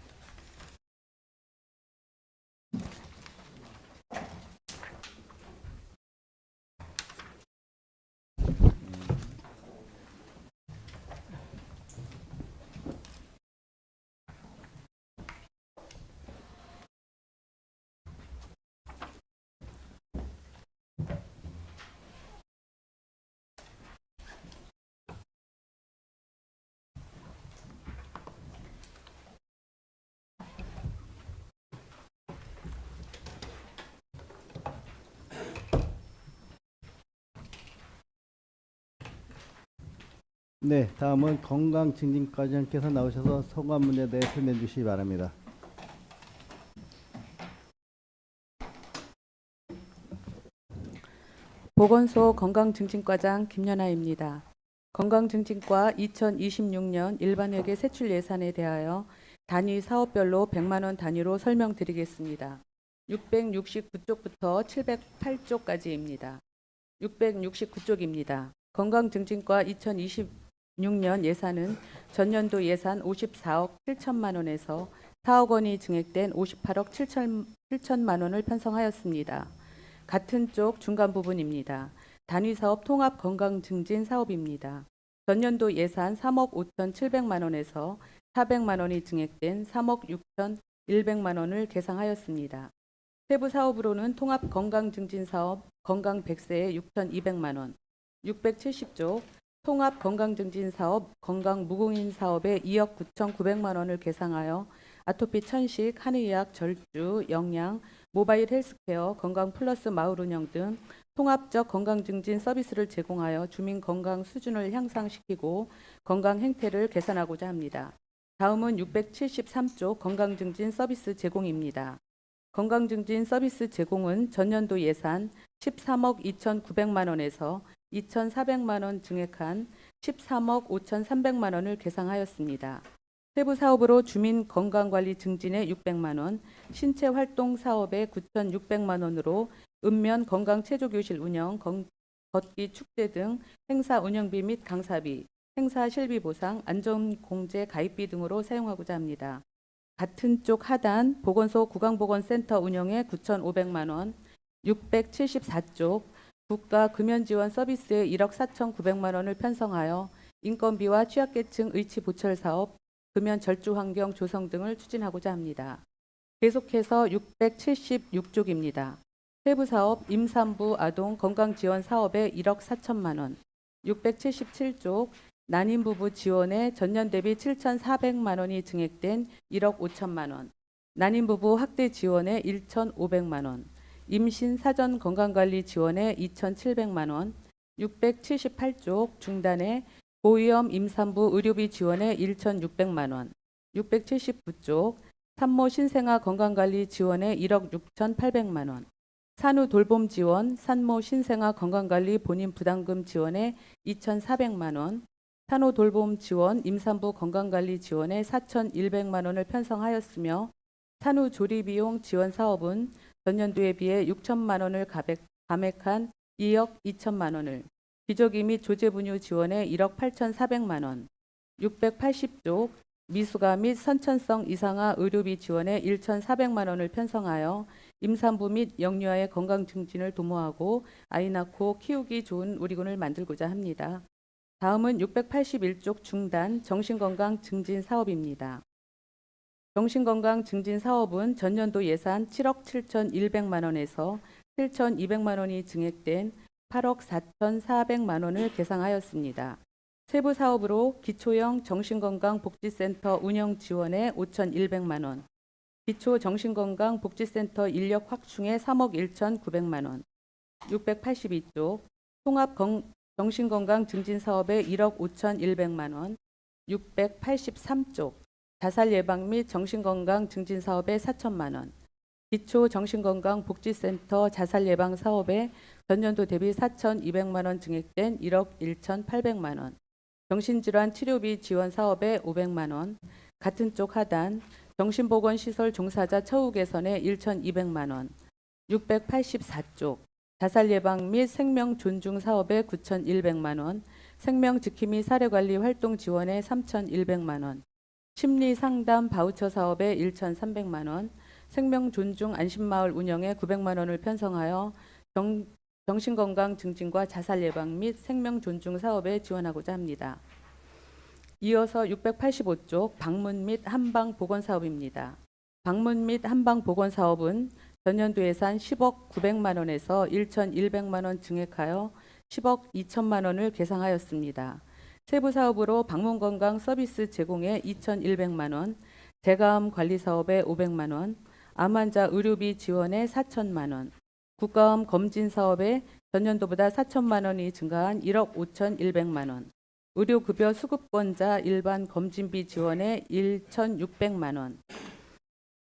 네, 다음은 건강증진과장님께서 나오셔서 소관문에 대해 설명해 주시기 바랍니다. 보건소 건강증진과장 김연아입니다. 건강증진과 2026년 일반회계 세출 예산에 대하여 단위 사업별로 100만 원 단위로 설명드리겠습니다. 669쪽부터 708쪽까지입니다. 669쪽입니다. 건강증진과 2026년 예산은 전년도 예산 54억 7천만 원에서 4억 원이 증액된 58억 7천만 원을 편성하였습니다. 같은 쪽 중간 부분입니다. 단위사업 통합건강증진 사업입니다. 전년도 예산 3억 5천7백만 원에서 400만 원이 증액된 3억 6천1백만 원을 계상하였습니다. 세부 사업으로는 통합건강증진사업 건강100세에 6천2백만 원, 670조 통합건강증진사업 건강무공인 사업에 2억 9천9백만 원을 계상하여 아토피 천식, 한의약, 절주, 영양, 모바일 헬스케어, 건강 플러스 마을 운영 등 통합적 건강증진 서비스를 제공하여 주민 건강 수준을 향상시키고 건강 행태를 개선하고자 합니다. 다음은 673조 건강증진 서비스 제공입니다. 건강증진 서비스 제공은 전년도 예산 13억 2천9백만 원에서 2천4백만 원 증액한 13억 5천3백만 원을 계상하였습니다. 세부 사업으로 주민 건강관리 증진에 600만 원, 신체 활동 사업에 9,600만 원으로 읍면 건강체조교실 운영, 걷기 축제 등 행사 운영비 및 강사비, 행사 실비 보상, 안전공제 가입비 등으로 사용하고자 합니다. 같은 쪽 하단 보건소 구강보건센터 운영에 9,500만 원, 674쪽 국가 금연지원 서비스에 1억 4,900만 원을 편성하여 인건비와 취약계층 의치 보철 사업, 금연 절주 환경 조성 등을 추진하고자 합니다. 계속해서 676쪽입니다. 세부 사업 임산부 아동 건강 지원 사업에 1억 4천만 원, 677쪽 난임 부부 지원에 전년 대비 7,400만 원이 증액된 1억 5천만 원, 난임 부부 학대 지원에 1,500만 원, 임신 사전 건강관리 지원에 2,700만 원, 678쪽 중단에 고위험 임산부 의료비 지원에 1,600만 원, 679쪽 산모 신생아 건강관리 지원에 1억 6,800만 원, 산후 돌봄 지원 산모 신생아 건강관리 본인 부담금 지원에 2,400만 원, 산후 돌봄 지원 임산부 건강관리 지원에 4,100만 원을 편성하였으며 산후 조리비용 지원 사업은 전년도에 비해 6천만 원을 감액한 2억 2천만 원을, 기저귀 및 조제분유 지원에 1억 8,400만 원, 680쪽 미수가 및 선천성 이상화 의료비 지원에 1,400만 원을 편성하여 임산부 및 영유아의 건강 증진을 도모하고 아이 낳고 키우기 좋은 우리군을 만들고자 합니다. 다음은 681쪽 중단 정신건강 증진 사업입니다. 정신건강 증진 사업은 전년도 예산 7억 7,100만 원에서 7,200만 원이 증액된 8억 4,400만 원을 계상하였습니다. 세부 사업으로 기초형 정신건강복지센터 운영 지원에 5,100만 원, 기초 정신건강복지센터 인력 확충에 3억 1,900만 원, 682쪽 통합 정신건강 증진 사업에 1억 5,100만 원, 683쪽 자살 예방 및 정신건강 증진 사업에 4천만 원, 기초 정신건강복지센터 자살 예방 사업에 전년도 대비 4,200만 원 증액된 1억 1,800만 원, 정신질환 치료비 지원 사업에 500만 원, 같은 쪽 하단 정신보건시설 종사자 처우 개선에 1,200만 원, 684쪽 자살 예방 및 생명 존중 사업에 9,100만 원, 생명 지킴 및 사례관리 활동 지원에 3,100만 원, 심리 상담 바우처 사업에 1,300만 원, 생명 존중 안심마을 운영에 900만 원을 편성하여 정신건강 증진과 자살 예방 및 생명 존중 사업에 지원하고자 합니다. 이어서 685쪽 방문 및 한방 보건 사업입니다. 방문 및 한방 보건 사업은 전년도 예산 10억 900만 원에서 1,100만 원 증액하여 10억 2천만 원을 계상하였습니다. 세부 사업으로 방문 건강 서비스 제공에 2,100만 원, 재가암 관리 사업에 500만 원, 암 환자 의료비 지원에 4천만 원, 국가암 검진 사업에 전년도보다 4천만 원이 증가한 1억 5,100만 원, 의료급여 수급권자 일반 검진비 지원에 1,600만 원,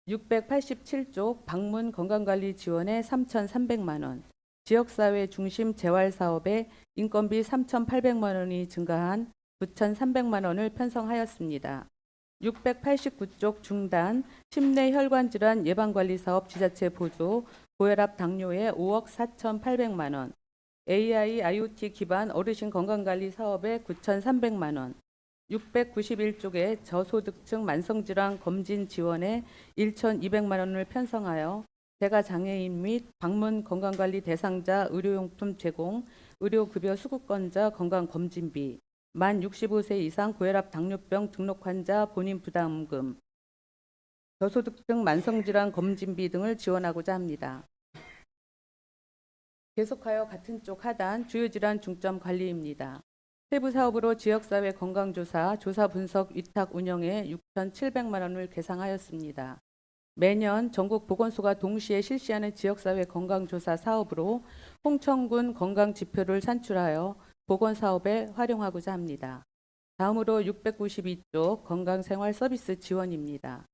687쪽 방문 건강관리 지원에 3,300만 원, 지역사회 중심 재활사업에 인건비 3,800만 원이 증가한 9,300만 원을 편성하였습니다. 689쪽 중단 심내혈관질환 예방관리사업 지자체 보조 고혈압 당뇨에 5억 4,800만 원, AI IoT 기반 어르신 건강관리 사업에 9,300만 원, 691쪽에 저소득층 만성질환 검진 지원에 1,200만 원을 편성하여 재가장애인 및 방문 건강관리 대상자 의료용품 제공, 의료급여 수급권자 건강검진비, 만 65세 이상 고혈압 당뇨병 등록 환자 본인 부담금, 저소득층 만성질환 검진비 등을 지원하고자 합니다. 계속하여 같은 쪽 하단 주요질환 중점 관리입니다. 세부 사업으로 지역사회 건강조사, 조사 분석 위탁 운영에 6,700만 원을 계상하였습니다. 매년 전국 보건소가 동시에 실시하는 지역사회 건강조사 사업으로 홍천군 건강지표를 산출하여 보건사업에 활용하고자 합니다. 다음으로 692쪽 건강생활 서비스 지원입니다.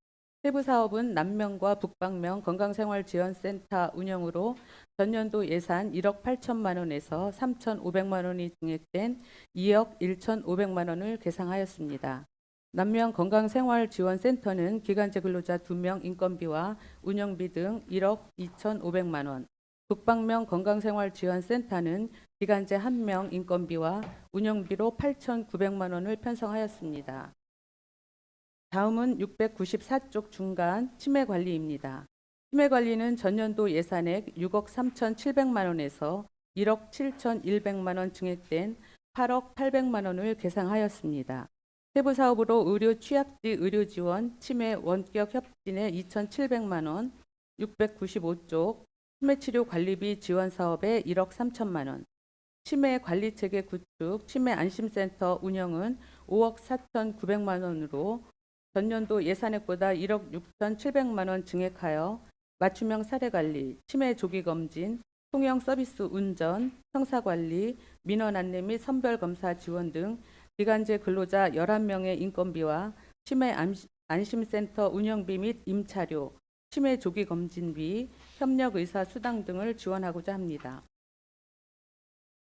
세부 사업은 남명과 북방명 건강생활지원센터 운영으로 전년도 예산 1억 8천만 원에서 3,500만 원이 증액된 2억 1,500만 원을 계상하였습니다. 남명 건강생활지원센터는 기간제 근로자 2명 인건비와 운영비 등 1억 2,500만 원, 북방명 건강생활지원센터는 기간제 1명 인건비와 운영비로 8,900만 원을 편성하였습니다. 다음은 694쪽 중간 치매관리입니다. 치매관리는 전년도 예산액 6억 3,700만 원에서 1억 7,100만 원 증액된 8억 800만 원을 계상하였습니다. 세부 사업으로 의료 취약지 의료 지원 치매 원격 협진에 2,700만 원, 695쪽 치매치료 관리비 지원 사업에 1억 3천만 원, 치매 관리체계 구축 치매 안심센터 운영은 5억 4,900만 원으로 전년도 예산액보다 1억 6,700만 원 증액하여 맞춤형 사례관리, 치매 조기검진, 통영 서비스 운전, 형사관리, 민원 안내 및 선별검사 지원 등 기간제 근로자 11명의 인건비와 치매 안심센터 운영비 및 임차료, 치매 조기검진비, 협력의사 수당 등을 지원하고자 합니다.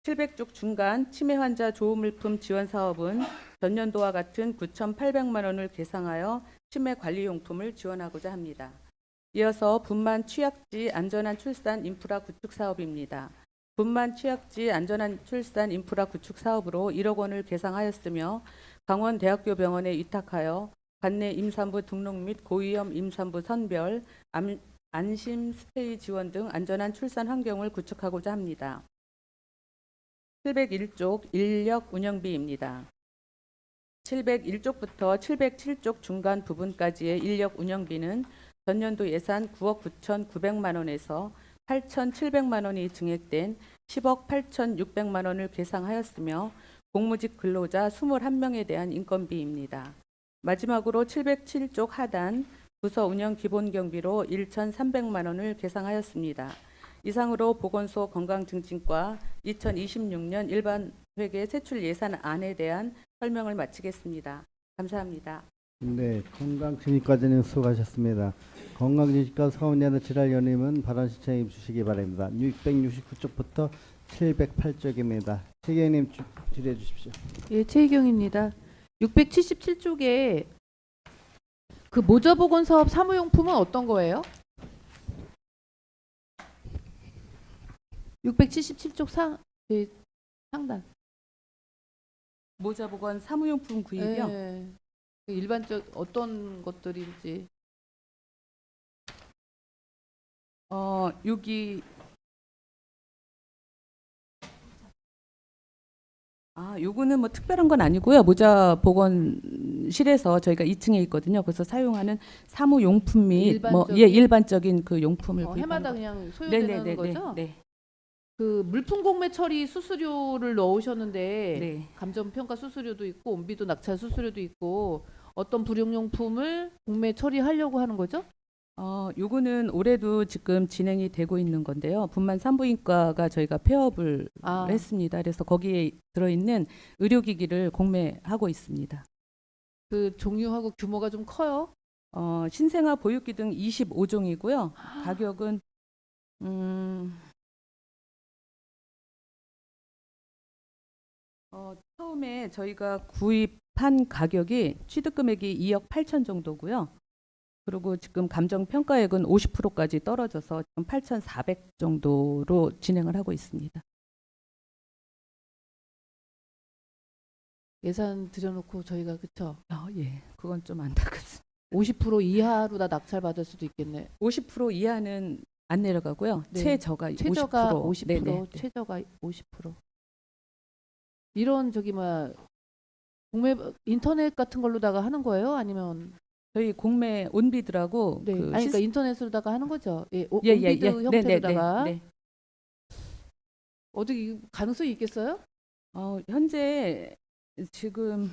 700쪽 중간 치매 환자 조우물품 지원 사업은 전년도와 같은 9,800만 원을 계상하여 치매 관리용품을 지원하고자 합니다. 이어서 분만 취약지 안전한 출산 인프라 구축 사업입니다. 분만 취약지 안전한 출산 인프라 구축 사업으로 1억 원을 계상하였으며 강원대학교 병원에 위탁하여 관내 임산부 등록 및 고위험 임산부 선별, 안심 스테이 지원 등 안전한 출산 환경을 구축하고자 합니다. 701쪽 인력 운영비입니다. 701쪽부터 707쪽 중간 부분까지의 인력 운영비는 전년도 예산 9억 9,900만 원에서 8,700만 원이 증액된 10억 8,600만 원을 계상하였으며 공무직 근로자 21명에 대한 인건비입니다. 마지막으로 707쪽 하단 부서 운영 기본 경비로 1,300만 원을 계상하였습니다. 이상으로 보건소 건강증진과 2026년 일반 회계 세출 예산안에 대한 설명을 마치겠습니다. 감사합니다. 네, 건강증진과장님 수고하셨습니다. 건강증진과 서운야는 질환연임은 발언 신청해 주시기 바랍니다. 669쪽부터 708쪽입니다. 최경님 질의해 주십시오. 예, 최희경입니다. 677쪽에 그 모자보건 사업 사무용품은 어떤 거예요? 677쪽 상단. 모자보건 사무용품 구입이요. 예. 일반적 어떤 것들인지. 여기 요거는 뭐 특별한 건 아니고요. 모자보건실에서 저희가 2층에 있거든요. 그래서 사용하는 사무용품 및 일반적인 그 용품을 구입하는 해마다 거. 그냥 소요되는 네네네네. 거죠? 네. 그 물품 공매 처리 수수료를 넣으셨는데 네. 감정평가 수수료도 있고 온비도 낙찰 수수료도 있고 어떤 불용용품을 공매 처리하려고 하는 거죠? 요거는 올해도 지금 진행이 되고 있는 건데요. 분만 산부인과가 저희가 폐업을 했습니다. 그래서 거기에 들어있는 의료기기를 공매하고 있습니다. 그 종류하고 규모가 좀 커요? 신생아 보육기 등 25종이고요. 가격은 처음에 저희가 구입한 가격이 취득금액이 2억 8천 정도고요. 그리고 지금 감정평가액은 50%까지 떨어져서 지금 8,400 정도로 진행을 하고 있습니다. 예산 들여놓고 저희가 그쵸? 예, 그건 좀 안타깝습니다. 50% 이하로 다 낙찰 받을 수도 있겠네. 50% 이하는 안 내려가고요. 네. 최저가 50%. 최저가 50%, 네네. 최저가 50%. 이런 공매 인터넷 같은 걸로다가 하는 거예요? 아니면 저희 공매 온비드라고 네. 그 아니 그러니까 인터넷으로다가 하는 거죠? 예, 예, 온비드 형태로다가 네. 어떻게 가능성이 있겠어요? 현재 지금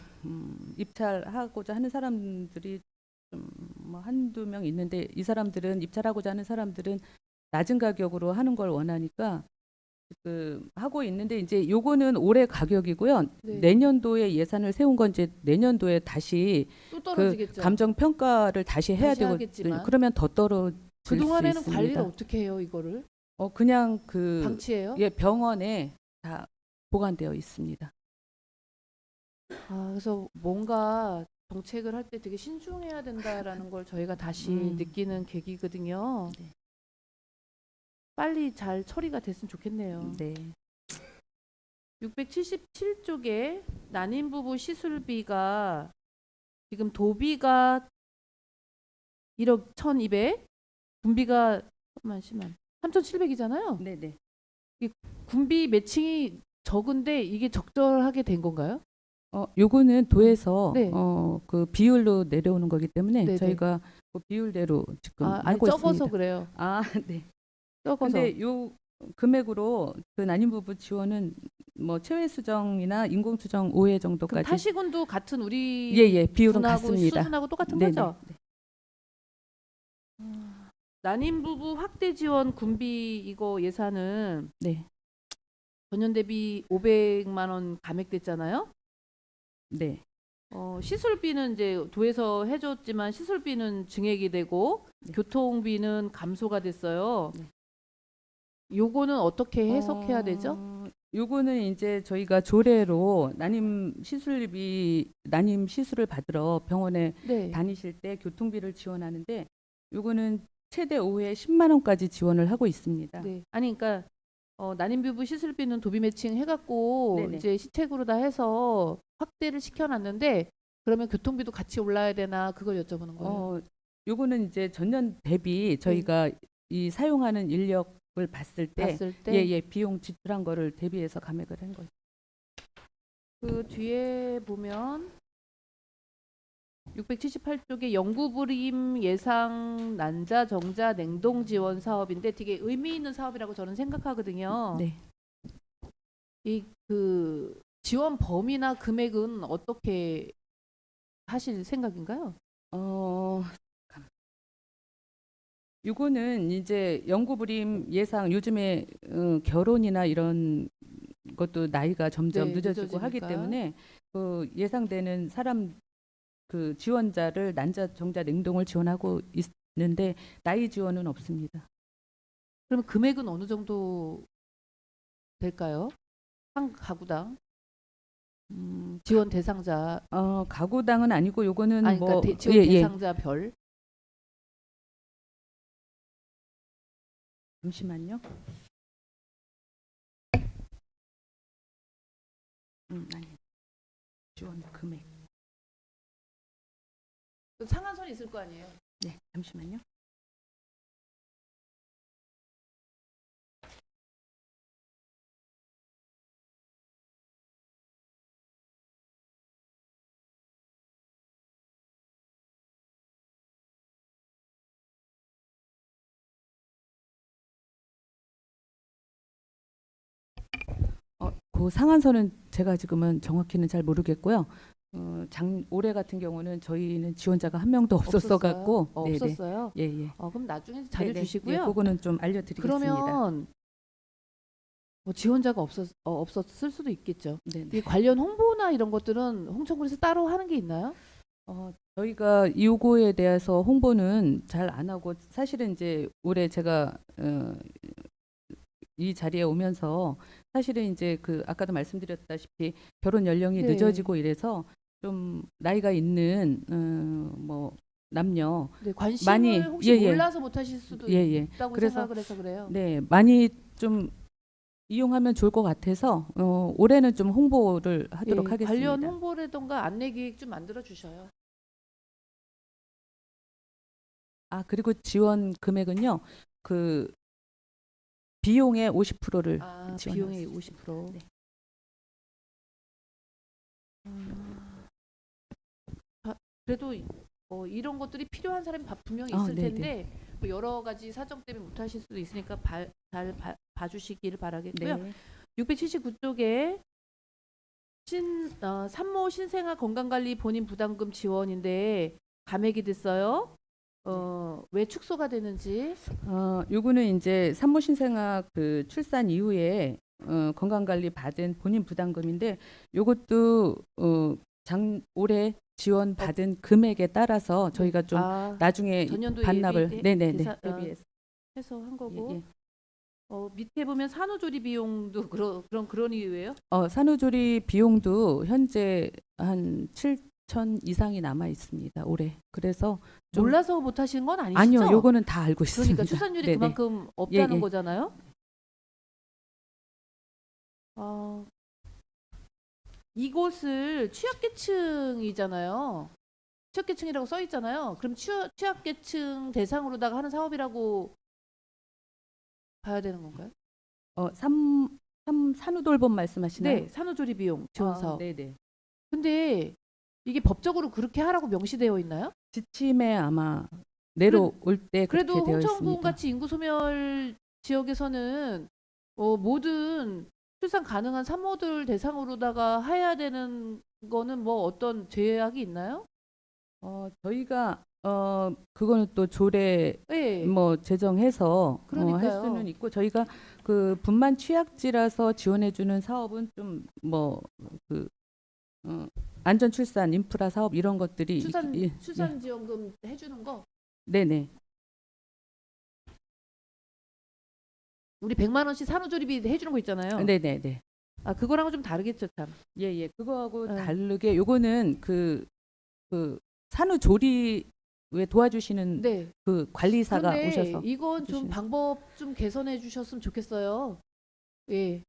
입찰하고자 하는 사람들이 뭐 한두 명 있는데 이 사람들은 입찰하고자 하는 사람들은 낮은 가격으로 하는 걸 원하니까 하고 있는데 이제 요거는 올해 가격이고요. 네. 내년도에 예산을 세운 건 이제 내년도에 다시 또 떨어지겠죠. 감정 평가를 다시 해야 다시 되고 하겠지만. 그러면 더 떨어질 수 그동안에는 있습니다. 관리를 어떻게 해요, 이거를? 그냥 방치해요? 예, 병원에 다 보관되어 있습니다. 그래서 뭔가 정책을 할 때 되게 신중해야 된다라는 걸 저희가 다시 느끼는 계기거든요. 네. 빨리 잘 처리가 됐으면 좋겠네요. 네. 677쪽에 난임 부부 시술비가 지금 도비가 1억 1,200, 군비가 3,700이잖아요. 네, 네. 군비 매칭이 적은데 이게 적절하게 된 건가요? 요거는 도에서 네. 그 비율로 내려오는 거기 때문에 네네. 저희가 그 비율대로 지금 아니 하고 적어서 있습니다. 그래요. 네. 적어서. 근데 요 금액으로 그 난임 부부 지원은 뭐 체외 수정이나 인공 수정 5회 그럼 정도까지 타시군도 같은 우리 예, 비율은 분하고 같습니다. 수준하고 똑같은 네네. 거죠? 난임 부부 확대 지원 군비 이거 예산은 네. 전년 대비 500만 원 감액됐잖아요. 네. 시술비는 이제 도에서 해줬지만 시술비는 증액이 되고 네. 교통비는 감소가 됐어요. 네. 요거는 어떻게 해석해야 되죠? 요거는 이제 저희가 조례로 난임 시술을 받으러 병원에 네. 다니실 때 교통비를 지원하는데 요거는 최대 5회 10만 원까지 지원을 하고 있습니다. 네. 아니 그러니까 난임부부 시술비는 도비 매칭 해갖고 네네. 이제 시책으로 다 해서 확대를 시켜놨는데 그러면 교통비도 같이 올라야 되나 그걸 여쭤보는 거예요. 요거는 이제 전년 대비 저희가 이 사용하는 인력을 봤을 때 봤을 때 예, 비용 지출한 거를 대비해서 감액을 한 거예요. 그 뒤에 보면 678쪽에 영구불임 예상 난자 정자 냉동 지원 사업인데 되게 의미 있는 사업이라고 저는 생각하거든요. 네. 이 그 지원 범위나 금액은 어떻게 하실 생각인가요? 요거는 이제 영구불임 예상 요즘에 결혼이나 이런 것도 나이가 점점 네, 늦어지고 하기 늦어지니까. 때문에 그 예상되는 사람 그 지원자를 난자 정자 냉동을 지원하고 있는데 나이 지원은 없습니다. 그러면 금액은 어느 정도 될까요? 한 가구당 지원 대상자 가구당은 아니고 요거는 아니 그러니까 뭐 지원 대상자별 잠시만요. 아니 지원 금액. 그 상한선이 있을 거 아니에요? 네, 잠시만요. 그 상한선은 제가 지금은 정확히는 잘 모르겠고요. 올해 같은 경우는 저희는 지원자가 한 명도 없었어 갖고 없었어요. 예, 예. 그럼 나중에 자료 네네. 주시고요. 예, 그거는 좀 알려드리겠습니다. 그러면 뭐 지원자가 없었을 수도 있겠죠. 네, 이 관련 홍보나 이런 것들은 홍천군에서 따로 하는 게 있나요? 저희가 요거에 대해서 홍보는 잘 안 하고 사실은 이제 올해 제가 이 자리에 오면서 사실은 이제 그 아까도 말씀드렸다시피 결혼 연령이 네. 늦어지고 이래서 좀 나이가 있는 뭐 남녀 네, 관심을 많이, 혹시 예, 예. 몰라서 못하실 수도 예, 예. 있다고 그래서- 생각을 해서 그래요. 네 많이 좀 이용하면 좋을 것 같아서 올해는 좀 홍보를 하도록 예, 하겠습니다. 관련 홍보라던가 안내 기획 좀 만들어 주셔요. 그리고 지원 금액은요 그 비용의 50%를 비용의 지원하겠습니다. 50%. 네. 그래도 이런 것들이 필요한 사람이 분명히 있을 네네. 텐데 뭐 여러 가지 사정 때문에 못 하실 수도 있으니까 잘 봐주시기를 바라겠고요. 네. 679쪽에 산모 신생아 건강관리 본인 부담금 지원인데 감액이 됐어요. 왜 축소가 되는지. 요거는 이제 산모 신생아 그 출산 이후에 건강관리 받은 본인 부담금인데 요것도 올해 지원 받은 금액에 따라서 저희가 좀 나중에 전년도 반납을 네네네 대비해서 해서 한 거고. 예, 예. 밑에 보면 산후조리 비용도 그런 이유예요? 산후조리 비용도 현재 한 7천 이상이 남아 있습니다 올해. 그래서 좀 몰라서 못 하신 건 아니시죠? 아니요, 요거는 다 알고 있습니다. 그러니까 출산율이 네네. 그만큼 없다는 예. 거잖아요. 이곳을 취약계층이잖아요. 취약계층이라고 써 있잖아요. 그럼 취약계층 대상으로다가 하는 사업이라고 봐야 되는 건가요? 산후돌봄 말씀하시나요? 네, 산후조리 비용 지원 사업. 네네. 근데 이게 법적으로 그렇게 하라고 명시되어 있나요? 지침에 아마 내려올 때 그래도 그렇게 되어 홍천군 있습니다. 같이 인구 소멸 지역에서는 모든 출산 가능한 산모들 대상으로다가 해야 되는 거는 뭐 어떤 제약이 있나요? 저희가 그거는 또 조례 네. 뭐 제정해서 할 그러니까요. 수는 있고 저희가 그 분만 취약지라서 지원해주는 사업은 좀 뭐 그 안전 출산 인프라 사업 이런 것들이 출산 지원금 해주는 거 네네. 우리 100만 원씩 산후조리비 해주는 거 있잖아요. 네네네. 그거랑은 좀 다르겠죠, 참. 예예. 그거하고 네. 다르게 요거는 그 산후조리 왜 도와주시는 네. 그 관리사가 그런데 오셔서 이건 좀 해주시는. 방법 좀 개선해 주셨으면 좋겠어요. 예.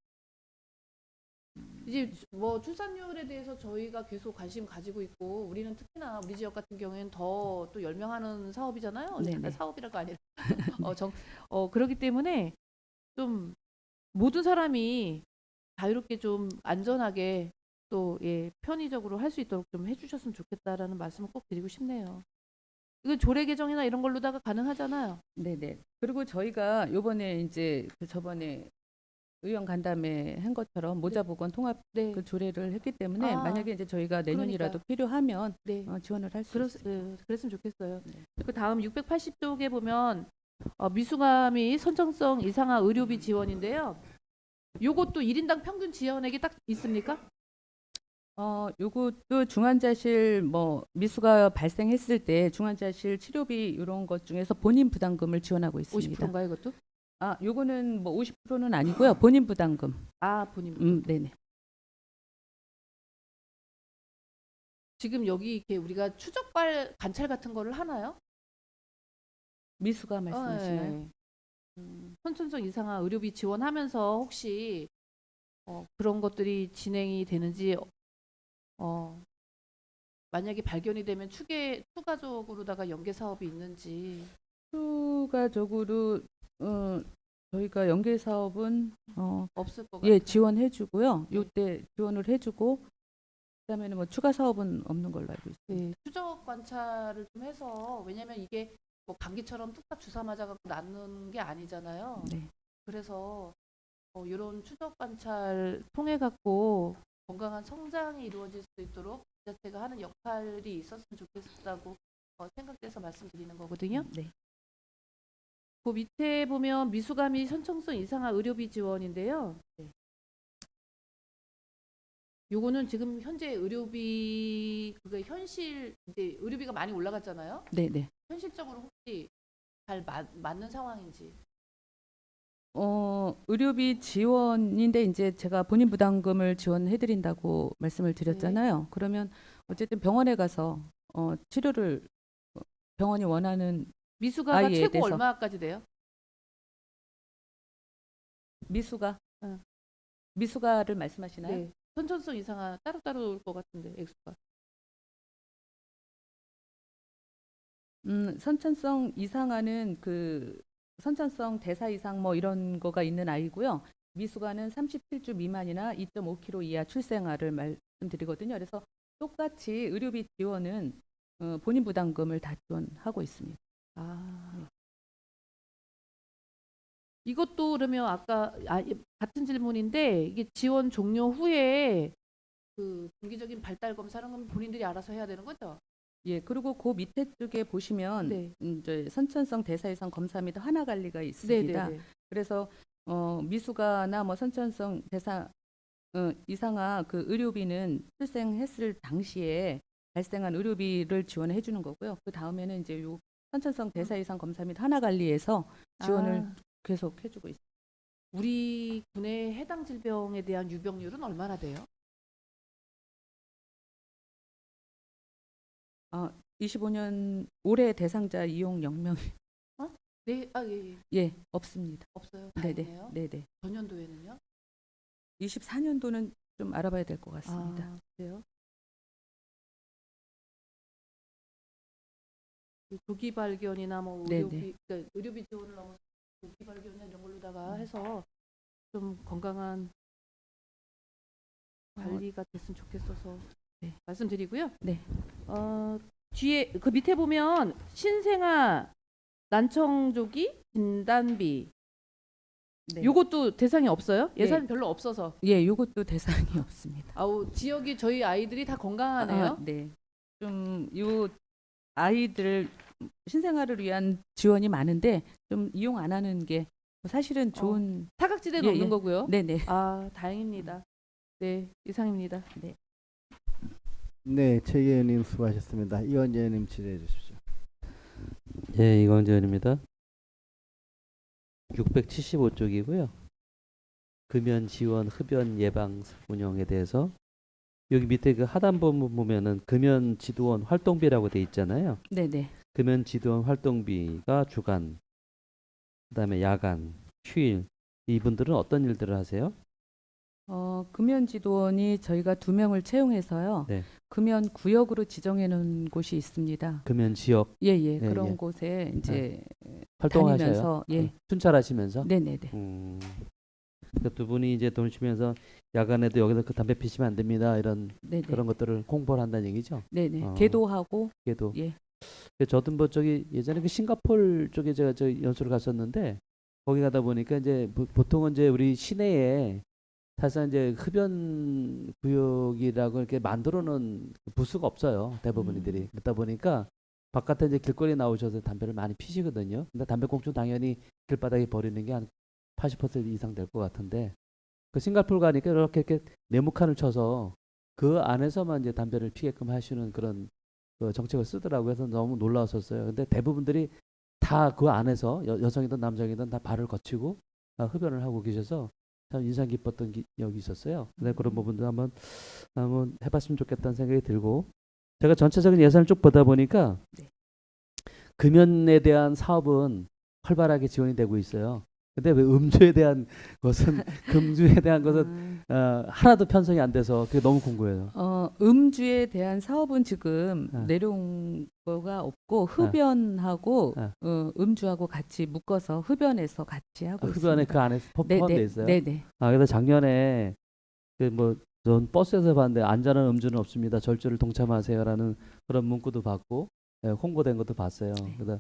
이제 뭐 출산율에 대해서 저희가 계속 관심 가지고 있고 우리는 특히나 우리 지역 같은 경우에는 더 또 열명하는 사업이잖아요. 네네. 잠깐 사업이라가 아니라 그렇기 때문에 좀 모든 사람이 자유롭게 좀 안전하게 또 예, 편의적으로 할 수 있도록 좀 해주셨으면 좋겠다라는 말씀을 꼭 드리고 싶네요. 이거 조례 개정이나 이런 걸로다가 가능하잖아요. 네네. 그리고 저희가 요번에 이제 그 저번에 의원 간담회 한 것처럼 모자보건 통합 네. 그 조례를 했기 때문에 아, 만약에 이제 저희가 내년이라도 그러니까요. 필요하면 네. 지원을 할 수 있습니다. 그랬으면 좋겠어요. 네. 그 다음 680쪽에 보면 미숙아 및 선정성 이상화 의료비 지원인데요. 요것도 1인당 평균 지원액이 딱 있습니까? 요것도 중환자실 뭐 미수가 발생했을 때 중환자실 치료비 이런 것 중에서 본인 부담금을 지원하고 있습니다. 50%인가요, 이것도? 요거는 뭐 50%는 아니고요. 본인 부담금. 본인. 네네. 지금 여기 이렇게 우리가 관찰 같은 거를 하나요? 미수가 말씀하시나요? 네. 선천성 이상화 의료비 지원하면서 혹시 그런 것들이 진행이 되는지 만약에 발견이 되면 추가적으로다가 연계 사업이 있는지. 추가적으로 저희가 연계 사업은 없을 것 같아요. 예 지원해주고요. 네. 요때 지원을 해주고 그다음에는 뭐 추가 사업은 없는 걸로 알고 있습니다. 네, 추적 관찰을 좀 해서 왜냐면 이게 뭐 감기처럼 뚝딱 주사 맞아갖고 낫는 게 아니잖아요. 네. 그래서 이런 추적 관찰 통해 갖고 건강한 성장이 이루어질 수 있도록 지자체가 하는 역할이 있었으면 좋겠다고 생각돼서 말씀드리는 거거든요. 네. 그 밑에 보면 미수가 및 선천성 이상화 의료비 지원인데요. 네. 요거는 지금 현재 의료비 그게 현실 이제 의료비가 많이 올라갔잖아요. 네네. 현실적으로 혹시 잘 맞는 상황인지. 의료비 지원인데 이제 제가 본인 부담금을 지원해드린다고 말씀을 드렸잖아요. 그러면 어쨌든 병원에 가서 치료를 병원이 원하는 미수가가 아이에 최고 대해서. 얼마까지 돼요? 미수가 응. 미수가를 말씀하시나요? 네. 선천성 이상화 따로따로 올 것 같은데 액수가. 선천성 이상화는 그 선천성 대사 이상 뭐 이런 거가 있는 아이고요. 미수가는 37주 미만이나 2.5kg 이하 출생아를 말씀드리거든요. 그래서 똑같이 의료비 지원은 본인 부담금을 다 지원하고 있습니다. 이것도 그러면 아까 같은 질문인데 이게 지원 종료 후에 그 정기적인 발달 검사는 그럼 본인들이 알아서 해야 되는 거죠? 예, 그리고 그 밑에 쪽에 보시면 네. 이제 선천성 대사 이상 검사 및 환아 관리가 있습니다. 네네네. 그래서 미수가나 뭐 선천성 대사 이상화 그 의료비는 출생했을 당시에 발생한 의료비를 지원해 주는 거고요. 그 다음에는 이제 요 선천성 대사 이상 검사 및 환아 관리에서 지원을 계속 해주고 있습니다. 우리 군의 해당 질병에 대한 유병률은 얼마나 돼요? 25년 올해 대상자 이용 0명 네, 예. 예 없습니다. 없어요. 네네 다행이네요. 네네. 전년도에는요? 24년도는 좀 알아봐야 될 것 같습니다. 그래요? 그 조기 발견이나 뭐 네네. 그러니까 의료비 지원을 넘어서 조기 발견이나 이런 걸로다가 해서 좀 건강한 관리가 됐으면 좋겠어서 네. 말씀드리고요. 네. 뒤에 그 밑에 보면 신생아 난청조기 진단비 네. 요것도 대상이 없어요? 네. 예산이 별로 없어서. 예, 요것도 대상이 없습니다. 지역이 저희 아이들이 다 건강하네요. 네. 좀 요 아이들 신생아를 위한 지원이 많은데 좀 이용 안 하는 게 사실은 좋은 사각지대는 예, 없는 예. 거고요. 네네. 다행입니다. 네, 이상입니다. 네, 최 의원님 수고하셨습니다. 이원재 의원님 질의해 주십시오. 예, 이광재 의원입니다. 675쪽이고요. 금연 지원 흡연 예방 운영에 대해서 여기 밑에 그 하단부 보면은 금연 지도원 활동비라고 돼 있잖아요. 네네. 금연 지도원 활동비가 주간, 그다음에 야간, 휴일 이분들은 어떤 일들을 하세요? 금연 지도원이 저희가 2명을 채용해서요. 네. 금연 구역으로 지정해 놓은 곳이 있습니다. 금연 지역 예예. 네, 그런 예. 곳에 이제 활동하셔요? 다니면서 예. 순찰하시면서? 네네네. 그러니까 두 분이 이제 돈을 주면서 야간에도 여기서 그 담배 피시면 안 됩니다. 이런 네네. 그런 것들을 홍보를 한다는 얘기죠. 네네. 어. 계도하고 그래도 예. 저도 뭐 저기 예전에 그 싱가폴 쪽에 제가 저 연수를 갔었는데 거기 가다 보니까 이제 보통은 이제 우리 시내에 사실상 이제 흡연 구역이라고 이렇게 만들어 놓은 부스가 없어요. 대부분이들이. 그러다 보니까 바깥에 이제 길거리에 나오셔서 담배를 많이 피시거든요. 근데 담배꽁초 당연히 길바닥에 버리는 게 한 80% 이상 될 것 같은데 그 싱가포르 가니까 이렇게 네모칸을 쳐서 그 안에서만 이제 담배를 피게끔 하시는 그런 그 정책을 쓰더라고요. 그래서 너무 놀라웠었어요. 근데 대부분들이 다 그 안에서 여성이든 남성이든 다 발을 거치고 흡연을 하고 계셔서 참 인상 깊었던 기억이 있었어요. 근데 그런 부분도 한번 해봤으면 좋겠다는 생각이 들고 제가 전체적인 예산을 쭉 보다 보니까 네. 금연에 대한 사업은 활발하게 지원이 되고 있어요. 근데 왜 음주에 대한 것은 금주에 대한 것은 하나도 편성이 안 돼서 그게 너무 궁금해요. 음주에 대한 사업은 지금 네. 내려온 거가 없고 흡연하고 네. 음주하고 같이 묶어서 흡연해서 같이 하고 흡연에 있습니다. 그 안에 포함돼 있어요. 네네. 그래서 작년에 전 버스에서 봤는데 안전한 음주는 없습니다. 절주를 동참하세요라는 그런 문구도 받고 홍보된 것도 봤어요. 네. 그래서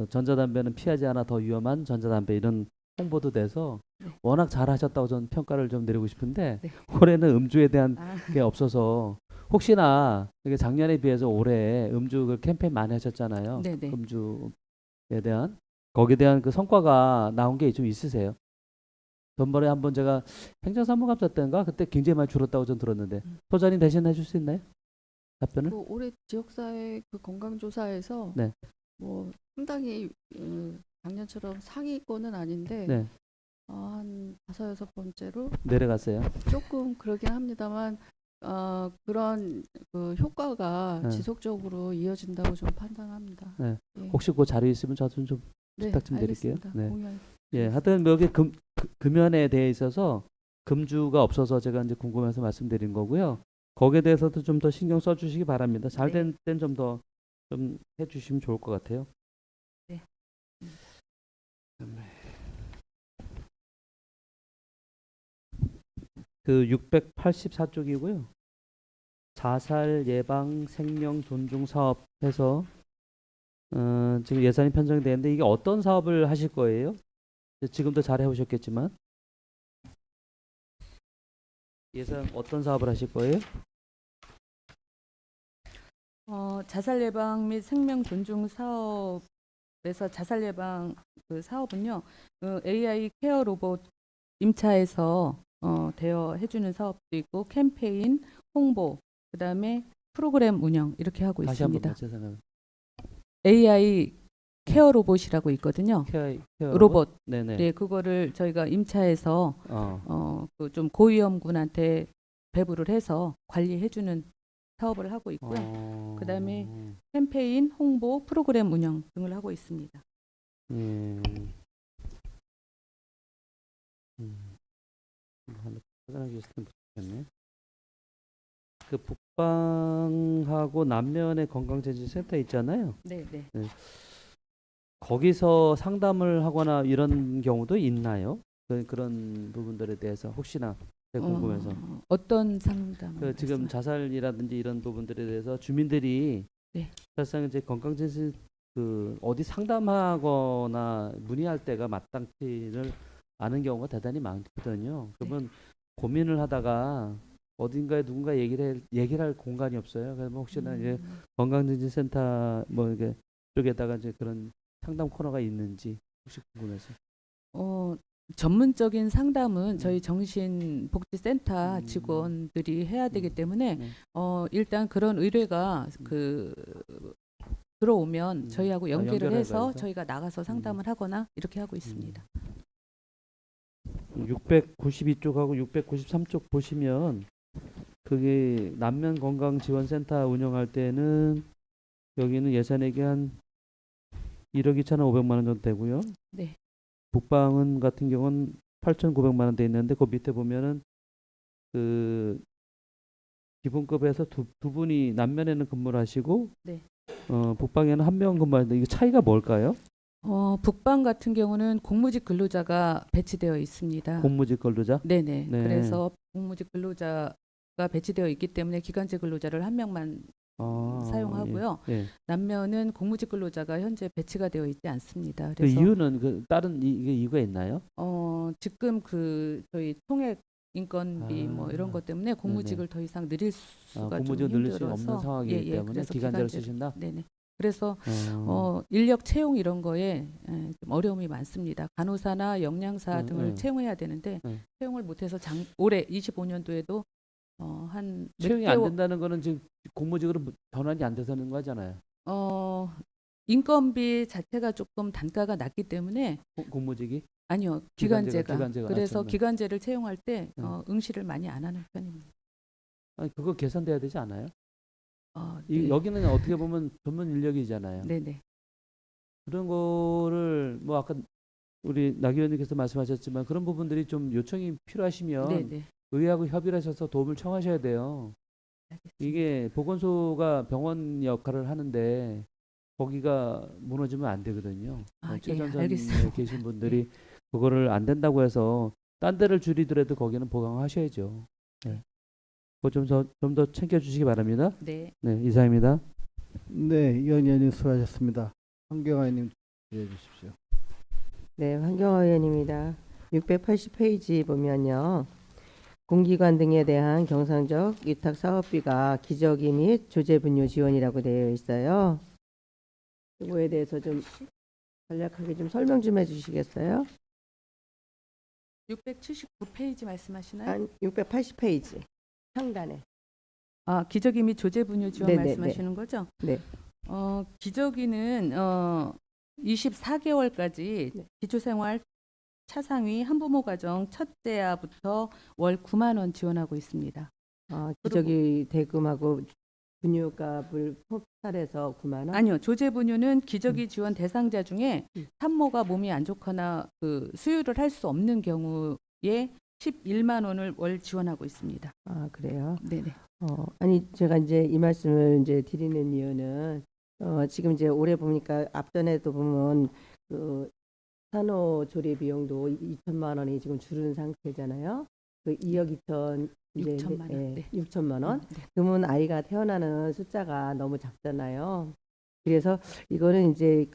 전자담배는 피하지 않아 더 위험한 전자담배 이런 홍보도 돼서 네. 워낙 잘하셨다고 저는 평가를 좀 내리고 싶은데 네. 올해는 음주에 대한 아, 게 없어서 혹시나 이게 작년에 비해서 올해 음주 그 캠페인 많이 하셨잖아요. 네네. 음주에 대한 거기에 대한 그 성과가 나온 게 좀 있으세요? 전번에 한번 제가 행정사무감사 때인가 그때 굉장히 많이 줄었다고 전 들었는데 소장님 대신 해줄 수 있나요? 답변을? 그 올해 지역사회 그 건강조사에서 네. 뭐 상당히 작년처럼 상위권은 아닌데 네, 한 5-6번째로 내려갔어요. 조금 그러긴 합니다만 그런 그 효과가 네. 지속적으로 이어진다고 좀 판단합니다. 네. 예. 혹시 그 자료 있으면 저도 좀 네, 부탁 좀 드릴게요. 알겠습니다. 네. 공유할 예, 하여튼 뭐 여기 금연에 대해 있어서 금주가 없어서 제가 이제 궁금해서 말씀드린 거고요. 거기에 대해서도 좀 더 신경 써주시기 바랍니다. 잘 된 땐 좀 더 좀 해주시면 좋을 것 같아요. 네. 그 684쪽이고요. 자살 예방 생명 존중 사업 해서 지금 예산이 편성되어 있는데 이게 어떤 사업을 하실 거예요? 지금도 잘 해오셨겠지만 예산 어떤 사업을 하실 거예요? 자살 예방 및 생명 존중 사업에서 자살 예방 그 사업은요. AI 케어 로봇 임차해서 대여해주는 사업도 있고 캠페인, 홍보, 그다음에 프로그램 운영 이렇게 하고 다시 한번 있습니다. 죄송합니다. AI 케어 로봇이라고 있거든요. 케어 로봇. 네네. 네, 그거를 저희가 임차해서 그 좀 고위험군한테 배부를 해서 관리해주는 사업을 하고 있고요. 그다음에 캠페인, 홍보, 프로그램 운영 등을 하고 있습니다. 그 북방하고 남면의 건강증진센터 있잖아요. 네, 네. 거기서 상담을 하거나 이런 경우도 있나요? 그런 부분들에 대해서 혹시나 제가 궁금해서. 어떤 상담? 지금 자살이라든지 이런 부분들에 대해서 주민들이 네. 사실상 이제 건강증진 어디 상담하거나 문의할 때가 마땅치를 않은 경우가 대단히 많거든요. 그러면 고민을 하다가 어딘가에 누군가 얘기를 할 공간이 없어요. 그래서 혹시나 이제 건강증진센터 뭐 이게 쪽에다가 이제 그런 상담 코너가 있는지 혹시 궁금해서. 전문적인 상담은 저희 정신복지센터 음. 직원들이 해야 되기 때문에 네. 일단 그런 의뢰가 들어오면 저희하고 연계를 연결을 해서 해서? 저희가 나가서 상담을 하거나 이렇게 하고 있습니다. 692쪽하고 693쪽 보시면 그게 남면 건강지원센터 운영할 때는 여기는 예산액이 한 1억 2,500만 원 정도 되고요. 네. 북방은 같은 경우는 8,900만 원 돼 있는데 그 밑에 보면은 그 기본급에서 두 분이 남면에는 근무를 하시고 네. 북방에는 한 명 근무하는데 이거 차이가 뭘까요? 북방 같은 경우는 공무직 근로자가 배치되어 있습니다. 공무직 근로자? 네네. 네. 그래서 공무직 근로자가 배치되어 있기 때문에 기간제 근로자를 한 명만 사용하고요. 예. 남면은 공무직 근로자가 현재 배치가 되어 있지 않습니다. 그 그래서 이유는 그 다른 이게 이유가 있나요? 지금 그 저희 통액 인건비 아, 뭐 이런 것 때문에 공무직을 더 이상 늘릴 수가 좀 공무직을 늘릴 수 힘들어서 없는 상황이기 때문에 그래서 기간제를 쓰신다. 네네. 그래서 어. 인력 채용 이런 거에 좀 어려움이 많습니다. 간호사나 영양사 네, 등을 네. 채용해야 되는데 네. 채용을 못해서 올해 25년도에도 한 몇 채용이 안 개월 된다는 거는 지금 공무직으로 전환이 안 돼서는 거잖아요. 인건비 자체가 조금 단가가 낮기 때문에 공무직이 아니요 기간제가 기간제가 그래서 낮췄네. 기간제를 채용할 때 네. 응시를 많이 안 하는 편입니다. 아니 그거 계산돼야 되지 않아요? 네. 여기는 어떻게 보면 전문 인력이잖아요. 네네. 그런 거를 뭐 아까 우리 나 의원님께서 말씀하셨지만 그런 부분들이 좀 요청이 필요하시면 네네. 의회하고 협의를 하셔서 도움을 청하셔야 돼요. 이게 보건소가 병원 역할을 하는데 거기가 무너지면 안 되거든요. 예, 최전선에 알겠습니다. 계신 분들이 그거를 안 된다고 해서 딴 데를 줄이더라도 거기는 보강하셔야죠. 네. 그거 좀 더 챙겨주시기 바랍니다. 네. 네, 이상입니다. 네, 이현 의원님 수고하셨습니다. 황경화 의원님 질의해 주십시오. 네, 황경화 의원입니다. 680페이지 보면요. 공기관 등에 대한 경상적 위탁 사업비가 기저귀 및 조제 분유 지원이라고 되어 있어요. 이거에 대해서 좀 간략하게 좀 설명 좀 해주시겠어요? 679페이지 말씀하시나요? 한 680페이지 상단에. 기저귀 및 조제 분유 지원 네네네. 말씀하시는 거죠? 네. 기저귀는 24개월까지 네. 기초생활 차상위 한부모 가정 첫째아부터 월 9만 원 지원하고 있습니다. 기저귀 대금하고 분유값을 포탈해서 9만 원? 아니요, 조제 분유는 기저귀 지원 대상자 중에 산모가 몸이 안 좋거나 그 수유를 할 수 없는 경우에 11만 원을 월 지원하고 있습니다. 그래요? 네네. 아니 제가 이제 이 말씀을 이제 드리는 이유는 지금 이제 올해 보니까 앞전에도 보면 그 산후조리 비용도 2천만 원이 지금 줄은 상태잖아요. 그 2억 2천 이제 6천만 원. 네. 6천만 원. 네. 그러면 아이가 태어나는 숫자가 너무 작잖아요. 그래서 이거는 이제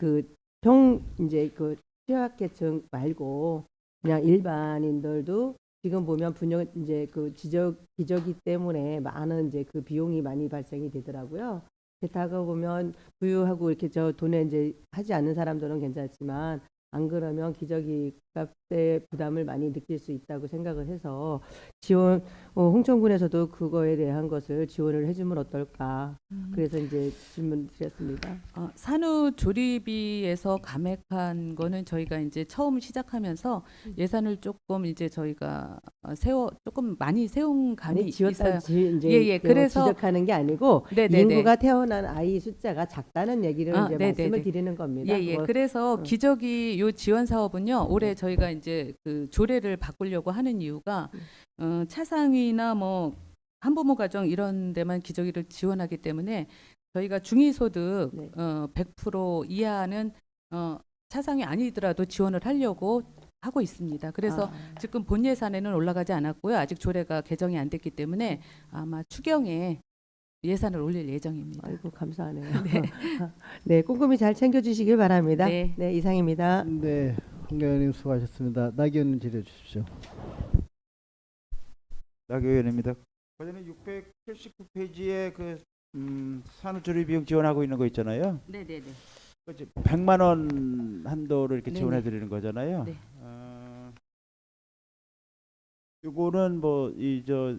이제 그 취약계층 말고 그냥 일반인들도 지금 보면 분유 이제 그 기저귀 때문에 많은 이제 그 비용이 많이 발생이 되더라고요. 게다가 보면 부유하고 이렇게 저 돈에 이제 하지 않는 사람들은 괜찮지만 안 그러면 기저귀 값의 부담을 많이 느낄 수 있다고 생각을 해서 지원 홍천군에서도 그거에 대한 것을 지원을 해주면 어떨까. 그래서 이제 질문 드렸습니다. 산후조리비에서 감액한 거는 저희가 이제 처음 시작하면서 예산을 조금 이제 저희가 조금 많이 세운 감이 아니 지었다 있어요. 이제 예, 그래서 지적하는 게 아니고 네네네. 인구가 태어난 아이 숫자가 작다는 얘기를 이제 네네네. 말씀을 드리는 겁니다. 예. 그거 그래서 기저귀 요 지원 사업은요. 올해 저희가 이제 그 조례를 바꾸려고 하는 이유가 차상위나 뭐 한부모 가정 이런 데만 기저귀를 지원하기 때문에 저희가 중위소득 네. 100% 이하는 차상위 아니더라도 지원을 하려고 하고 있습니다. 그래서 지금 본 예산에는 올라가지 않았고요. 아직 조례가 개정이 안 됐기 때문에 아마 추경에 예산을 올릴 예정입니다. 아이고 감사하네요. 네, 꼼꼼히 잘 챙겨주시길 바랍니다. 네. 네, 이상입니다. 네, 황경화 의원님 수고하셨습니다. 나 의원님 질의해 주십시오. 나 의원입니다. 그전에 679페이지에 그 산후조리 비용 지원하고 있는 거 있잖아요. 네네네. 100만 원 한도를 이렇게 네네. 지원해 드리는 거잖아요. 네. 이거는 뭐 이 저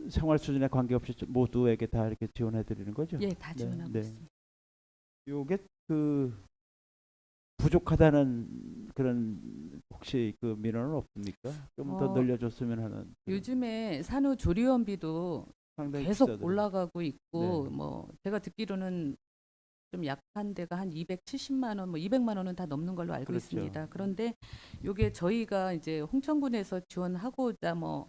생활 수준에 관계없이 모두에게 다 이렇게 지원해 드리는 거죠? 예, 다 지원하고 네. 있습니다. 요게 그 부족하다는 그런 혹시 그 민원은 없습니까? 좀 더 늘려줬으면 하는. 요즘에 산후조리원비도 상당히 계속 비싸더라고요. 올라가고 있고 네. 뭐 제가 듣기로는 좀 약한 데가 한 270만 원, 뭐 200만 원은 다 넘는 걸로 알고 그렇죠. 있습니다. 그런데 요게 저희가 이제 홍천군에서 지원하고자 뭐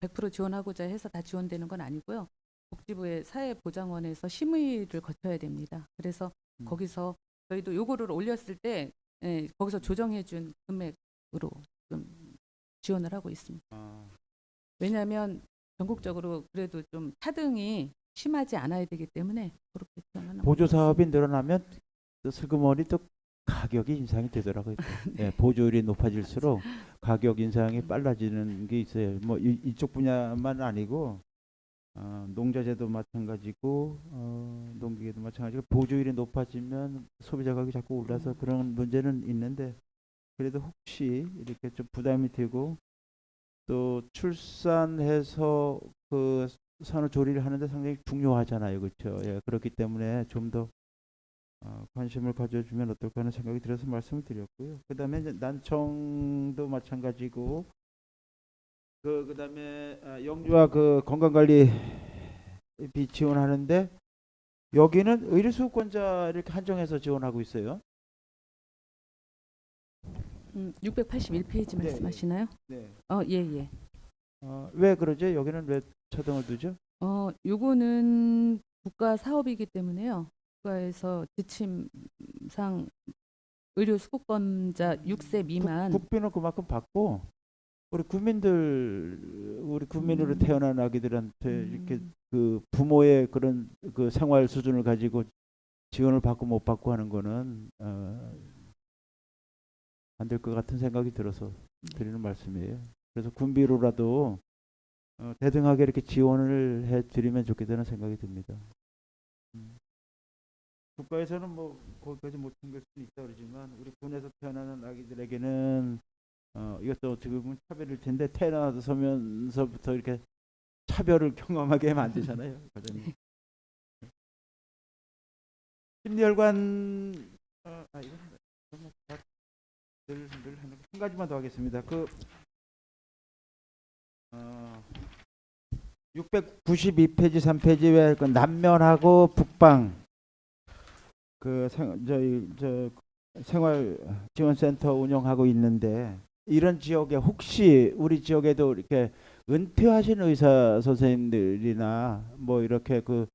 100% 지원하고자 해서 다 지원되는 건 아니고요. 복지부의 사회보장원에서 심의를 거쳐야 됩니다. 그래서 거기서 저희도 요거를 올렸을 때 거기서 조정해준 금액으로 좀 지원을 하고 있습니다. 왜냐하면 전국적으로 그래도 좀 차등이 심하지 않아야 되기 때문에 그렇게 지원하는 보조 걸로 사업이 늘어나면 또 슬그머니 또 가격이 인상이 되더라고요. 네, 보조율이 높아질수록 가격 인상이 빨라지는 게 있어요. 뭐 이쪽 분야만 아니고 농자재도 마찬가지고 농기계도 마찬가지고 보조율이 높아지면 소비자 가격이 자꾸 올라서 그런 문제는 있는데 그래도 혹시 이렇게 좀 부담이 되고 또 출산해서 그 산후조리를 하는데 상당히 중요하잖아요, 그렇죠? 예, 그렇기 때문에 좀 더 관심을 가져주면 어떨까 하는 생각이 들어서 말씀을 드렸고요. 그다음에 이제 난청도 마찬가지고 그다음에 영주와 그 건강관리비 지원하는데 여기는 의료수급권자 이렇게 한정해서 지원하고 있어요. 681페이지 네, 말씀하시나요? 네. 예. 왜 그러죠? 여기는 왜 차등을 두죠? 요거는 국가 사업이기 때문에요. 국가에서 지침상 의료 수급권자 6세 미만 국비는 그만큼 받고 우리 국민으로 태어난 아기들한테 이렇게 그 부모의 그런 그 생활 수준을 가지고 지원을 받고 못 받고 하는 거는 안 될 것 같은 생각이 들어서 드리는 말씀이에요. 그래서 군비로라도 대등하게 이렇게 지원을 해드리면 좋겠다는 생각이 듭니다. 국가에서는 뭐 거기까지 못 챙길 수 있다 그러지만 우리 군에서 태어나는 아기들에게는 이것도 어떻게 보면 차별일 텐데 태어나서면서부터 이렇게 차별을 경험하게 만들잖아요. 과정이. 심리혈관 이건 늘 하는 한 가지만 더 하겠습니다. 692페이지 3페이지 왜 그 남면하고 북방 생활지원센터 운영하고 있는데 이런 지역에 혹시 우리 지역에도 이렇게 은퇴하신 의사 선생님들이나 뭐 이렇게 그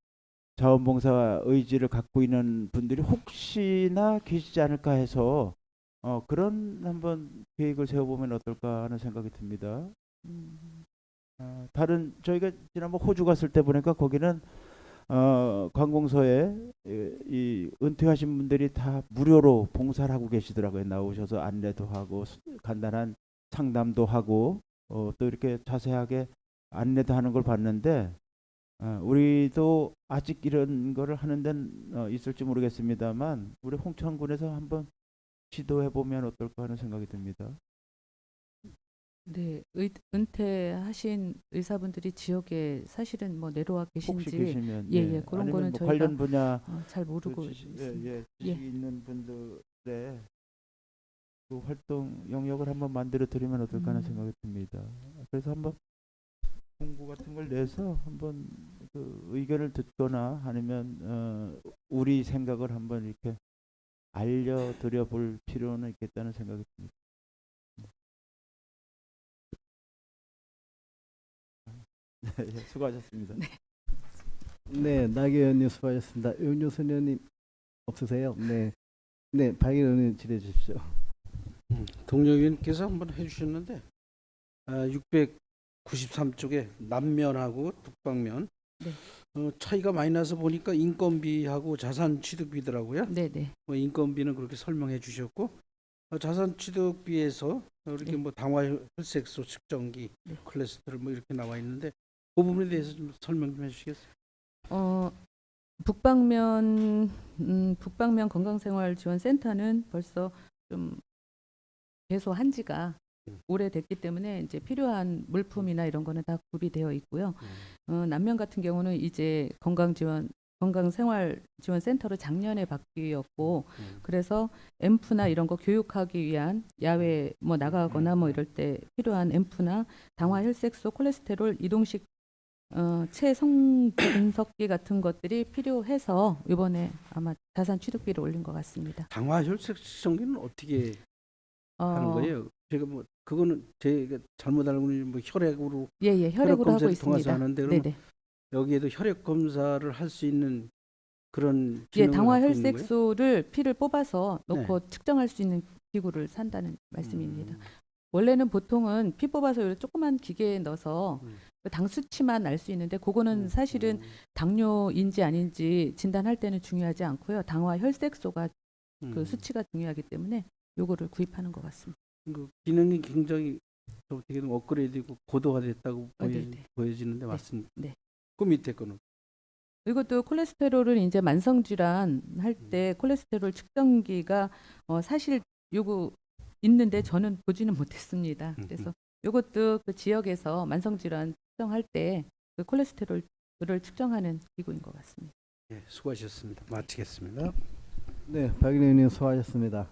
자원봉사 의지를 갖고 있는 분들이 혹시나 계시지 않을까 해서 그런 한번 계획을 세워보면 어떨까 하는 생각이 듭니다. 다른 저희가 지난번 호주 갔을 때 보니까 거기는 관공서에 이 은퇴하신 분들이 다 무료로 봉사를 하고 계시더라고요. 나오셔서 안내도 하고 간단한 상담도 하고 또 이렇게 자세하게 안내도 하는 걸 봤는데 우리도 아직 이런 거를 하는 데는 있을지 모르겠습니다만 우리 홍천군에서 한번 시도해 보면 어떨까 하는 생각이 듭니다. 네, 은퇴하신 의사분들이 지역에 사실은 뭐 내려와 혹시 계신지 계시면 예, 그런 아니면 거는 뭐 저희가 관련 분야 잘 모르고 그 있습니다. 지식이 있는 분들의 그 활동 영역을 한번 만들어 드리면 어떨까 하는 생각이 듭니다. 그래서 한번 공고 같은 걸 내서 한번 그 의견을 듣거나 아니면 우리 생각을 한번 이렇게 알려드려 볼 필요는 있겠다는 생각이 듭니다. 네, 수고하셨습니다. 네, 나경원님 수고하셨습니다. 윤효선 의원님 없으세요? 네, 네, 박일 의원님 질의해 주십시오. 동료위원께서 한번 해주셨는데 693쪽에 남면하고 북방면 네. 차이가 많이 나서 보니까 인건비하고 자산취득비더라고요. 네네. 뭐 인건비는 그렇게 설명해 주셨고 자산취득비에서 이렇게 네. 뭐 당화혈색소 측정기, 네. 콜레스테롤 뭐 이렇게 나와 있는데 그 부분에 대해서 좀 설명 좀 해주시겠어요? 북방면 건강생활지원센터는 벌써 좀 개소한 지가 오래됐기 때문에 이제 필요한 물품이나 이런 거는 다 구비되어 있고요. 남면 같은 경우는 이제 건강생활지원센터로 작년에 바뀌었고 그래서 앰프나 이런 거 교육하기 위한 야외 뭐 나가거나 뭐 이럴 때 필요한 앰프나 당화혈색소, 콜레스테롤, 이동식 체성 분석기 같은 것들이 필요해서 이번에 아마 자산 취득비를 올린 것 같습니다. 당화 혈색 측정기는 어떻게 하는 거예요? 제가 뭐 그거는 제가 잘못 알고 있는 뭐 혈액으로 예, 혈액으로 하고 검사를 통해서 있습니다. 하는데 그러면 네네. 여기에도 혈액 검사를 할 수 있는 그런 예, 기능을 당화 갖고 있는 거예요? 혈색소를 피를 뽑아서 넣고 측정할 수 있는 기구를 산다는 말씀입니다. 원래는 보통은 피 뽑아서 이렇게 조그만 기계에 넣어서 그 당 수치만 알 수 있는데 그거는 사실은 당뇨인지 아닌지 진단할 때는 중요하지 않고요. 당화 혈색소가 그 수치가 중요하기 때문에 요거를 구입하는 것 같습니다. 그 기능이 굉장히 어떻게 보면 업그레이드되고 고도화됐다고 네네. 보여지는데 맞습니다. 네. 그 밑에 거는 이것도 콜레스테롤은 이제 만성 질환 할 때 콜레스테롤 측정기가 사실 요거 있는데 저는 보지는 못했습니다. 그래서 이것도 그 지역에서 만성 질환 측정할 때 그 콜레스테롤을 측정하는 기구인 것 같습니다. 예, 수고하셨습니다. 마치겠습니다. 네, 박인혜 의원님 수고하셨습니다.